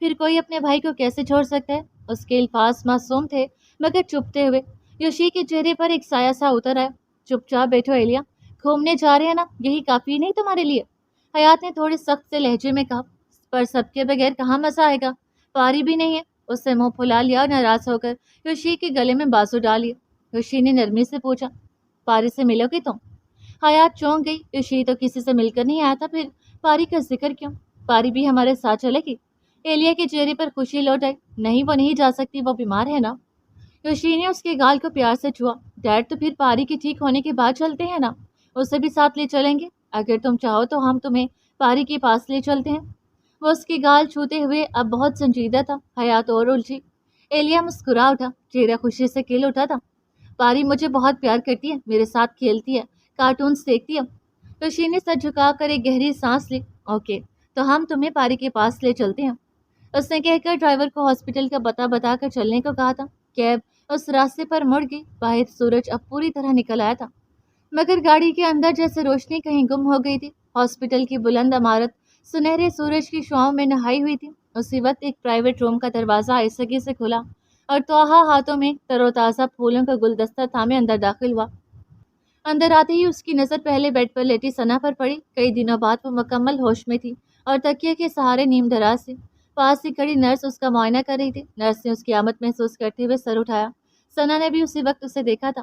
پھر کوئی اپنے بھائی کو کیسے چھوڑ سکتا ہے؟ اس کے الفاظ معصوم تھے مگر چپتے ہوئے. یوشی کے چہرے پر ایک سایہ سا اتر آیا. چپ چاپ بیٹھو ایلیا، گھومنے جا رہے ہیں نا، یہی کافی نہیں تمہارے لیے؟ حیات نے تھوڑے سخت سے لہجے میں کہا. پر سب کے بغیر کہاں مزہ آئے گا؟ پاری بھی نہیں ہے. اس سے منہ پھلا لیا اور ناراض ہو کر یوشی کے گلے میں بازو ڈال لیا. یوشی نے نرمی سے پوچھا، پاری سے ملو گی تم؟ حیات چونک گئی. یوشی تو کسی سے مل کر نہیں آیا تھا، پھر پاری کا ذکر کیوں؟ پاری بھی ہمارے ساتھ چلے گی؟ ایلیا کے چہرے پر خوشی لوٹ آئی. نہیں، وہ نہیں جا سکتی، وہ بیمار ہے نا. یوشی نے اس کے گال کو پیار سے چھوا. ڈیڈ، تو پھر پاری کے ٹھیک ہونے کے بعد چلتے ہیں نا، اسے بھی ساتھ لے چلیں گے. اگر تم چاہو تو ہم تمہیں پاری کے پاس لے چلتے ہیں. وہ اس کی گال چھوتے ہوئے اب بہت سنجیدہ تھا. حیات اور الجھی. ایلیا مسکرا اٹھا، چہرہ خوشی سے کھل اٹھا تھا. پاری مجھے بہت پیار کرتی ہے، میرے ساتھ کھیلتی ہے، کارٹونز دیکھتی ہے. یوشی نے سر جھکا کر ایک گہری سانس لی. اوکے، تو ہم تمہیں پاری کے پاس لے چلتے ہیں. اس نے کہہ کر ڈرائیور کو ہاسپٹل کا پتہ بتا کر چلنے کو کہا تھا. کیب اس راستے پر مڑ گئی. باہر سورج اب پوری طرح نکل آیا تھا، مگر گاڑی کے اندر جیسے روشنی کہیں گم ہو گئی تھی. ہاسپٹل کی بلند عمارت سنہرے سورج کی شعاؤں میں نہائی ہوئی تھی. اسی وقت ایک پرائیویٹ روم کا دروازہ آہستگی سے کھلا اور توہا ہاتھوں میں تر و تازہ پھولوں کا گلدستہ تھامے اندر داخل ہوا. اندر آتے ہی اس کی نظر پہلے بیڈ پر لیٹی ثنا پر پڑی. کئی دنوں بعد وہ مکمل ہوش میں تھی اور تکیے کے سہارے نیم دراز تھی. پاس ہی کھڑی نرس اس کا معائنہ کر رہی تھی. نرس نے اس کی آمد محسوس کرتے ہوئے سر اٹھایا. ثنا نے بھی اسی وقت اسے دیکھا تھا.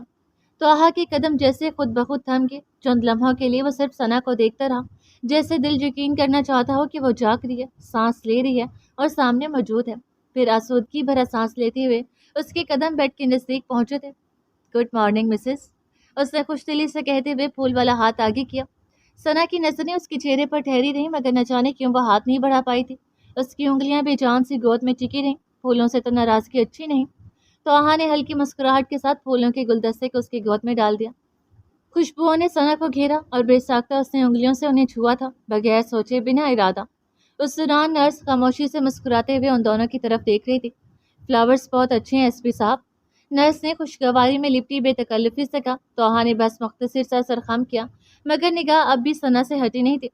توہا کے قدم جیسے خود بخود تھم گئے. چند لمحوں کے لیے وہ صرف ثنا کو دیکھتا رہا، جیسے دل یقین کرنا چاہتا ہو کہ وہ جاگ رہی ہے، سانس لے رہی ہے اور سامنے موجود ہے. پھر آسودگی بھرا سانس لیتے ہوئے اس کے قدم بیڈ کے نزدیک پہنچے تھے. گڈ مارننگ مسز، اس نے خوش دلی سے کہتے ہوئے پھول والا ہاتھ آگے کیا. ثنا کی نظریں اس کے چہرے پر ٹھہری رہیں، مگر نہ جانے کیوں وہ ہاتھ نہیں بڑھا پائی تھی. اس کی انگلیاں بے جان سی گود میں ٹکی رہیں. پھولوں سے تو ناراضگی اچھی نہیں. توہا نے ہلکی مسکراہٹ کے ساتھ پھولوں کے گلدستے کو اس کی گود میں ڈال دیا. خوشبوؤں نے ثنا کو گھیرا اور بے ساختہ اس نے انگلیوں سے انہیں چھوا تھا، بغیر سوچے، بنا ارادہ. اس دوران نرس خاموشی سے مسکراتے ہوئے ان دونوں کی طرف دیکھ رہی تھی. فلاورز بہت اچھے ہیں ایس پی صاحب، نرس نے خوشگواری میں لپٹی بے تکلفی سے کہا. توہا نے بس مختصر سا سر خم کیا. مگر نگاہ اب بھی ثنا سے ہٹی نہیں تھی۔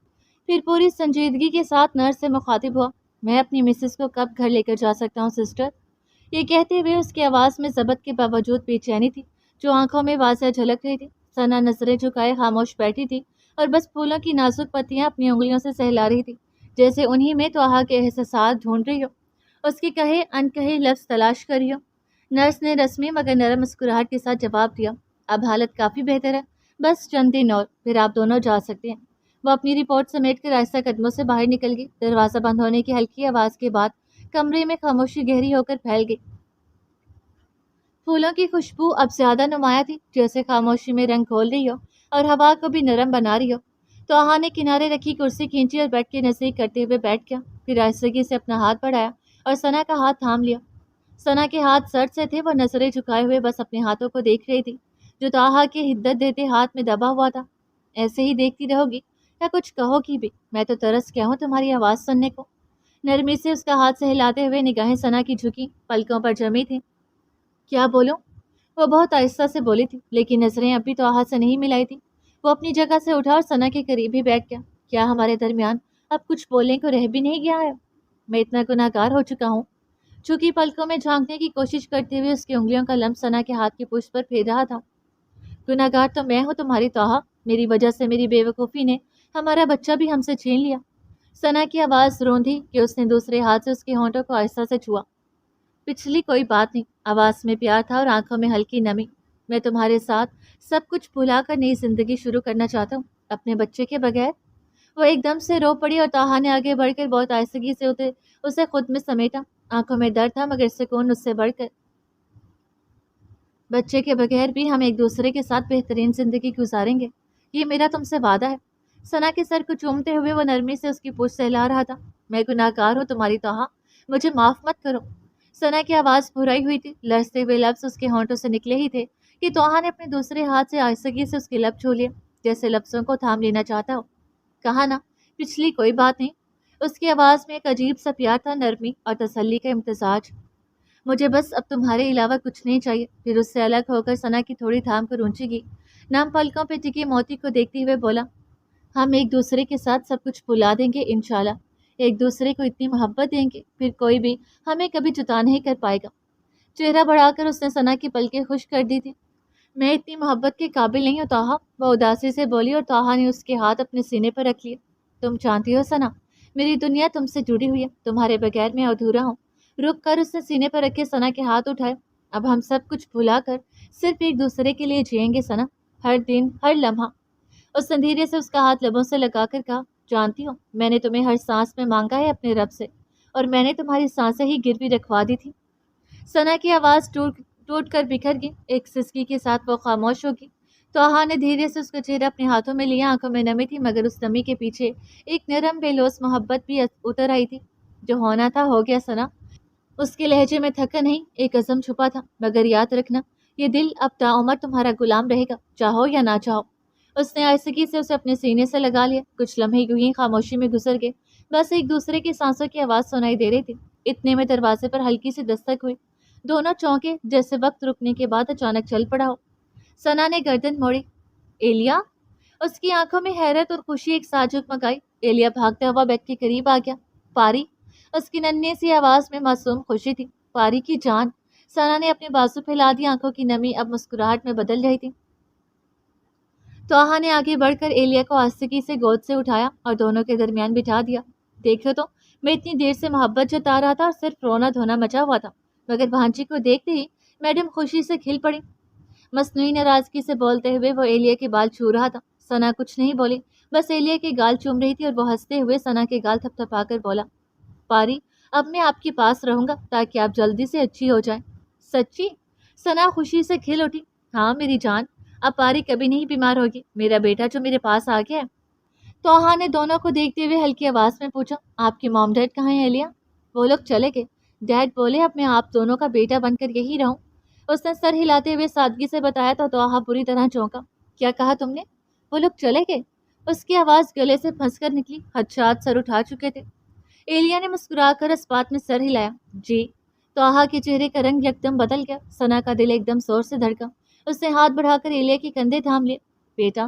پھر پوری سنجیدگی کے ساتھ نرس سے مخاطب ہوا، میں اپنی مسز کو کب گھر لے کر جا سکتا ہوں سسٹر؟ یہ کہتے ہوئے اس کی آواز میں ضبط کے باوجود بے چینی تھی جو آنکھوں میں واضح جھلک رہی تھی۔ ثنا نظریں جھکائے خاموش بیٹھی تھی اور بس پھولوں کی نازک پتیاں اپنی انگلیوں سے سہلا رہی تھی، جیسے انہی میں توہا کے احساسات ڈھونڈ رہی ہو، اس کے کہے انکہے لفظ تلاش کری ہو۔ نرس نے رسمی مگر نرم مسکراہٹ کے ساتھ جواب دیا، اب حالت کافی بہتر ہے، بس چند دن اور پھر آپ دونوں جا سکتے ہیں۔ وہ اپنی رپورٹ سمیٹ کر آہستہ قدموں سے باہر نکل گئی۔ دروازہ بند ہونے کی ہلکی آواز کے بعد کمرے میں خاموشی گہری ہو کر پھیل گئی۔ پھولوں کی خوشبو اب زیادہ نمایاں تھی، جیسے خاموشی میں رنگ کھول رہی ہو اور ہوا کو بھی نرم بنا رہی ہو۔ توہا نے کنارے رکھی کرسی کھینچی اور بیڈ کے نزدیک کرتے ہوئے بیٹھ گیا، پھر آہستگی سے اپنا ہاتھ بڑھایا اور ثنا کا ہاتھ تھام لیا۔ ثنا کے ہاتھ سرد سے تھے، وہ نظریں جھکائے ہوئے بس اپنے ہاتھوں کو دیکھ رہی تھی جو توہا کے حدت دیتے ہاتھ میں دبا ہوا تھا۔ ایسے ہی دیکھتی رہو گی یا کچھ کہو گی بھی؟ میں تو ترس گیا ہوں تمہاری آواز سننے کو۔ نرمی سے اس کا ہاتھ سہلاتے ہوئے نگاہیں ثنا کی جھکی پلکوں پر جمی تھی۔ کیا بولوں؟ وہ بہت آہستہ سے بولی تھی، لیکن نظریں اب بھی توہا سے نہیں ملائی تھی۔ وہ اپنی جگہ سے اٹھا اور ثنا کے قریب ہی بیٹھ گیا۔ کیا ہمارے درمیان اب کچھ بولنے کو رہ بھی نہیں گیا ہے؟ میں اتنا گناہ گار ہو چکا ہوں۔ چونکہ پلکوں میں جھانکنے کی کوشش کرتے ہوئے اس کی انگلیوں کا لمس ثنا کے ہاتھ کی پشت پر پھیر رہا تھا۔ گناہ گار تو میں ہوں تمہاری توہا، میری وجہ سے میری بے وقوفی نے ہمارا بچہ بھی ہم سے چھین لیا۔ ثنا کی آواز روندھی کہ اس نے دوسرے ہاتھ سے اس کے ہونٹوں کو آہستہ سے چھوا۔ پچھلی کوئی بات نہیں، آواز میں پیار تھا اور آنکھوں میں ہلکی نمی۔ میں تمہارے ساتھ سب کچھ بھلا کر نئی زندگی شروع کرنا چاہتا ہوں، اپنے بچے کے بغیر۔ وہ ایک دم سے رو پڑی اور توہا نے آگے بڑھ کر بہت آہستگی سے اسے خود میں سمیٹا۔ آنکھوں میں درد تھا مگر سکون اس سے بڑھ کر۔ بچے کے بغیر بھی ہم ایک دوسرے کے ساتھ بہترین زندگی گزاریں گے، یہ میرا تم سے وعدہ ہے۔ ثنا کے سر کو چومتے ہوئے وہ نرمی سے اس کی پشت سہلا رہا تھا۔ میں گناہ گار ہوں تمہاری توہا، مجھے معاف مت کرو۔ ثنا کی آواز بھرائی ہوئی تھی، لرزتے ہوئے لفظ اس کے ہونٹوں سے نکلے ہی تھے کہ توہا نے اپنے دوسرے ہاتھ سے آہستگی سے اس کے لب چھو لیے، جیسے لفظوں کو تھام لینا چاہتا ہو۔ کہا نا، پچھلی کوئی بات نہیں۔ اس کی آواز میں ایک عجیب سا پیار تھا، نرمی اور تسلی کا امتزاج۔ مجھے بس اب تمہارے علاوہ کچھ نہیں چاہیے۔ پھر اس سے الگ ہو کر ثنا کی تھوڑی تھام کر اونچی گئی، نم پلکوں پہ ٹکے موتی کو دیکھتے ہوئے بولا، ہم ایک دوسرے کے ساتھ سب کچھ بھلا دیں گے انشاءاللہ۔ ایک دوسرے کو اتنی محبت دیں گے پھر کوئی بھی ہمیں کبھی جدا نہیں کر پائے گا۔ چہرہ بڑھا کر اس نے ثنا کی پلکیں خشک کر دی تھی۔ میں اتنی محبت کے قابل نہیں ہوں توہا، وہ اداسی سے بولی اور توہا نے اس کے ہاتھ اپنے سینے پر رکھ لیے۔ تم جانتی ہو ثنا، میری دنیا تم سے جڑی ہوئی ہے، تمہارے بغیر میں ادھورا ہوں۔ رک کر اس نے سینے پر رکھے ثنا کے ہاتھ اٹھائے۔ اب ہم سب کچھ بھلا کر صرف ایک دوسرے کے لیے جئیں گے ثنا، ہر دن ہر لمحہ۔ اس نے دھیرے سے اس کا ہاتھ لبوں سے لگا کر کہا، جانتی ہو میں نے تمہیں ہر سانس میں مانگا ہے اپنے رب سے، اور میں نے تمہاری سانسیں ہی گروی رکھوا دی تھی۔ ثنا کی آواز ٹوٹ کر بکھر گئی، ایک سسکی کے ساتھ وہ خاموش ہوگی۔ توہا نے دھیرے سے اس کا چہرہ اپنے ہاتھوں میں لیا، آنکھوں میں نمی تھی مگر اس نمی کے پیچھے ایک نرم بے لوث محبت بھی اتر آئی تھی۔ جو ہونا تھا ہو گیا ثنا۔ اس کے لہجے میں تھکن نہیں، ایک عزم چھپا تھا، مگر یاد رکھنا یہ دل اب تاعمر تمہارا غلام رہے گا، چاہو یا نہ چاہو۔ اس نے آہستگی سے اسے اپنے سینے سے لگا لیا۔ کچھ لمحے یوں ہی خاموشی میں گزر گئے، بس ایک دوسرے کی سانسوں کی آواز سنائی دے رہی تھی۔ اتنے میں دروازے پر ہلکی سی دستک ہوئی، دونوں چونکے جیسے وقت رکنے کے بعد اچانک چل پڑا ہو۔ ثنا نے گردن موڑی، ایلیا؟ اس کی آنکھوں میں حیرت اور خوشی ایک ساتھ جھگمگائی۔ ایلیا بھاگتا ہوا بیڈ کے قریب آ گیا۔ پاری؟ اس کی ننھی سی آواز میں معصوم خوشی تھی۔ پاری کی جان؟ ثنا نے اپنے بازو پھیلا دیا، آنکھوں کی نمی اب مسکراہٹ میں بدل رہی تھی۔ توہا نے آگے بڑھ کر ایلیا کو آہستگی سے گود سے اٹھایا اور دونوں کے درمیان بٹھا دیا۔ دیکھو تو، میں اتنی دیر سے محبت جتا رہا تھا اور صرف رونا دھونا مچا ہوا تھا، مگر بھانجی کو دیکھتے ہی میڈم خوشی سے کھل پڑی۔ مصنوعی ناراضگی سے بولتے ہوئے وہ ایلیا کے بال چھو رہا تھا۔ ثنا کچھ نہیں بولی، بس ایلیا کے گال چوم رہی تھی اور وہ ہنستے ہوئے ثنا کے گال تھپ تھپا کر بولا، پاری اب میں آپ کے پاس رہوں گا تاکہ آپ جلدی سے اچھی ہو جائیں۔ سچی؟ ثنا خوشی سے کھل اٹھی۔ ہاں میری جان، اب پاری کبھی نہیں بیمار ہوگی، میرا بیٹا جو میرے پاس آ گیا ہے۔ توہا نے دونوں کو دیکھتے ہوئے ہلکی آواز میں پوچھا، آپ کے مام ڈیڈ کہاں ہیں ایلیا؟ وہ لوگ چلے گئے، ڈیڈ بولے اب میں آپ دونوں کا بیٹا بن کر یہی رہوں۔ اس نے سر ہلاتے ہوئے سادگی سے بتایا تو توہا بری طرح چونکا۔ کیا کہا تم نے؟ وہ لوگ چلے گئے؟ اس کی آواز گلے سے پھنس کر نکلی، خدشات سر اٹھا چکے تھے۔ ایلیا نے مسکرا کر اس بات میں سر ہلایا۔ جی۔ توہا کے چہرے کا رنگ یکدم بدل گیا، ثنا کا دل ایک دم زور سے دھڑکا۔ اس نے ہاتھ بڑھا کر ایلیا کے کندھے تھام لیے۔ بیٹا،